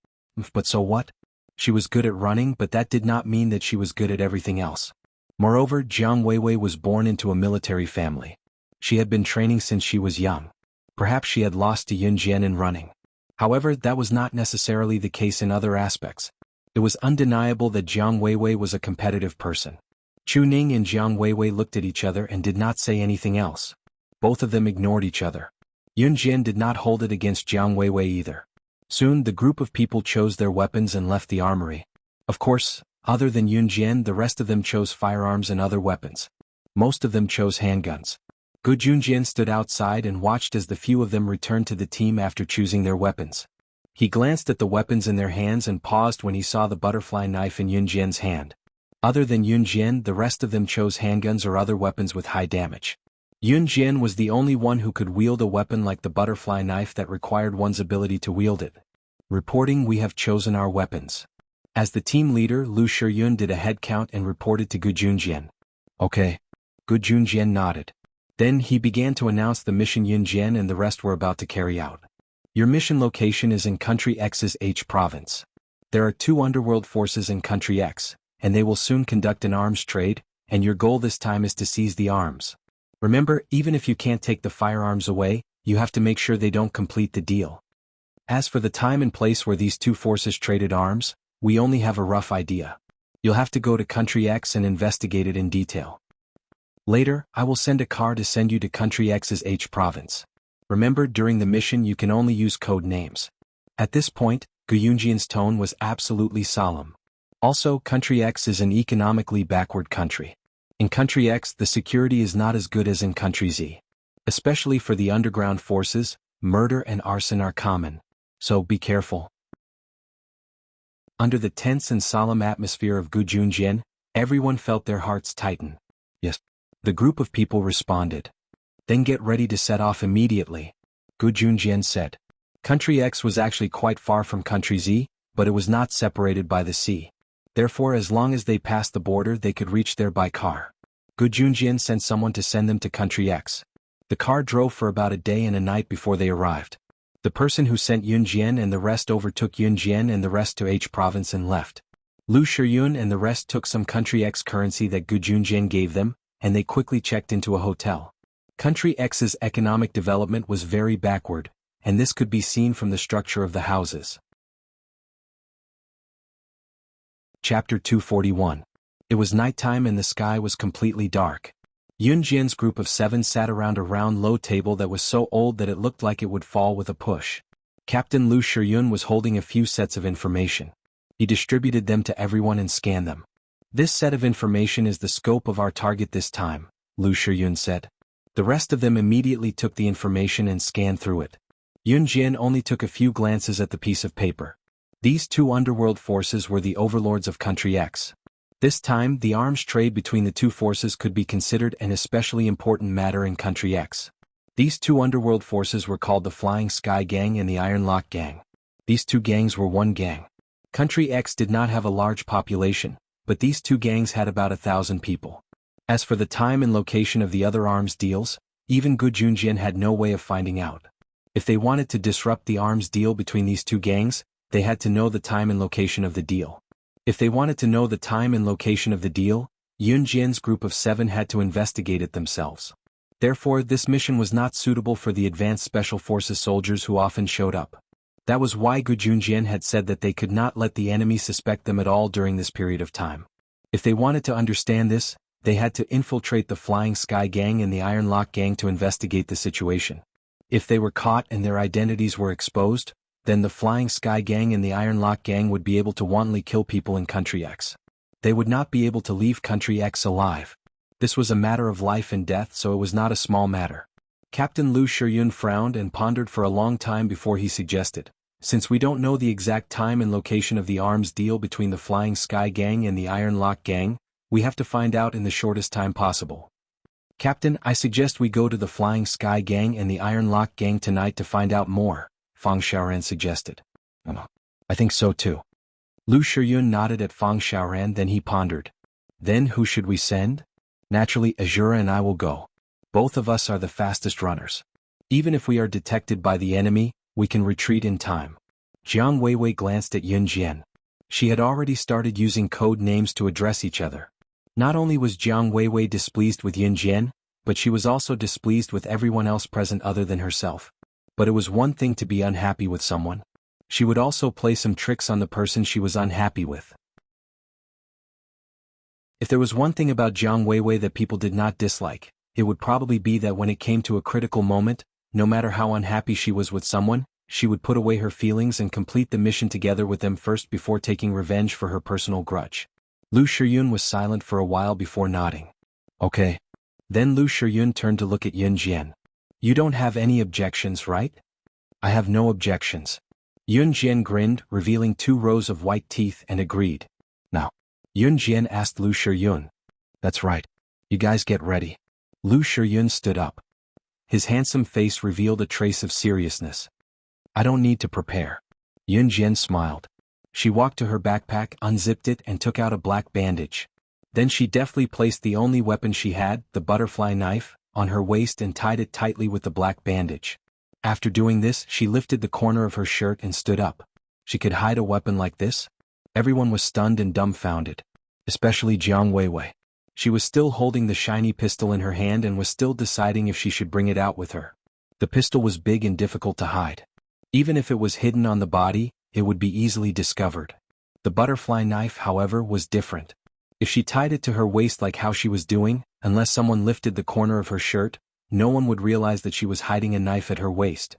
But so what? She was good at running, but that did not mean that she was good at everything else. Moreover, Jiang Weiwei was born into a military family. She had been training since she was young. Perhaps she had lost to Yunjian in running. However, that was not necessarily the case in other aspects. It was undeniable that Jiang Weiwei was a competitive person. Chu Ning and Jiang Weiwei looked at each other and did not say anything else. Both of them ignored each other. Yunjian did not hold it against Jiang Weiwei either. Soon the group of people chose their weapons and left the armory. Of course, other than Yunjian, the rest of them chose firearms and other weapons. Most of them chose handguns. Gu Junjian stood outside and watched as the few of them returned to the team after choosing their weapons. He glanced at the weapons in their hands and paused when he saw the butterfly knife in Yunjian's hand. Other than Yunjian, the rest of them chose handguns or other weapons with high damage. Yunjian was the only one who could wield a weapon like the butterfly knife that required one's ability to wield it. Reporting, "We have chosen our weapons." As the team leader, Lu Shiyun did a head count and reported to Gu Junjian. "Okay." Gu Junjian nodded. Then he began to announce the mission Yunjian and the rest were about to carry out. "Your mission location is in Country X's H province. There are 2 underworld forces in Country X, and they will soon conduct an arms trade, and your goal this time is to seize the arms. Remember, even if you can't take the firearms away, you have to make sure they don't complete the deal. As for the time and place where these 2 forces traded arms, we only have a rough idea. You'll have to go to Country X and investigate it in detail. Later, I will send a car to send you to Country X's H province. Remember, during the mission you can only use code names." At this point, Gu Yunjian's tone was absolutely solemn. Also, Country X is an economically backward country. In Country X, the security is not as good as in Country Z. Especially for the underground forces, murder and arson are common. So be careful. Under the tense and solemn atmosphere of Gu Junjian, everyone felt their hearts tighten. "Yes." The group of people responded. "Then get ready to set off immediately," Gu Junjian said. Country X was actually quite far from Country Z, but it was not separated by the sea. Therefore, as long as they passed the border, they could reach there by car. Gu Junjian sent someone to send them to Country X. The car drove for about a day and a night before they arrived. The person who sent Yunjian and the rest overtook Yunjian and the rest to H province and left. Lu Shiyun and the rest took some Country X currency that Gu Junjian gave them, and they quickly checked into a hotel. Country X's economic development was very backward, and this could be seen from the structure of the houses. Chapter 241. It was nighttime and the sky was completely dark. Yunjian's group of 7 sat around a round low table that was so old that it looked like it would fall with a push. Captain Lu Shiyun was holding a few sets of information. He distributed them to everyone and scanned them. "This set of information is the scope of our target this time," Lu Shiyun said. The rest of them immediately took the information and scanned through it. Yunjian only took a few glances at the piece of paper. These 2 underworld forces were the overlords of Country X. This time, the arms trade between the 2 forces could be considered an especially important matter in Country X. These 2 underworld forces were called the Flying Sky Gang and the Iron Lock Gang. These 2 gangs were one gang. Country X did not have a large population, but these 2 gangs had about 1,000 people. As for the time and location of the other arms deals, even Gu Junjian had no way of finding out. If they wanted to disrupt the arms deal between these two gangs, they had to know the time and location of the deal. If they wanted to know the time and location of the deal, Yun Jian's group of 7 had to investigate it themselves. Therefore, this mission was not suitable for the advanced special forces soldiers who often showed up. That was why Gu Junjian had said that they could not let the enemy suspect them at all during this period of time. If they wanted to understand this, they had to infiltrate the Flying Sky Gang and the Iron Lock Gang to investigate the situation. If they were caught and their identities were exposed, then the Flying Sky Gang and the Iron Lock Gang would be able to wantonly kill people in Country X. They would not be able to leave Country X alive. This was a matter of life and death, so it was not a small matter. Captain Lu Shiyun frowned and pondered for a long time before he suggested, "Since we don't know the exact time and location of the arms deal between the Flying Sky Gang and the Iron Lock Gang, we have to find out in the shortest time possible. Captain, I suggest we go to the Flying Sky Gang and the Iron Lock Gang tonight to find out more," Fang Xiaoran suggested. "I think so too." Lu Shiyun nodded at Fang Xiaoran, then he pondered. "Then who should we send? Naturally, Azura and I will go. Both of us are the fastest runners. Even if we are detected by the enemy, we can retreat in time." Jiang Weiwei glanced at Yun Jian. She had already started using code names to address each other. Not only was Jiang Weiwei displeased with Yun Jian, but she was also displeased with everyone else present other than herself. But it was one thing to be unhappy with someone. She would also play some tricks on the person she was unhappy with. If there was one thing about Jiang Weiwei that people did not dislike, it would probably be that when it came to a critical moment, no matter how unhappy she was with someone, she would put away her feelings and complete the mission together with them first before taking revenge for her personal grudge. Lu Shiyun was silent for a while before nodding. "Okay." Then Lu Shiyun turned to look at Yun Jian. "You don't have any objections, right?" "I have no objections." Yun Jian grinned, revealing 2 rows of white teeth, and agreed. "Now." Yun Jian asked Lu Shiyun. "That's right. You guys get ready." Lu Shiyun stood up. His handsome face revealed a trace of seriousness. "I don't need to prepare." Yun Jian smiled. She walked to her backpack, unzipped it, and took out a black bandage. Then she deftly placed the only weapon she had, the butterfly knife, on her waist and tied it tightly with the black bandage. After doing this, she lifted the corner of her shirt and stood up. She could hide a weapon like this? Everyone was stunned and dumbfounded. Especially Jiang Weiwei. She was still holding the shiny pistol in her hand and was still deciding if she should bring it out with her. The pistol was big and difficult to hide. Even if it was hidden on the body, it would be easily discovered. The butterfly knife, however, was different. If she tied it to her waist like how she was doing, unless someone lifted the corner of her shirt, no one would realize that she was hiding a knife at her waist.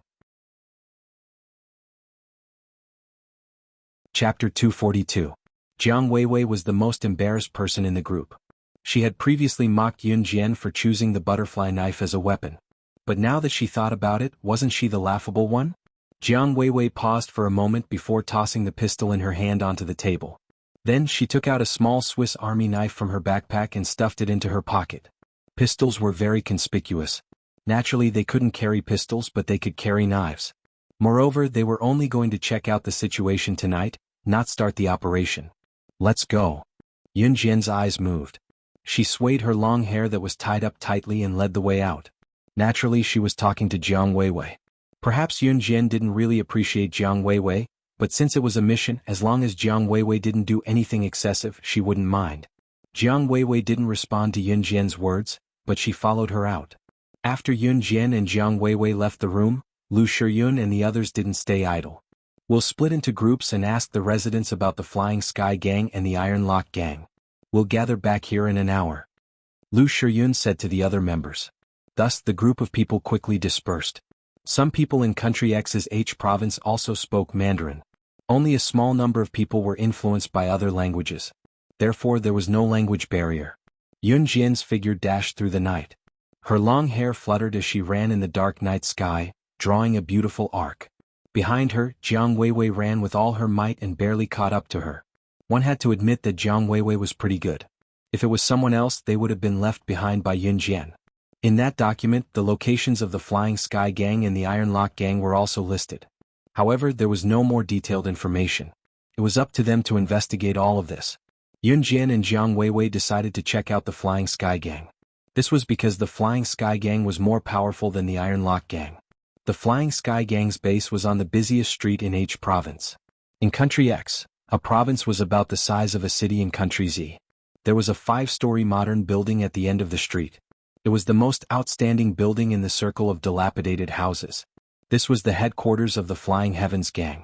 Chapter 242. Jiang Weiwei was the most embarrassed person in the group. She had previously mocked Yun Jian for choosing the butterfly knife as a weapon. But now that she thought about it, wasn't she the laughable one? Jiang Weiwei paused for a moment before tossing the pistol in her hand onto the table. Then she took out a small Swiss Army knife from her backpack and stuffed it into her pocket. Pistols were very conspicuous. Naturally, they couldn't carry pistols, but they could carry knives. Moreover, they were only going to check out the situation tonight, not start the operation. "Let's go." Yun Jian's eyes moved. She swayed her long hair that was tied up tightly and led the way out. Naturally, she was talking to Jiang Weiwei. Perhaps Yun Jian didn't really appreciate Jiang Weiwei, but since it was a mission, as long as Jiang Weiwei didn't do anything excessive, she wouldn't mind. Jiang Weiwei didn't respond to Yun Jian's words, but she followed her out. After Yun Jian and Jiang Weiwei left the room, Lu Shiyun and the others didn't stay idle. "We'll split into groups and ask the residents about the Flying Sky Gang and the Iron Lock Gang. We'll gather back here in an hour," Lu Shiyun said to the other members. Thus the group of people quickly dispersed. Some people in Country X's H province also spoke Mandarin. Only a small number of people were influenced by other languages. Therefore there was no language barrier. Yun Jian's figure dashed through the night. Her long hair fluttered as she ran in the dark night sky, drawing a beautiful arc. Behind her, Jiang Weiwei ran with all her might and barely caught up to her. One had to admit that Jiang Weiwei was pretty good. If it was someone else, they would have been left behind by Yun Jian. In that document, the locations of the Flying Sky Gang and the Iron Lock Gang were also listed. However, there was no more detailed information. It was up to them to investigate all of this. Yun Jian and Jiang Weiwei decided to check out the Flying Sky Gang. This was because the Flying Sky Gang was more powerful than the Iron Lock Gang. The Flying Sky Gang's base was on the busiest street in H province. In Country X, a province was about the size of a city in Country Z. There was a 5-story modern building at the end of the street. It was the most outstanding building in the circle of dilapidated houses. This was the headquarters of the Flying Heavens Gang.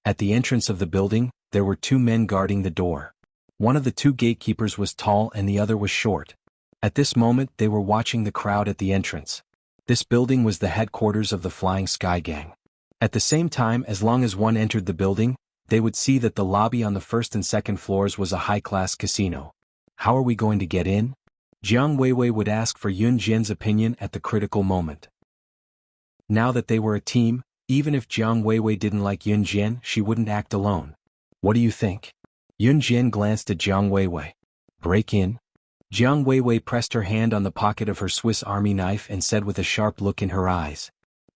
At the entrance of the building, there were 2 men guarding the door. One of the 2 gatekeepers was tall and the other was short. At this moment they were watching the crowd at the entrance. This building was the headquarters of the Flying Sky Gang. At the same time, as long as one entered the building, they would see that the lobby on the first and second floors was a high-class casino. How are we going to get in? Jiang Weiwei would ask for Yun Jian's opinion at the critical moment. Now that they were a team, even if Jiang Weiwei didn't like Yun Jian, she wouldn't act alone. What do you think? Yun Jian glanced at Jiang Weiwei. Break in? Jiang Weiwei pressed her hand on the pocket of her Swiss Army knife and said with a sharp look in her eyes.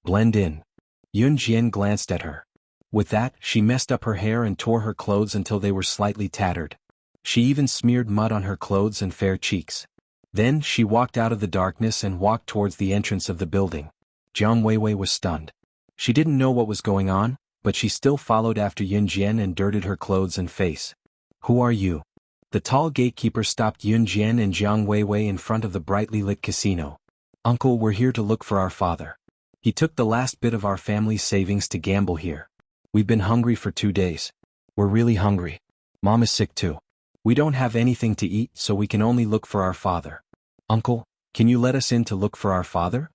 Blend in. Yun Jian glanced at her. With that, she messed up her hair and tore her clothes until they were slightly tattered. She even smeared mud on her clothes and fair cheeks. Then she walked out of the darkness and walked towards the entrance of the building. Jiang Weiwei was stunned. She didn't know what was going on, but she still followed after Yun Jian and dirtied her clothes and face. Who are you? The tall gatekeeper stopped Yun Jian and Jiang Weiwei in front of the brightly lit casino. Uncle, we're here to look for our father. He took the last bit of our family's savings to gamble here. We've been hungry for 2 days. We're really hungry. Mom is sick too. We don't have anything to eat, so we can only look for our father. Uncle, can you let us in to look for our father?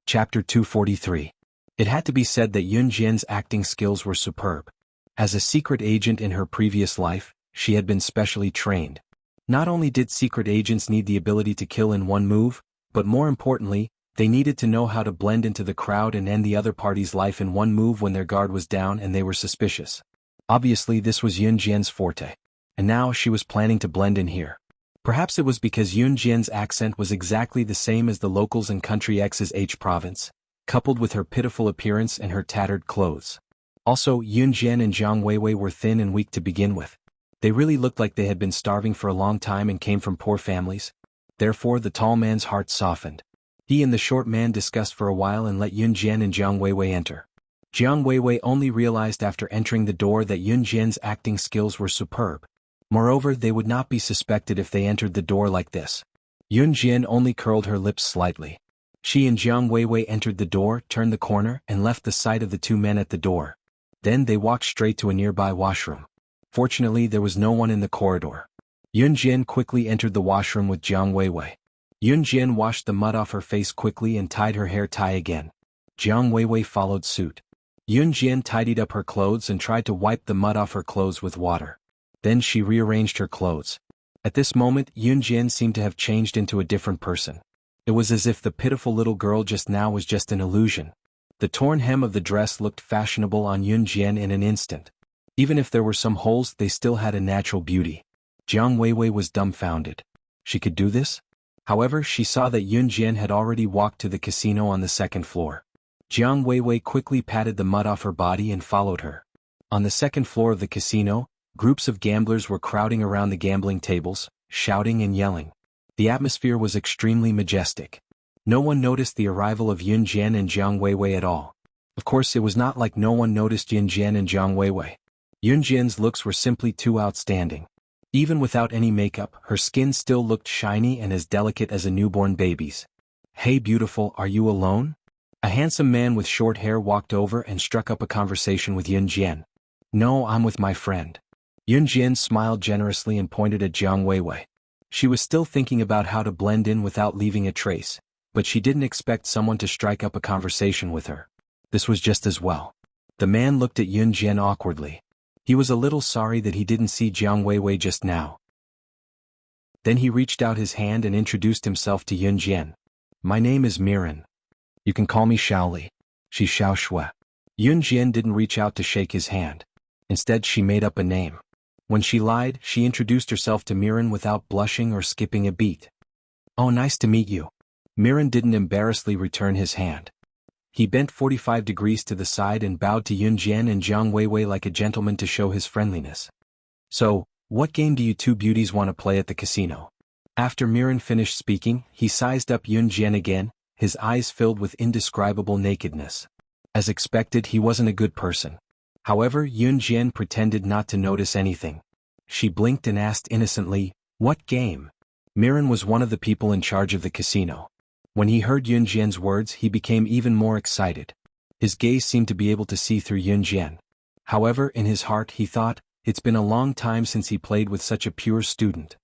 Chapter 243. It had to be said that Yun Jian's acting skills were superb. As a secret agent in her previous life, she had been specially trained. Not only did secret agents need the ability to kill in one move, but more importantly, they needed to know how to blend into the crowd and end the other party's life in one move when their guard was down and they were suspicious. Obviously this was Yun Jian's forte. And now she was planning to blend in here. Perhaps it was because Yun Jian's accent was exactly the same as the locals in Country X's H province, coupled with her pitiful appearance and her tattered clothes. Also, Yun Jian and Jiang Weiwei were thin and weak to begin with. They really looked like they had been starving for a long time and came from poor families. Therefore the tall man's heart softened. He and the short man discussed for a while and let Yun Jian and Jiang Weiwei enter. Jiang Weiwei only realized after entering the door that Yun Jian's acting skills were superb. Moreover, they would not be suspected if they entered the door like this. Yun Jian only curled her lips slightly. She and Jiang Weiwei entered the door, turned the corner, and left the sight of the 2 men at the door. Then they walked straight to a nearby washroom. Fortunately, there was no one in the corridor. Yun Jian quickly entered the washroom with Jiang Weiwei. Yun Jian washed the mud off her face quickly and tied her hair tie again. Jiang Weiwei followed suit. Yun Jian tidied up her clothes and tried to wipe the mud off her clothes with water. Then she rearranged her clothes. At this moment, Yun Jian seemed to have changed into a different person. It was as if the pitiful little girl just now was just an illusion. The torn hem of the dress looked fashionable on Yun Jian in an instant. Even if there were some holes, they still had a natural beauty. Jiang Weiwei was dumbfounded. She could do this? However, she saw that Yun Jian had already walked to the casino on the 2nd floor. Jiang Weiwei quickly patted the mud off her body and followed her. On the 2nd floor of the casino, groups of gamblers were crowding around the gambling tables, shouting and yelling. The atmosphere was extremely majestic. No one noticed the arrival of Yun Jian and Jiang Weiwei at all. Of course, it was not like no one noticed Yun Jian and Jiang Weiwei. Yun Jian's looks were simply too outstanding. Even without any makeup, her skin still looked shiny and as delicate as a newborn baby's. Hey beautiful, are you alone? A handsome man with short hair walked over and struck up a conversation with Yun Jian. No, I'm with my friend. Yun Jian smiled generously and pointed at Jiang Weiwei. She was still thinking about how to blend in without leaving a trace, but she didn't expect someone to strike up a conversation with her. This was just as well. The man looked at Yun Jian awkwardly. He was a little sorry that he didn't see Jiang Weiwei just now. Then he reached out his hand and introduced himself to Yun Jian. My name is Miran. You can call me Shaoli. She's Xiao Shui. Yun Jian didn't reach out to shake his hand. Instead, she made up a name. When she lied, she introduced herself to Miran without blushing or skipping a beat. Oh, nice to meet you. Miran didn't embarrassedly return his hand. He bent 45 degrees to the side and bowed to Yun Jian and Jiang Weiwei like a gentleman to show his friendliness. So, what game do you 2 beauties want to play at the casino? After Miran finished speaking, he sized up Yun Jian again, his eyes filled with indescribable nakedness. As expected, he wasn't a good person. However, Yun Jian pretended not to notice anything. She blinked and asked innocently, "What game?" Miran was one of the people in charge of the casino. When he heard Yun Jian's words, he became even more excited. His gaze seemed to be able to see through Yun Jian. However, in his heart he thought, it's been a long time since he played with such a pure student.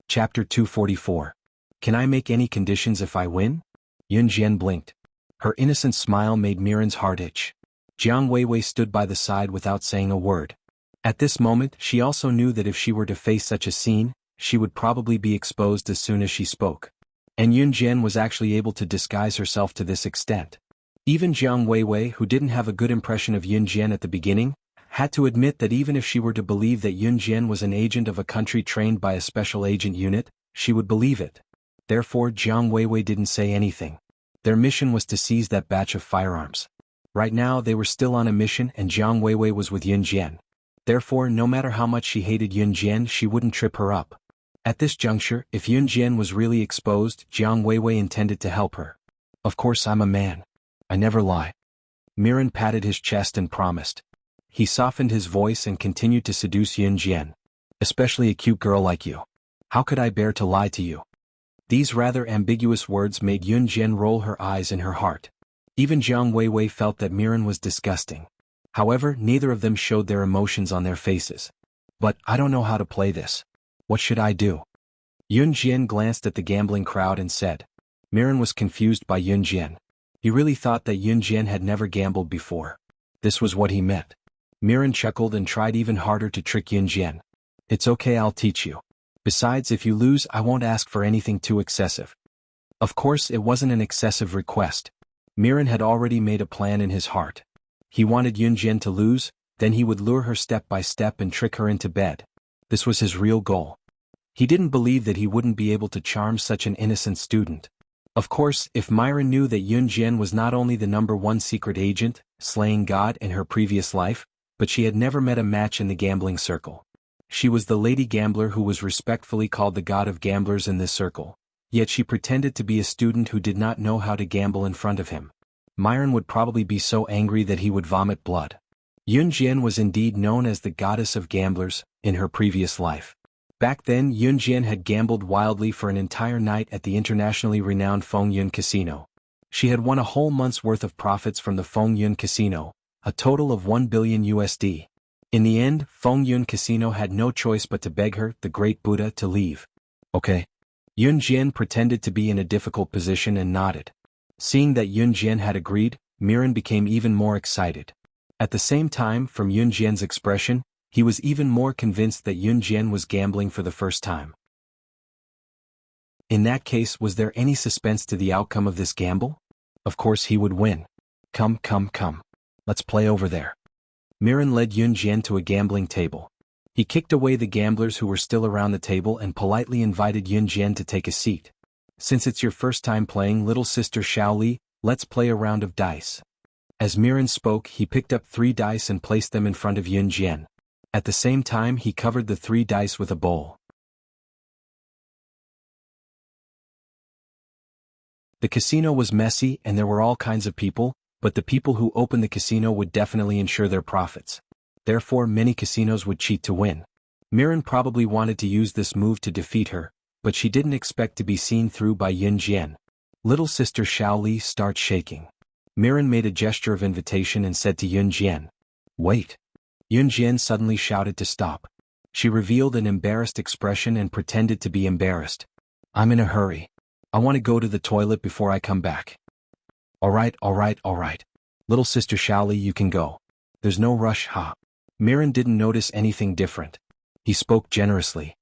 Chapter 244. Can I make any conditions if I win? Yun Jian blinked. Her innocent smile made Miran's heart itch. Jiang Weiwei stood by the side without saying a word. At this moment, she also knew that if she were to face such a scene, she would probably be exposed as soon as she spoke. And Yun Jian was actually able to disguise herself to this extent. Even Jiang Weiwei, who didn't have a good impression of Yun Jian at the beginning, had to admit that even if she were to believe that Yun Jian was an agent of a country trained by a special agent unit, she would believe it. Therefore, Jiang Weiwei didn't say anything. Their mission was to seize that batch of firearms. Right now they were still on a mission and Jiang Weiwei was with Yun Jian. Therefore, no matter how much she hated Yun Jian, she wouldn't trip her up. At this juncture, if Yun Jian was really exposed, Jiang Weiwei intended to help her. Of course, I'm a man. I never lie. Miran patted his chest and promised. He softened his voice and continued to seduce Yun Jian. Especially a cute girl like you. How could I bear to lie to you? These rather ambiguous words made Yun Jian roll her eyes in her heart. Even Jiang Weiwei felt that Miran was disgusting. However, neither of them showed their emotions on their faces. But I don't know how to play this. What should I do? Yun Jian glanced at the gambling crowd and said. Miran was confused by Yun Jian. He really thought that Yun Jian had never gambled before. This was what he meant. Miran chuckled and tried even harder to trick Yun Jian. It's okay, I'll teach you. Besides, if you lose, I won't ask for anything too excessive. Of course, it wasn't an excessive request. Miran had already made a plan in his heart. He wanted Yun Jian to lose, then he would lure her step by step and trick her into bed. This was his real goal. He didn't believe that he wouldn't be able to charm such an innocent student. Of course, if Myra knew that Yun Jian was not only the #1 secret agent, slaying God in her previous life, but she had never met a match in the gambling circle. She was the lady gambler who was respectfully called the god of gamblers in this circle. Yet she pretended to be a student who did not know how to gamble in front of him. Myron would probably be so angry that he would vomit blood. Yun Jian was indeed known as the goddess of gamblers in her previous life. Back then, Yun Jian had gambled wildly for an entire night at the internationally renowned Feng Yun Casino. She had won a whole month's worth of profits from the Feng Yun Casino, a total of $1 billion USD. In the end, Feng Yun Casino had no choice but to beg her, the great Buddha, to leave. Okay. Yun Jian pretended to be in a difficult position and nodded. Seeing that Yun Jian had agreed, Miran became even more excited. At the same time, from Yun Jian's expression, he was even more convinced that Yun Jian was gambling for the first time. In that case, was there any suspense to the outcome of this gamble? Of course he would win. Come. Let's play over there. Miran led Yun Jian to a gambling table. He kicked away the gamblers who were still around the table and politely invited Yun Jian to take a seat. Since it's your first time playing, little sister Shaoli, let's play a round of dice. As Miran spoke, he picked up 3 dice and placed them in front of Yun Jian. At the same time, he covered the 3 dice with a bowl. The casino was messy and there were all kinds of people, but the people who opened the casino would definitely ensure their profits. Therefore, many casinos would cheat to win. Miran probably wanted to use this move to defeat her, but she didn't expect to be seen through by Yun Jian. Little sister Shaoli started shaking. Miran made a gesture of invitation and said to Yun Jian, "Wait." Yun Jian suddenly shouted to stop. She revealed an embarrassed expression and pretended to be embarrassed. "I'm in a hurry. I want to go to the toilet before I come back." All right. Little sister Shaoli, you can go. There's no rush, huh?" Miran didn't notice anything different. He spoke generously.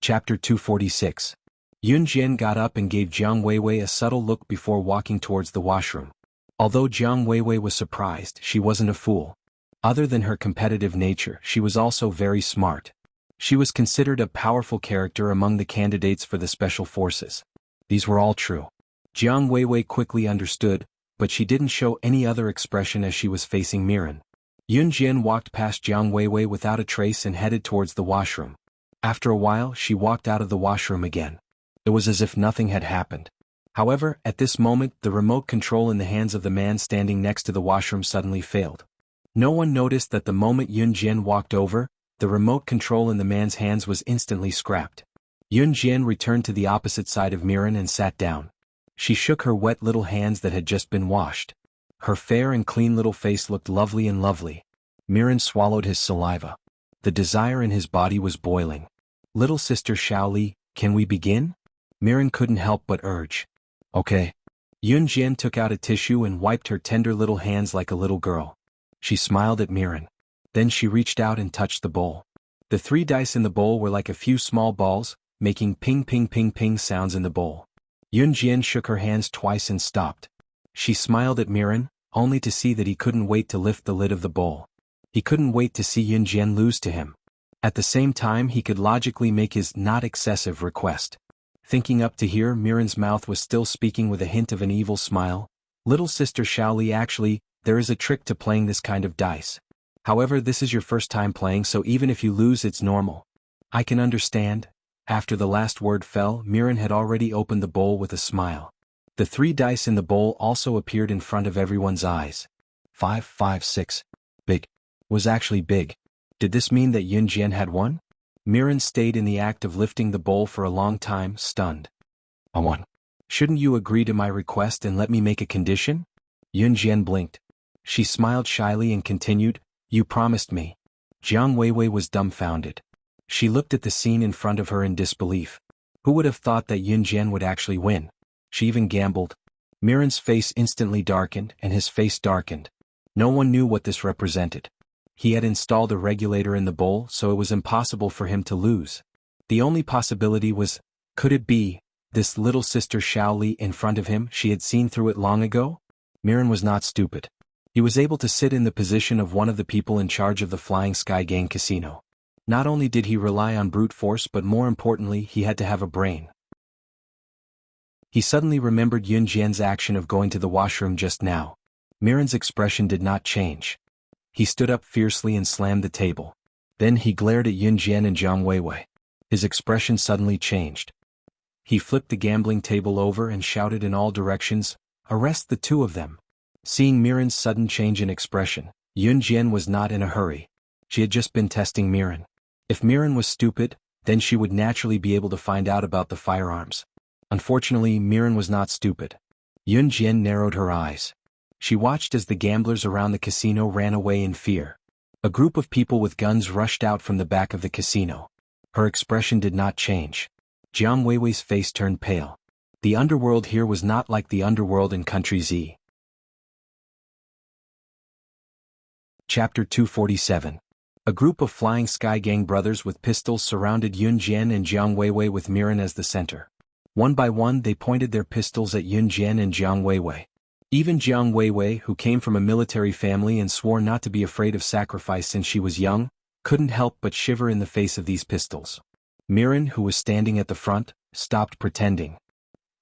Chapter 246. Yun Jian got up and gave Jiang Weiwei a subtle look before walking towards the washroom. Although Jiang Weiwei was surprised, she wasn't a fool. Other than her competitive nature, she was also very smart. She was considered a powerful character among the candidates for the special forces. These were all true. Jiang Weiwei quickly understood, but she didn't show any other expression as she was facing Miran. Yun Jian walked past Jiang Weiwei without a trace and headed towards the washroom. After a while she walked out of the washroom again. It was as if nothing had happened. However, at this moment the remote control in the hands of the man standing next to the washroom suddenly failed. No one noticed that the moment Yun Jian walked over, the remote control in the man's hands was instantly scrapped. Yun Jian returned to the opposite side of Miran and sat down. She shook her wet little hands that had just been washed. Her fair and clean little face looked lovely and lovely. Miran swallowed his saliva. The desire in his body was boiling. "Little sister Shaoli, can we begin?" Miran couldn't help but urge. "Okay." Yun Jian took out a tissue and wiped her tender little hands like a little girl. She smiled at Miran. Then she reached out and touched the bowl. The 3 dice in the bowl were like a few small balls, making ping ping ping ping sounds in the bowl. Yun Jian shook her hands twice and stopped. She smiled at Miran, only to see that he couldn't wait to lift the lid of the bowl. He couldn't wait to see Yun Jian lose to him. At the same time he could logically make his not excessive request. Thinking up to here, Miran's mouth was still speaking with a hint of an evil smile. "Little sister Shaoli, actually, there is a trick to playing this kind of dice. However, this is your first time playing, so even if you lose it's normal. I can understand." After the last word fell, Miran had already opened the bowl with a smile. The 3 dice in the bowl also appeared in front of everyone's eyes. 5, 5, 6. Big. Was actually big. Did this mean that Yun Jian had won? Miran stayed in the act of lifting the bowl for a long time, stunned. "I won. Shouldn't you agree to my request and let me make a condition?" Yun Jian blinked. She smiled shyly and continued, "You promised me." Jiang Weiwei was dumbfounded. She looked at the scene in front of her in disbelief. Who would have thought that Yun Jian would actually win? She even gambled. Miran's face instantly darkened and his face darkened. No one knew what this represented. He had installed a regulator in the bowl, so it was impossible for him to lose. The only possibility was, could it be this little sister Shaoli in front of him? She had seen through it long ago? Miran was not stupid. He was able to sit in the position of one of the people in charge of the Flying Sky Gang casino. Not only did he rely on brute force, but more importantly he had to have a brain. He suddenly remembered Yun Jian's action of going to the washroom just now. Miran's expression did not change. He stood up fiercely and slammed the table. Then he glared at Yun Jian and Jiang Weiwei. His expression suddenly changed. He flipped the gambling table over and shouted in all directions, "Arrest the 2 of them." Seeing Miran's sudden change in expression, Yun Jian was not in a hurry. She had just been testing Miran. If Miran was stupid, then she would naturally be able to find out about the firearms. Unfortunately, Miran was not stupid. Yun Jian narrowed her eyes. She watched as the gamblers around the casino ran away in fear. A group of people with guns rushed out from the back of the casino. Her expression did not change. Jiang Weiwei's face turned pale. The underworld here was not like the underworld in Country Z. Chapter 247. A group of Flying Sky Gang brothers with pistols surrounded Yun Jian and Jiang Weiwei with Miran as the center. One by one they pointed their pistols at Yun Jian and Jiang Weiwei. Even Jiang Weiwei, who came from a military family and swore not to be afraid of sacrifice since she was young, couldn't help but shiver in the face of these pistols. Miran, who was standing at the front, stopped pretending.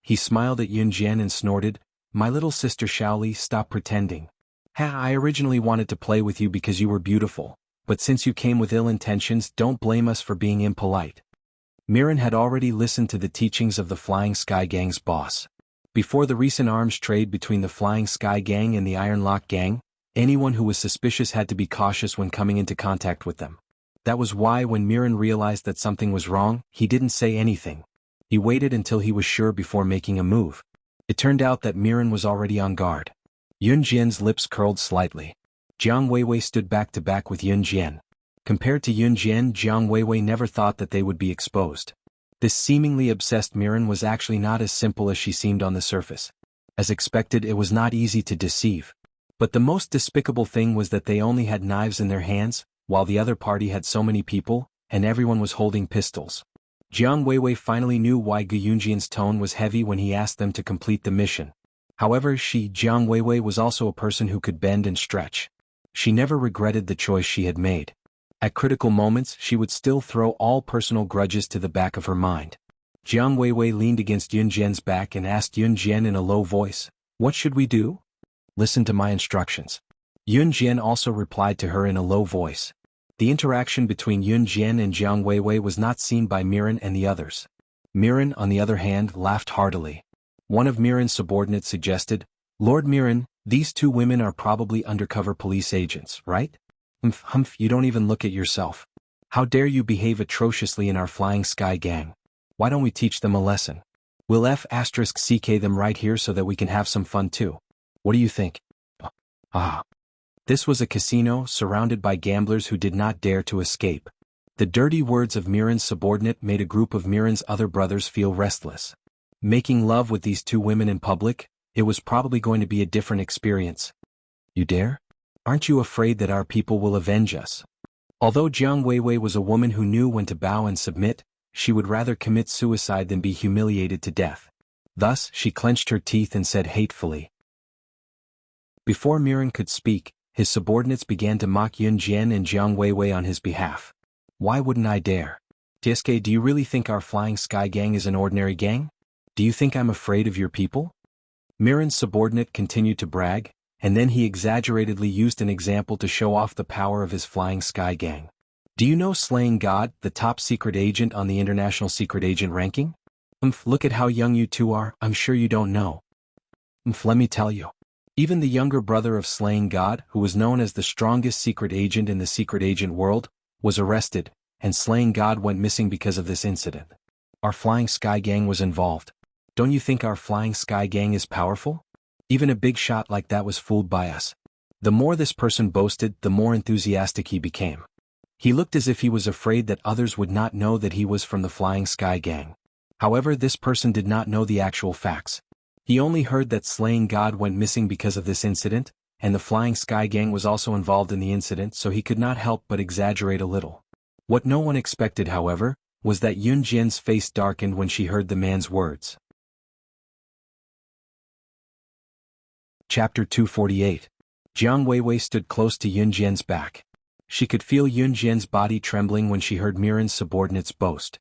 He smiled at Yun Jian and snorted, "My little sister Shaoli, stop pretending. I originally wanted to play with you because you were beautiful, but since you came with ill intentions, don't blame us for being impolite." Miran had already listened to the teachings of the Flying Sky Gang's boss. Before the recent arms trade between the Flying Sky Gang and the Iron Lock Gang, anyone who was suspicious had to be cautious when coming into contact with them. That was why when Miran realized that something was wrong, he didn't say anything. He waited until he was sure before making a move. It turned out that Miran was already on guard. Yun Jian's lips curled slightly. Jiang Weiwei stood back to back with Yun Jian. Compared to Yun Jian, Jiang Weiwei never thought that they would be exposed. This seemingly obsessed Miran was actually not as simple as she seemed on the surface. As expected, it was not easy to deceive. But the most despicable thing was that they only had knives in their hands, while the other party had so many people, and everyone was holding pistols. Jiang Weiwei finally knew why Gu Yunjian's tone was heavy when he asked them to complete the mission. However, Jiang Weiwei was also a person who could bend and stretch. She never regretted the choice she had made. At critical moments, she would still throw all personal grudges to the back of her mind. Jiang Weiwei leaned against Yun Jian's back and asked Yun Jian in a low voice, "What should we do?" "Listen to my instructions." Yun Jian also replied to her in a low voice. The interaction between Yun Jian and Jiang Weiwei was not seen by Miran and the others. Miran, on the other hand, laughed heartily. One of Miran's subordinates suggested, "Lord Miran, these two women are probably undercover police agents, right? Humph, you don't even look at yourself. How dare you behave atrociously in our Flying Sky gang? Why don't we teach them a lesson? We'll F***ck them right here so that we can have some fun too. What do you think?" Ah. This was a casino surrounded by gamblers who did not dare to escape. The dirty words of Miran's subordinate made a group of Miran's other brothers feel restless. Making love with these two women in public, it was probably going to be a different experience. You dare? Aren't you afraid that our people will avenge us? Although Jiang Weiwei was a woman who knew when to bow and submit, she would rather commit suicide than be humiliated to death. Thus, she clenched her teeth and said hatefully. Before Miran could speak, his subordinates began to mock Yun Jian and Jiang Weiwei on his behalf. Why wouldn't I dare? TSK, do you really think our Flying Sky gang is an ordinary gang? Do you think I'm afraid of your people? Miran's subordinate continued to brag, and then he exaggeratedly used an example to show off the power of his Flying Sky gang. Do you know Slaying God, the top secret agent on the international secret agent ranking? Look at how young you two are, I'm sure you don't know. Let me tell you. Even the younger brother of Slaying God, who was known as the strongest secret agent in the secret agent world, was arrested, and Slaying God went missing because of this incident. Our Flying Sky gang was involved. Don't you think our Flying Sky gang is powerful? Even a big shot like that was fooled by us. The more this person boasted, the more enthusiastic he became. He looked as if he was afraid that others would not know that he was from the Flying Sky gang. However, this person did not know the actual facts. He only heard that Slaying God went missing because of this incident, and the Flying Sky gang was also involved in the incident, so he could not help but exaggerate a little. What no one expected, however, was that Yun Jian's face darkened when she heard the man's words. Chapter 248. Jiang Weiwei stood close to Yun Jian's back. She could feel Yun Jian's body trembling when she heard Miran's subordinates boast.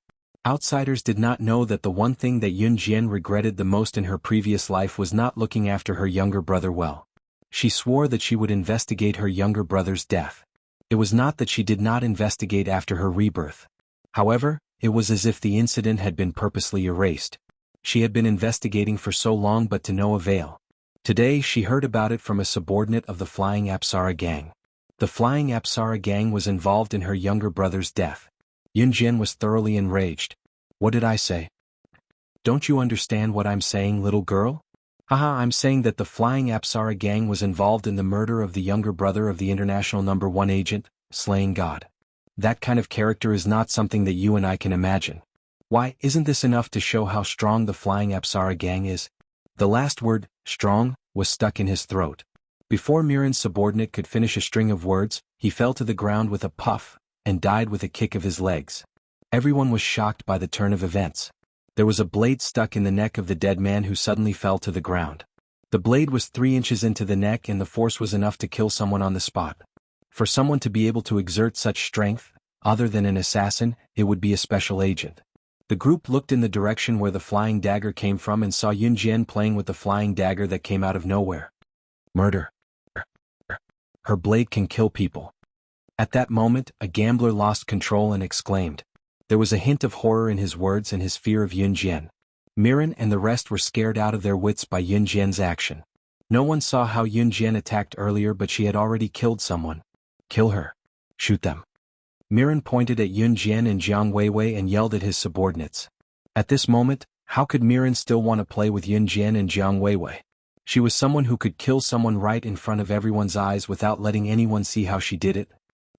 Outsiders did not know that the one thing that Yun Jian regretted the most in her previous life was not looking after her younger brother well. She swore that she would investigate her younger brother's death. It was not that she did not investigate after her rebirth. However, it was as if the incident had been purposely erased. She had been investigating for so long but to no avail. Today she heard about it from a subordinate of the Flying Apsara gang. The Flying Apsara gang was involved in her younger brother's death. Yun Jian was thoroughly enraged. What did I say? Don't you understand what I'm saying, little girl? Haha, I'm saying that the Flying Apsara gang was involved in the murder of the younger brother of the international #1 agent, Slaying God. That kind of character is not something that you and I can imagine. Why, isn't this enough to show how strong the Flying Apsara gang is? The last word, strong, was stuck in his throat. Before Miran's subordinate could finish a string of words, he fell to the ground with a puff, and died with a kick of his legs. Everyone was shocked by the turn of events. There was a blade stuck in the neck of the dead man who suddenly fell to the ground. The blade was 3 inches into the neck and the force was enough to kill someone on the spot. For someone to be able to exert such strength, other than an assassin, it would be a special agent. The group looked in the direction where the flying dagger came from and saw Yun Jian playing with the flying dagger that came out of nowhere. Murder. Her blade can kill people. At that moment, a gambler lost control and exclaimed. There was a hint of horror in his words and his fear of Yun Jian. Miran and the rest were scared out of their wits by Yun Jian's action. No one saw how Yun Jian attacked earlier, but she had already killed someone. Kill her. Shoot them. Miran pointed at Yun Jian and Jiang Weiwei and yelled at his subordinates. At this moment, how could Miran still want to play with Yun Jian and Jiang Weiwei? She was someone who could kill someone right in front of everyone's eyes without letting anyone see how she did it.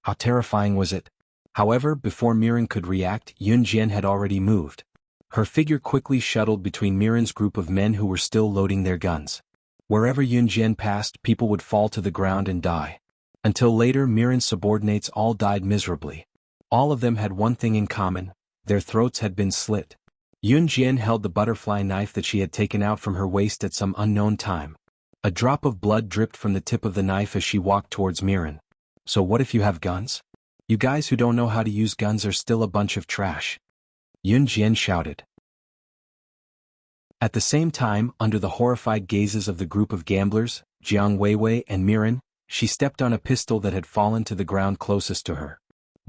How terrifying was it? However, before Miran could react, Yun Jian had already moved. Her figure quickly shuttled between Miran's group of men who were still loading their guns. Wherever Yun Jian passed, people would fall to the ground and die. Until later, Miran's subordinates all died miserably. All of them had one thing in common: their throats had been slit. Yun Jian held the butterfly knife that she had taken out from her waist at some unknown time. A drop of blood dripped from the tip of the knife as she walked towards Miran. So what if you have guns? You guys who don't know how to use guns are still a bunch of trash. Yun Jian shouted. At the same time, under the horrified gazes of the group of gamblers, Jiang Weiwei and Miran, she stepped on a pistol that had fallen to the ground closest to her.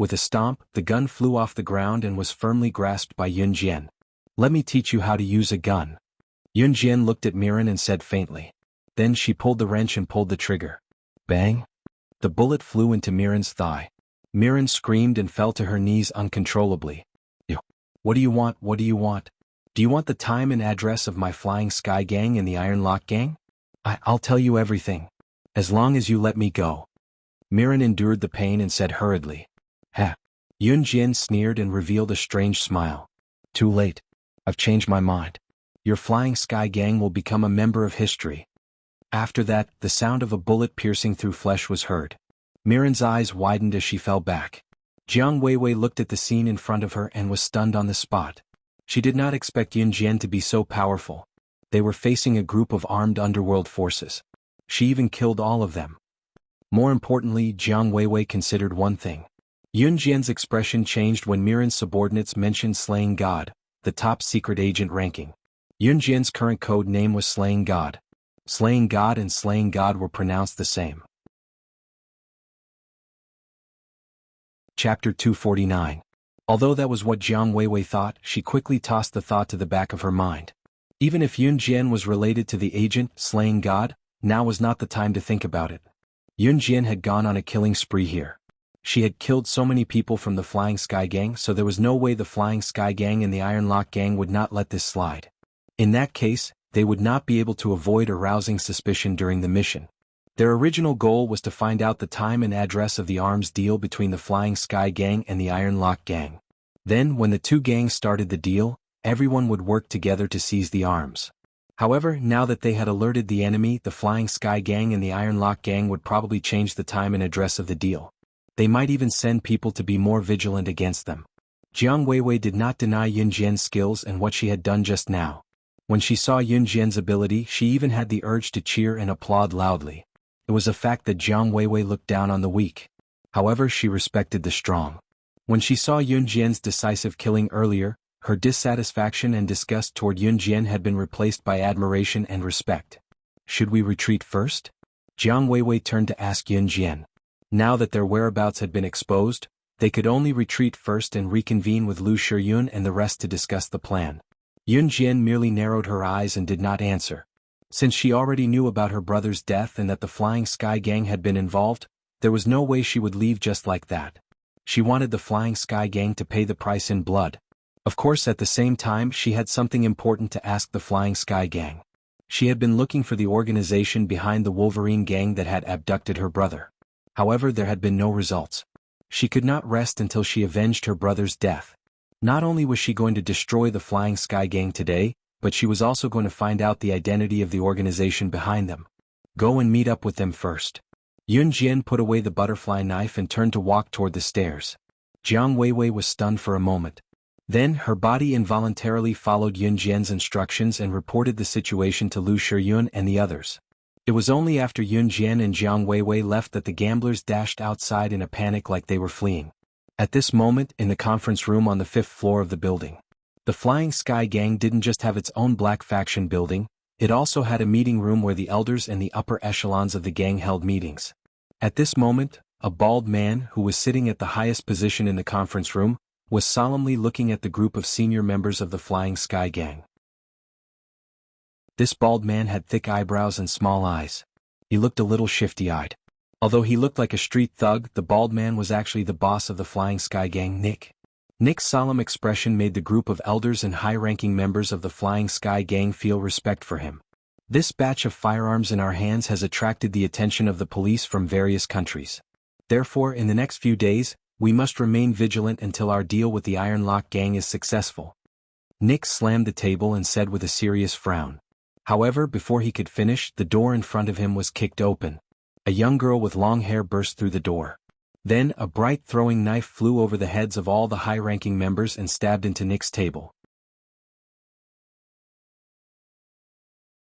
With a stomp, the gun flew off the ground and was firmly grasped by Yun Jian. "Let me teach you how to use a gun." Yun Jian looked at Miran and said faintly. Then she pulled the wrench and pulled the trigger. Bang! The bullet flew into Miran's thigh. Miran screamed and fell to her knees uncontrollably. "What do you want? What do you want? Do you want the time and address of my Flying Sky Gang and the Iron Lock Gang? I'll tell you everything. As long as you let me go." Miran endured the pain and said hurriedly. "Ha!" Yun Jian sneered and revealed a strange smile. "Too late. I've changed my mind. Your Flying Sky Gang will become a member of history." After that, the sound of a bullet piercing through flesh was heard. Miran's eyes widened as she fell back. Jiang Weiwei looked at the scene in front of her and was stunned on the spot. She did not expect Yun Jian to be so powerful. They were facing a group of armed underworld forces. She even killed all of them. More importantly, Jiang Weiwei considered one thing. Yun Jian's expression changed when Miran's subordinates mentioned Slaying God, the top secret agent ranking. Yun Jian's current code name was Slaying God. Slaying God and Slaying God were pronounced the same. Chapter 249. Although that was what Jiang Weiwei thought, she quickly tossed the thought to the back of her mind. Even if Yun Jian was related to the agent, Slaying God, now was not the time to think about it. Yun Jian had gone on a killing spree here. She had killed so many people from the Flying Sky Gang, so there was no way the Flying Sky Gang and the Iron Lock Gang would not let this slide. In that case, they would not be able to avoid arousing suspicion during the mission. Their original goal was to find out the time and address of the arms deal between the Flying Sky Gang and the Iron Lock Gang. Then, when the two gangs started the deal, everyone would work together to seize the arms. However, now that they had alerted the enemy, the Flying Sky Gang and the Iron Lock Gang would probably change the time and address of the deal. They might even send people to be more vigilant against them. Jiang Weiwei did not deny Yun Jian's skills and what she had done just now. When she saw Yun Jian's ability, she even had the urge to cheer and applaud loudly. It was a fact that Jiang Weiwei looked down on the weak. However, she respected the strong. When she saw Yun Jian's decisive killing earlier, her dissatisfaction and disgust toward Yun Jian had been replaced by admiration and respect. "Should we retreat first?" Jiang Weiwei turned to ask Yun Jian. Now that their whereabouts had been exposed, they could only retreat first and reconvene with Lu Shiyun and the rest to discuss the plan. Yun Jian merely narrowed her eyes and did not answer. Since she already knew about her brother's death and that the Flying Sky Gang had been involved, there was no way she would leave just like that. She wanted the Flying Sky Gang to pay the price in blood. Of course, at the same time, she had something important to ask the Flying Sky Gang. She had been looking for the organization behind the Wolverine Gang that had abducted her brother. However, there had been no results. She could not rest until she avenged her brother's death. Not only was she going to destroy the Flying Sky Gang today, but she was also going to find out the identity of the organization behind them. Go and meet up with them first. Yun Jian put away the butterfly knife and turned to walk toward the stairs. Jiang Weiwei was stunned for a moment. Then, her body involuntarily followed Yun Jian's instructions and reported the situation to Lu Shiyun and the others. It was only after Yun Jian and Jiang Weiwei left that the gamblers dashed outside in a panic like they were fleeing. At this moment, in the conference room on the 5th floor of the building, the Flying Sky Gang didn't just have its own black faction building, it also had a meeting room where the elders and the upper echelons of the gang held meetings. At this moment, a bald man, who was sitting at the highest position in the conference room, was solemnly looking at the group of senior members of the Flying Sky Gang. This bald man had thick eyebrows and small eyes. He looked a little shifty-eyed. Although he looked like a street thug, the bald man was actually the boss of the Flying Sky Gang, Nick. Nick's solemn expression made the group of elders and high-ranking members of the Flying Sky Gang feel respect for him. This batch of firearms in our hands has attracted the attention of the police from various countries. Therefore, in the next few days, we must remain vigilant until our deal with the Iron Lock Gang is successful. Nick slammed the table and said with a serious frown. However, before he could finish, the door in front of him was kicked open. A young girl with long hair burst through the door. Then, a bright throwing knife flew over the heads of all the high-ranking members and stabbed into Nick's table.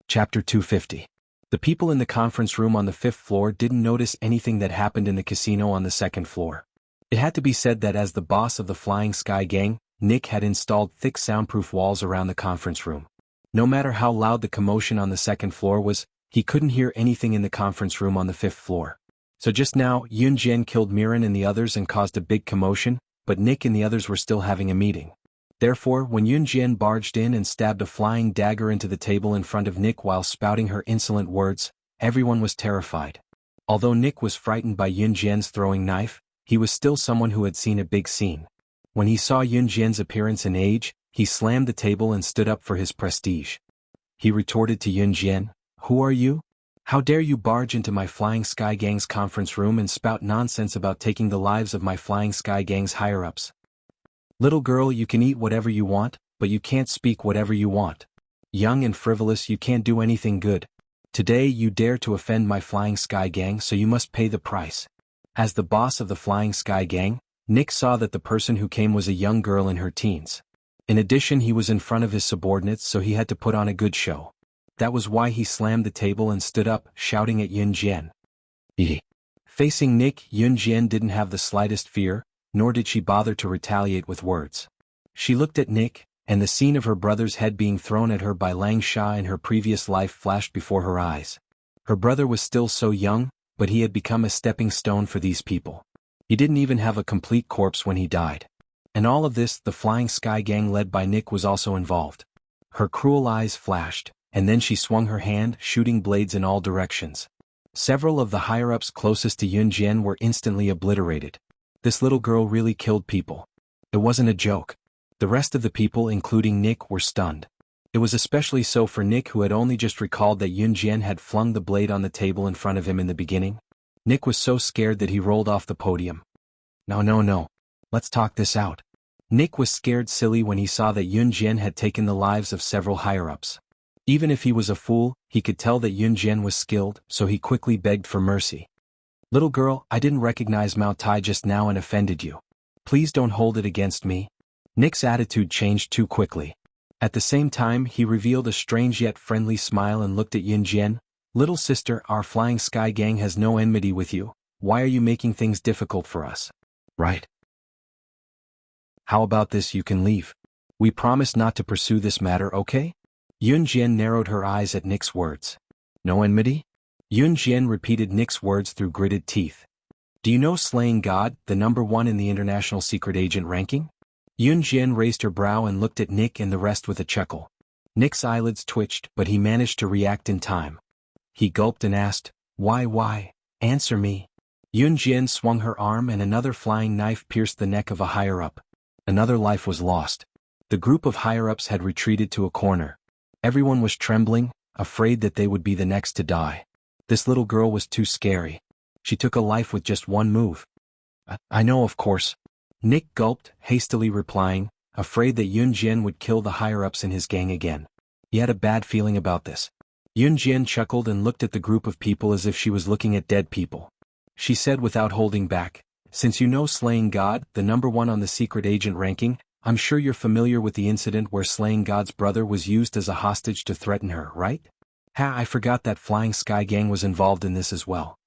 Chapter 250. The people in the conference room on the 5th floor didn't notice anything that happened in the casino on the 2nd floor. It had to be said that as the boss of the Flying Sky Gang, Nick had installed thick soundproof walls around the conference room. No matter how loud the commotion on the 2nd floor was, he couldn't hear anything in the conference room on the 5th floor. So just now, Yun Jian killed Miran and the others and caused a big commotion, but Nick and the others were still having a meeting. Therefore, when Yun Jian barged in and stabbed a flying dagger into the table in front of Nick while spouting her insolent words, everyone was terrified. Although Nick was frightened by Yun Jian's throwing knife, he was still someone who had seen a big scene. When he saw Yun Jian's appearance and age, he slammed the table and stood up for his prestige. He retorted to Yun Jian, "Who are you? How dare you barge into my Flying Sky Gang's conference room and spout nonsense about taking the lives of my Flying Sky Gang's higher-ups? Little girl, you can eat whatever you want, but you can't speak whatever you want. Young and frivolous, you can't do anything good. Today you dare to offend my Flying Sky Gang, so you must pay the price." As the boss of the Flying Sky Gang, Nick saw that the person who came was a young girl in her teens. In addition, he was in front of his subordinates, so he had to put on a good show. That was why he slammed the table and stood up, shouting at Yun Jian. Facing Nick, Yun Jian didn't have the slightest fear, nor did she bother to retaliate with words. She looked at Nick, and the scene of her brother's head being thrown at her by Lang Sha in her previous life flashed before her eyes. Her brother was still so young, but he had become a stepping stone for these people. He didn't even have a complete corpse when he died. In all of this, the Flying Sky Gang led by Nick was also involved. Her cruel eyes flashed, and then she swung her hand, shooting blades in all directions. Several of the higher-ups closest to Yun Jian were instantly obliterated. This little girl really killed people. It wasn't a joke. The rest of the people, including Nick, were stunned. It was especially so for Nick, who had only just recalled that Yun Jian had flung the blade on the table in front of him in the beginning. Nick was so scared that he rolled off the podium. No. Let's talk this out. Nick was scared silly when he saw that Yun Jian had taken the lives of several higher-ups. Even if he was a fool, he could tell that Yun Jian was skilled, so he quickly begged for mercy. "Little girl, I didn't recognize Mao Tai just now and offended you. Please don't hold it against me." Nick's attitude changed too quickly. At the same time, he revealed a strange yet friendly smile and looked at Yun Jian. "Little sister, our Flying Sky Gang has no enmity with you. Why are you making things difficult for us? Right? How about this, you can leave. We promise not to pursue this matter, okay?" Yun Jian narrowed her eyes at Nick's words. "No enmity?" Yun Jian repeated Nick's words through gritted teeth. "Do you know Slaying God, the #1 in the international secret agent ranking?" Yun Jian raised her brow and looked at Nick and the rest with a chuckle. Nick's eyelids twitched, but he managed to react in time. He gulped and asked, Why? Answer me." Yun Jian swung her arm and another flying knife pierced the neck of a higher-up. Another life was lost. The group of higher-ups had retreated to a corner. Everyone was trembling, afraid that they would be the next to die. This little girl was too scary. She took a life with just one move. I know, of course." Nick gulped, hastily replying, afraid that Yun Jian would kill the higher-ups in his gang again. He had a bad feeling about this. Yun Jian chuckled and looked at the group of people as if she was looking at dead people. She said without holding back, "Since you know Slaying God, the #1 on the secret agent ranking, I'm sure you're familiar with the incident where Slaying God's brother was used as a hostage to threaten her, right?" I forgot that Flying Sky Gang was involved in this as well."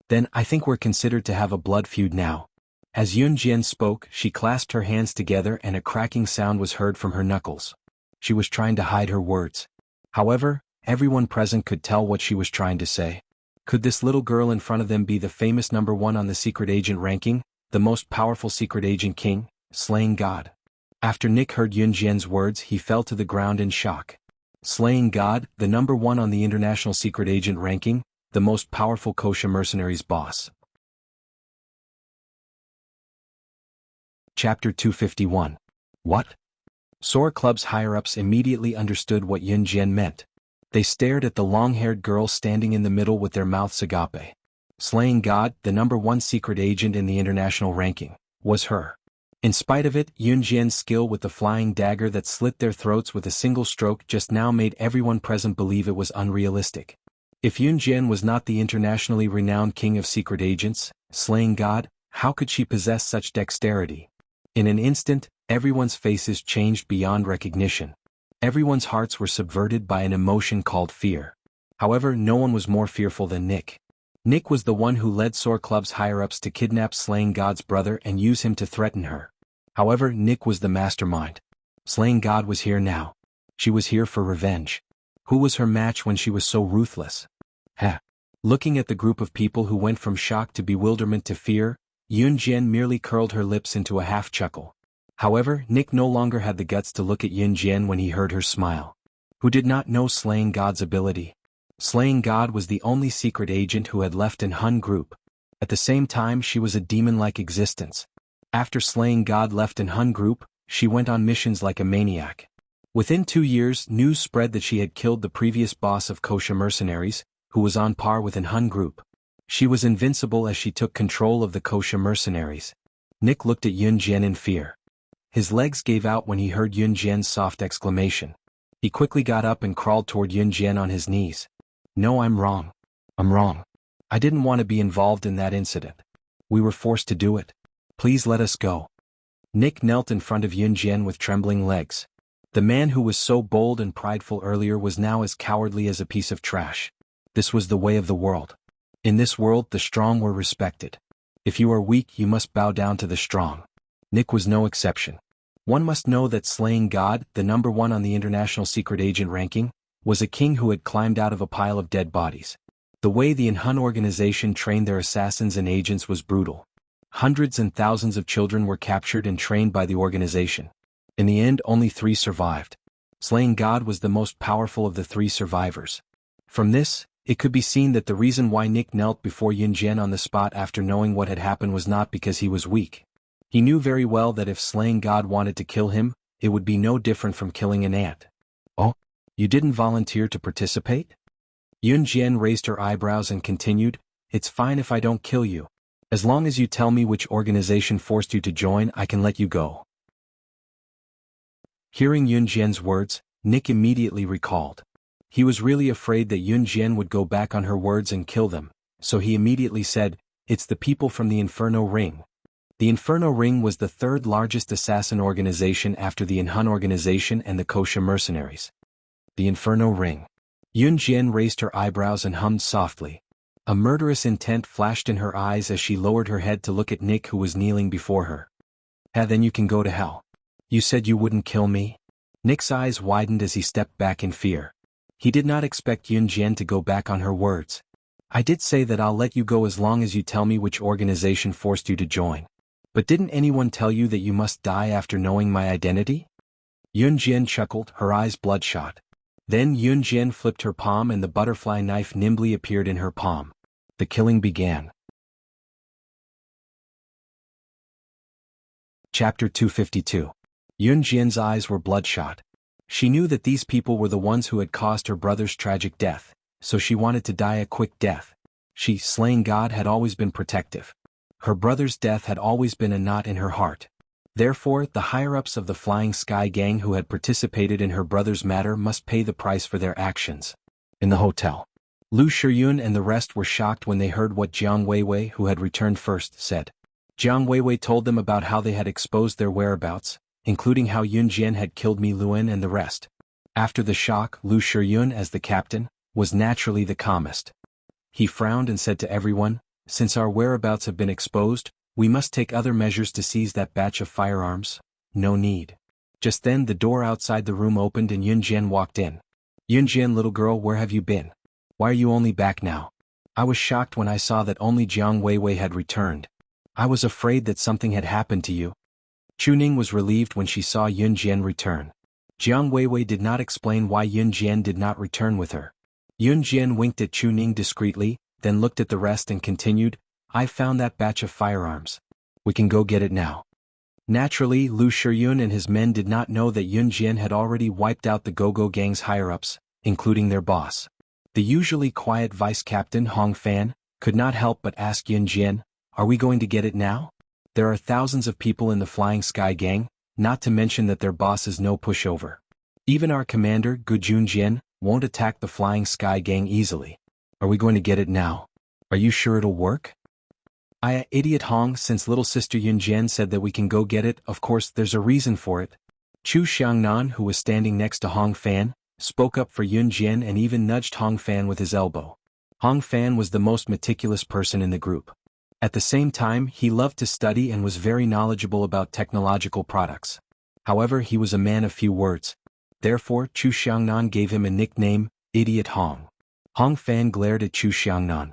"Then I think we're considered to have a blood feud now." As Yun Jian spoke, she clasped her hands together and a cracking sound was heard from her knuckles. She was trying to hide her words. However, everyone present could tell what she was trying to say. Could this little girl in front of them be the famous #1 on the secret agent ranking, the most powerful secret agent king, Slaying God? After Nick heard Yun Jian's words, he fell to the ground in shock. Slaying God, the #1 on the international secret agent ranking, the most powerful kosher mercenaries boss. Chapter 251. What? Soar Club's higher-ups immediately understood what Yun Jian meant. They stared at the long-haired girl standing in the middle with their mouths agape. Slaying God, the #1 secret agent in the international ranking, was her. In spite of it, Yun Jian's skill with the flying dagger that slit their throats with a single stroke just now made everyone present believe it was unrealistic. If Yun Jian was not the internationally renowned king of secret agents, Slaying God, how could she possess such dexterity? In an instant, everyone's faces changed beyond recognition. Everyone's hearts were subverted by an emotion called fear. However, no one was more fearful than Nick. Nick was the one who led Soar Club's higher-ups to kidnap Slaying God's brother and use him to threaten her. However, Nick was the mastermind. Slaying God was here now. She was here for revenge. Who was her match when she was so ruthless? Looking at the group of people who went from shock to bewilderment to fear, Yun Jian merely curled her lips into a half-chuckle. However, Nick no longer had the guts to look at Yun Jian when he heard her smile. Who did not know Slaying God's ability? Slaying God was the only secret agent who had left in Hun Group. At the same time, she was a demon-like existence. After Slaying God left in Hun Group, she went on missions like a maniac. Within 2 years, news spread that she had killed the previous boss of Kosha mercenaries, who was on par with Hun Group. She was invincible as she took control of the Kosha mercenaries. Nick looked at Yun Jian in fear. His legs gave out when he heard Yun Jian's soft exclamation. He quickly got up and crawled toward Yun Jian on his knees. No, I'm wrong. I'm wrong. I didn't want to be involved in that incident. We were forced to do it. Please let us go. Nick knelt in front of Yun Jian with trembling legs. The man who was so bold and prideful earlier was now as cowardly as a piece of trash. This was the way of the world. In this world, the strong were respected. If you are weak, you must bow down to the strong. Nick was no exception. One must know that Slaying God, the #1 on the international secret agent ranking, was a king who had climbed out of a pile of dead bodies. The way the Hun organization trained their assassins and agents was brutal. Hundreds and thousands of children were captured and trained by the organization. In the end, only 3 survived. Slaying God was the most powerful of the 3 survivors. From this, it could be seen that the reason why Nick knelt before Yun Jian on the spot after knowing what had happened was not because he was weak. He knew very well that if Slaying God wanted to kill him, it would be no different from killing an ant. Oh, you didn't volunteer to participate? Yun Jian raised her eyebrows and continued, It's fine if I don't kill you. As long as you tell me which organization forced you to join, I can let you go. Hearing Yun Jian's words, Nick immediately recalled. He was really afraid that Yun Jian would go back on her words and kill them, so he immediately said, It's the people from the Inferno Ring. The Inferno Ring was the 3rd largest assassin organization after the Hun organization and the Kosha mercenaries. The Inferno Ring. Yun Jian raised her eyebrows and hummed softly. A murderous intent flashed in her eyes as she lowered her head to look at Nick, who was kneeling before her. Then you can go to hell. You said you wouldn't kill me? Nick's eyes widened as he stepped back in fear. He did not expect Yun Jian to go back on her words. I did say that I'll let you go as long as you tell me which organization forced you to join. But didn't anyone tell you that you must die after knowing my identity? Yun Jian chuckled, her eyes bloodshot. Then Yun Jian flipped her palm and the butterfly knife nimbly appeared in her palm. The killing began. Chapter 252. Yun Jian's eyes were bloodshot. She knew that these people were the ones who had caused her brother's tragic death, so she wanted to die a quick death. She, Slaying God, had always been protective. Her brother's death had always been a knot in her heart. Therefore, the higher-ups of the Flying Sky Gang who had participated in her brother's matter must pay the price for their actions. In the hotel, Lu Shiyun and the rest were shocked when they heard what Jiang Weiwei, who had returned first, said. Jiang Weiwei told them about how they had exposed their whereabouts, including how Yun Jian had killed Mi Luan and the rest. After the shock, Lu Shiyun, as the captain, was naturally the calmest. He frowned and said to everyone, Since our whereabouts have been exposed, we must take other measures to seize that batch of firearms. No need. Just then the door outside the room opened and Yun Jian walked in. Yun Jian, little girl, where have you been? Why are you only back now? I was shocked when I saw that only Jiang Weiwei had returned. I was afraid that something had happened to you. Chuning was relieved when she saw Yun Jian return. Jiang Weiwei did not explain why Yun Jian did not return with her. Yun Jian winked at Chuning discreetly, then looked at the rest and continued, I found that batch of firearms. We can go get it now. Naturally, Lu Shiyun and his men did not know that Yun Jian had already wiped out the Go-Go Gang's higher-ups, including their boss. The usually quiet vice-captain Hong Fan could not help but ask Yun Jian, Are we going to get it now? There are thousands of people in the Flying Sky Gang, not to mention that their boss is no pushover. Even our commander, Gu Junjian, won't attack the Flying Sky Gang easily. Are we going to get it now? Are you sure it'll work? Idiot Hong, since little sister Yun Jian said that we can go get it, of course there's a reason for it. Chu Xiangnan, who was standing next to Hong Fan, spoke up for Yun Jian and even nudged Hong Fan with his elbow. Hong Fan was the most meticulous person in the group. At the same time, he loved to study and was very knowledgeable about technological products. However, he was a man of few words. Therefore, Chu Xiangnan gave him a nickname, Idiot Hong. Hong Fan glared at Chu Xiangnan.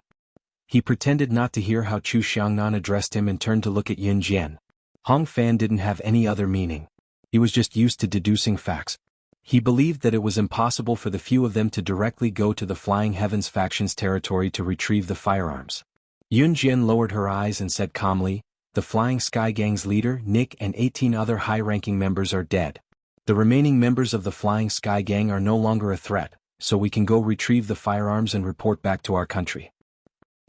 He pretended not to hear how Chu Xiangnan addressed him and turned to look at Yun Jian. Hong Fan didn't have any other meaning. He was just used to deducing facts. He believed that it was impossible for the few of them to directly go to the Flying Heavens faction's territory to retrieve the firearms. Yun Jian lowered her eyes and said calmly, "The Flying Sky Gang's leader, Nick, and 18 other high-ranking members are dead. The remaining members of the Flying Sky Gang are no longer a threat, so we can go retrieve the firearms and report back to our country."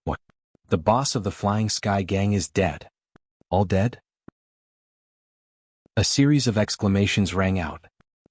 What? The boss of the Flying Sky Gang is dead? All dead? A series of exclamations rang out.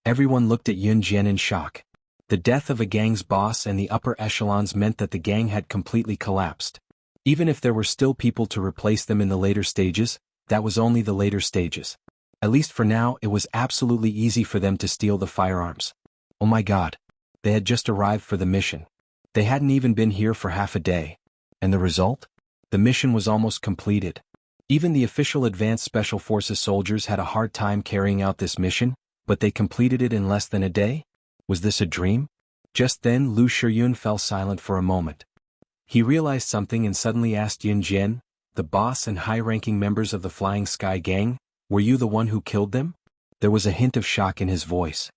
Everyone looked at Yun Jian in shock. The death of a gang's boss and the upper echelons meant that the gang had completely collapsed. Even if there were still people to replace them in the later stages, that was only the later stages. At least for now, it was absolutely easy for them to steal the firearms. Oh my God. They had just arrived for the mission. They hadn't even been here for half a day. And the result? The mission was almost completed. Even the official Advanced Special Forces soldiers had a hard time carrying out this mission, but they completed it in less than a day? Was this a dream? Just then Lu Shiyun fell silent for a moment. He realized something and suddenly asked Yun Jian, "The boss and high-ranking members of the Flying Sky Gang, were you the one who killed them?" There was a hint of shock in his voice.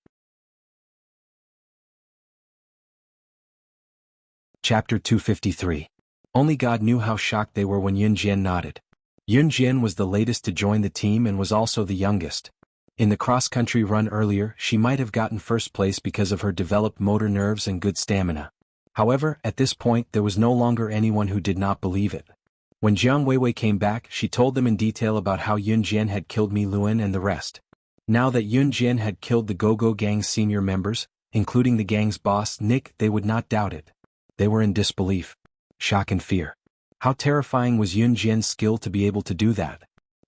Chapter 253. Only God knew how shocked they were when Yun Jian nodded. Yun Jian was the latest to join the team and was also the youngest. In the cross-country run earlier, she might have gotten first place because of her developed motor nerves and good stamina. However, at this point there was no longer anyone who did not believe it. When Jiang Weiwei came back, she told them in detail about how Yun Jian had killed Mi Luan and the rest. Now that Yun Jian had killed the Go-Go Gang's senior members, including the gang's boss Nick, they would not doubt it. They were in disbelief, shock and fear. How terrifying was Yun Jian's skill to be able to do that?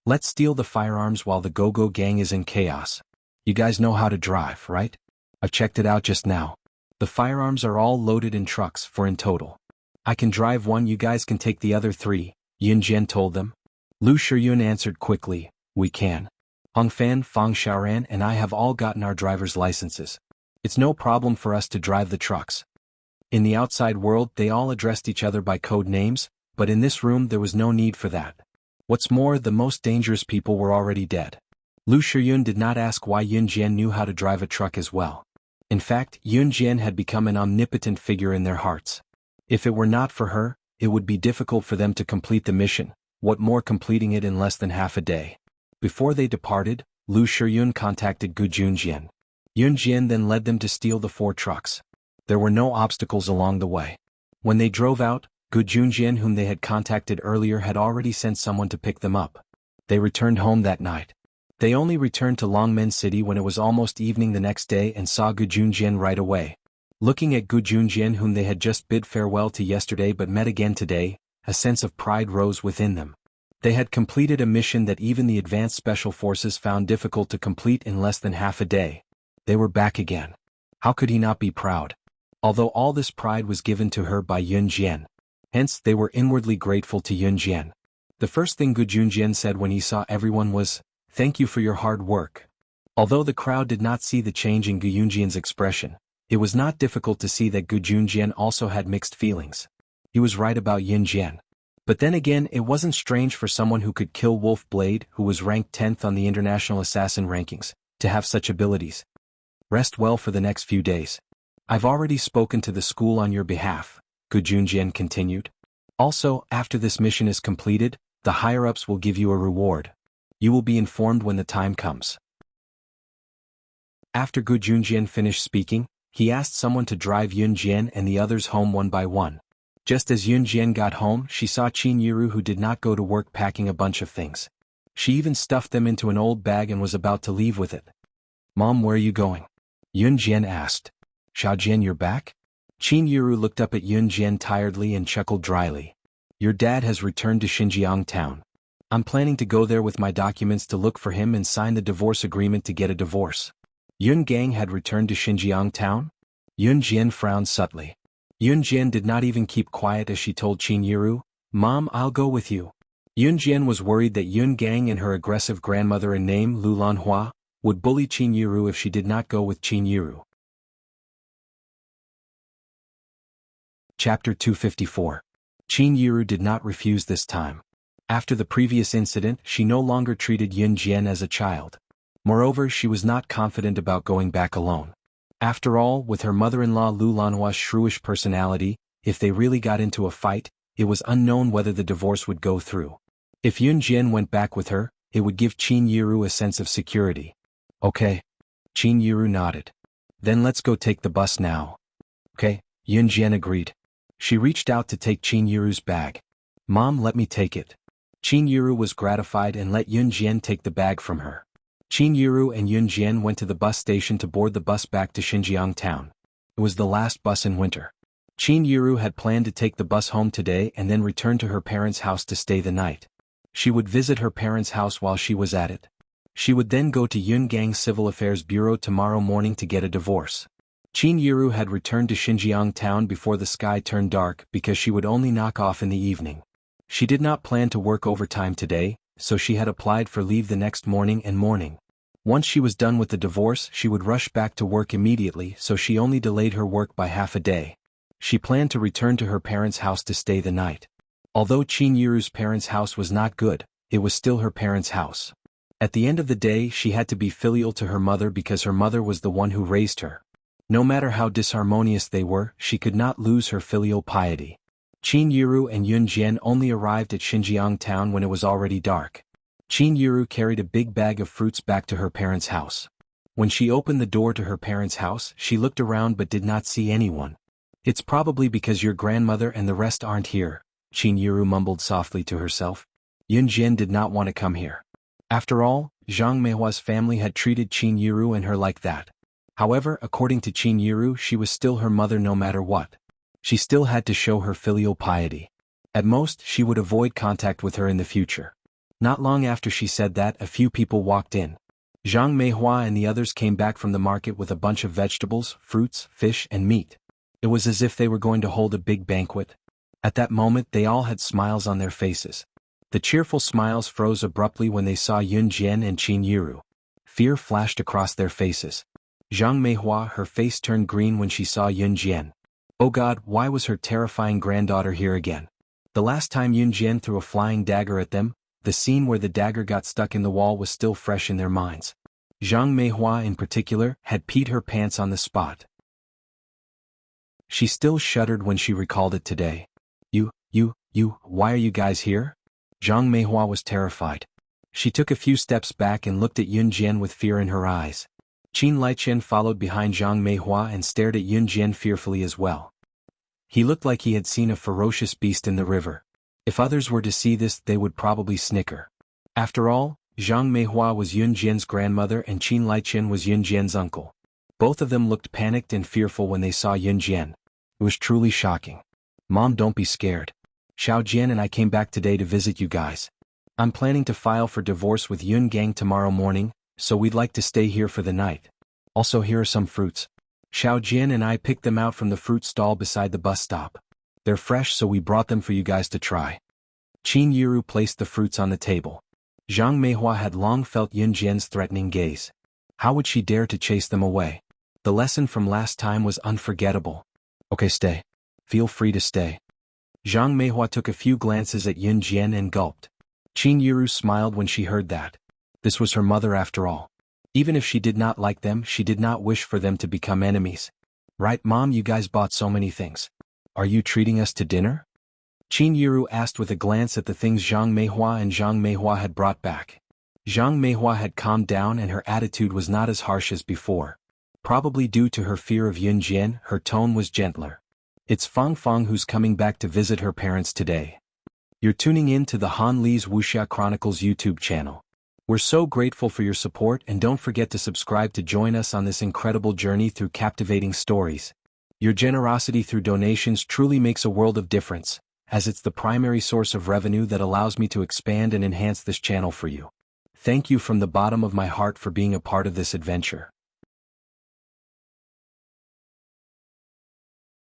Let's steal the firearms while the Go-Go Gang is in chaos. You guys know how to drive, right? I checked it out just now. The firearms are all loaded in trucks, 4 in total. I can drive one, you guys can take the other 3, Yun Jian told them. Lu Shiyun answered quickly, "We can. Hong Fan, Fang Xiaoran and I have all gotten our driver's licenses. It's no problem for us to drive the trucks." In the outside world they all addressed each other by code names, but in this room there was no need for that. What's more, the most dangerous people were already dead. Lu Shiyun did not ask why Yun Jian knew how to drive a truck as well. In fact, Yun Jian had become an omnipotent figure in their hearts. If it were not for her, it would be difficult for them to complete the mission, what more completing it in less than half a day. Before they departed, Lu Shiyun contacted Gu Junjian. Yun Jian then led them to steal the 4 trucks. There were no obstacles along the way. When they drove out, Gu Junjian, whom they had contacted earlier, had already sent someone to pick them up. They returned home that night. They only returned to Longmen City when it was almost evening the next day and saw Gu Junjian right away. Looking at Gu Junjian, whom they had just bid farewell to yesterday but met again today, a sense of pride rose within them. They had completed a mission that even the Advanced Special Forces found difficult to complete in less than half a day. They were back again. How could he not be proud? Although all this pride was given to her by Yun Jian. Hence, they were inwardly grateful to Yun Jian. The first thing Gu Junjian said when he saw everyone was, "Thank you for your hard work." Although the crowd did not see the change in Gu Junjian's expression, it was not difficult to see that Gu Junjian also had mixed feelings. He was right about Yun Jian. But then again, it wasn't strange for someone who could kill Wolf Blade, who was ranked 10th on the international assassin rankings, to have such abilities. Rest well for the next few days. I've already spoken to the school on your behalf, Gu Junjian continued. Also, after this mission is completed, the higher-ups will give you a reward. You will be informed when the time comes. After Gu Junjian finished speaking, he asked someone to drive Yun Jian and the others home one by one. Just as Yun Jian got home, she saw Qin Yiru, who did not go to work, packing a bunch of things. She even stuffed them into an old bag and was about to leave with it. "Mom, where are you going?" Yun Jian asked. "Xiaojian, you're back?" Qin Yiru looked up at Yun Jian tiredly and chuckled dryly. "Your dad has returned to Xinjiang town. I'm planning to go there with my documents to look for him and sign the divorce agreement to get a divorce." Yun Gang had returned to Xinjiang town? Yun Jian frowned subtly. Yun Jian did not even keep quiet as she told Qin Yiru, "Mom, I'll go with you." Yun Jian was worried that Yun Gang and her aggressive grandmother in name Lu Lanhua would bully Qin Yiru if she did not go with Qin Yiru. Chapter 254. Qin Yiru did not refuse this time. After the previous incident, she no longer treated Yun Jian as a child. Moreover, she was not confident about going back alone. After all, with her mother-in-law Lu Lanhua's shrewish personality, if they really got into a fight, it was unknown whether the divorce would go through. If Yun Jian went back with her, it would give Qin Yiru a sense of security. Okay. Qin Yiru nodded. Then let's go take the bus now. Okay, Yun Jian agreed. She reached out to take Qin Yiru's bag. Mom, let me take it. Qin Yiru was gratified and let Yun Jian take the bag from her. Qin Yiru and Yun Jian went to the bus station to board the bus back to Xinjiang town. It was the last bus in winter. Qin Yiru had planned to take the bus home today and then return to her parents' house to stay the night. She would visit her parents' house while she was at it. She would then go to Yungang's Civil Affairs Bureau tomorrow morning to get a divorce. Qin Yiru had returned to Xinjiang town before the sky turned dark because she would only knock off in the evening. She did not plan to work overtime today, so she had applied for leave the next morning and morning. Once she was done with the divorce, she would rush back to work immediately, so she only delayed her work by half a day. She planned to return to her parents' house to stay the night. Although Qin Yiru's parents' house was not good, it was still her parents' house. At the end of the day, she had to be filial to her mother because her mother was the one who raised her. No matter how disharmonious they were, she could not lose her filial piety. Qin Yiru and Yun Jian only arrived at Xinjiang town when it was already dark. Qin Yiru carried a big bag of fruits back to her parents' house. When she opened the door to her parents' house, she looked around but did not see anyone. It's probably because your grandmother and the rest aren't here, Qin Yiru mumbled softly to herself. Yun Jian did not want to come here. After all, Zhang Meihua's family had treated Qin Yiru and her like that. However, according to Qin Yiru, she was still her mother no matter what. She still had to show her filial piety. At most, she would avoid contact with her in the future. Not long after she said that, a few people walked in. Zhang Meihua and the others came back from the market with a bunch of vegetables, fruits, fish, and meat. It was as if they were going to hold a big banquet. At that moment, they all had smiles on their faces. The cheerful smiles froze abruptly when they saw Yun Jian and Qin Yiru. Fear flashed across their faces. Zhang Meihua, her face turned green when she saw Yun Jian. Oh God, why was her terrifying granddaughter here again? The last time Yun Jian threw a flying dagger at them, the scene where the dagger got stuck in the wall was still fresh in their minds. Zhang Meihua in particular had peed her pants on the spot. She still shuddered when she recalled it today. Why are you guys here? Zhang Meihua was terrified. She took a few steps back and looked at Yun Jian with fear in her eyes. Qin Liqian followed behind Zhang Meihua and stared at Yun Jian fearfully as well. He looked like he had seen a ferocious beast in the river. If others were to see this, they would probably snicker. After all, Zhang Meihua was Yun Jian's grandmother and Qin Liqian was Yun Jian's uncle. Both of them looked panicked and fearful when they saw Yun Jian. It was truly shocking. Mom, don't be scared. Xiao Jian and I came back today to visit you guys. I'm planning to file for divorce with Yun Gang tomorrow morning, so we'd like to stay here for the night. Also, here are some fruits. Xiao Jian and I picked them out from the fruit stall beside the bus stop. They're fresh, so we brought them for you guys to try. Qin Yiru placed the fruits on the table. Zhang Meihua had long felt Yun Jian's threatening gaze. How would she dare to chase them away? The lesson from last time was unforgettable. Okay, stay. Feel free to stay. Zhang Meihua took a few glances at Yun Jian and gulped. Qin Yiru smiled when she heard that. This was her mother after all. Even if she did not like them, she did not wish for them to become enemies. Right, Mom, you guys bought so many things. Are you treating us to dinner? Qin Yiru asked with a glance at the things Zhang Meihua had brought back. Zhang Meihua had calmed down and her attitude was not as harsh as before. Probably due to her fear of Yun Jian, her tone was gentler. It's Fang Fang who's coming back to visit her parents today. You're tuning in to the Han Li's Wuxia Chronicles YouTube channel. We're so grateful for your support and don't forget to subscribe to join us on this incredible journey through captivating stories. Your generosity through donations truly makes a world of difference, as it's the primary source of revenue that allows me to expand and enhance this channel for you. Thank you from the bottom of my heart for being a part of this adventure.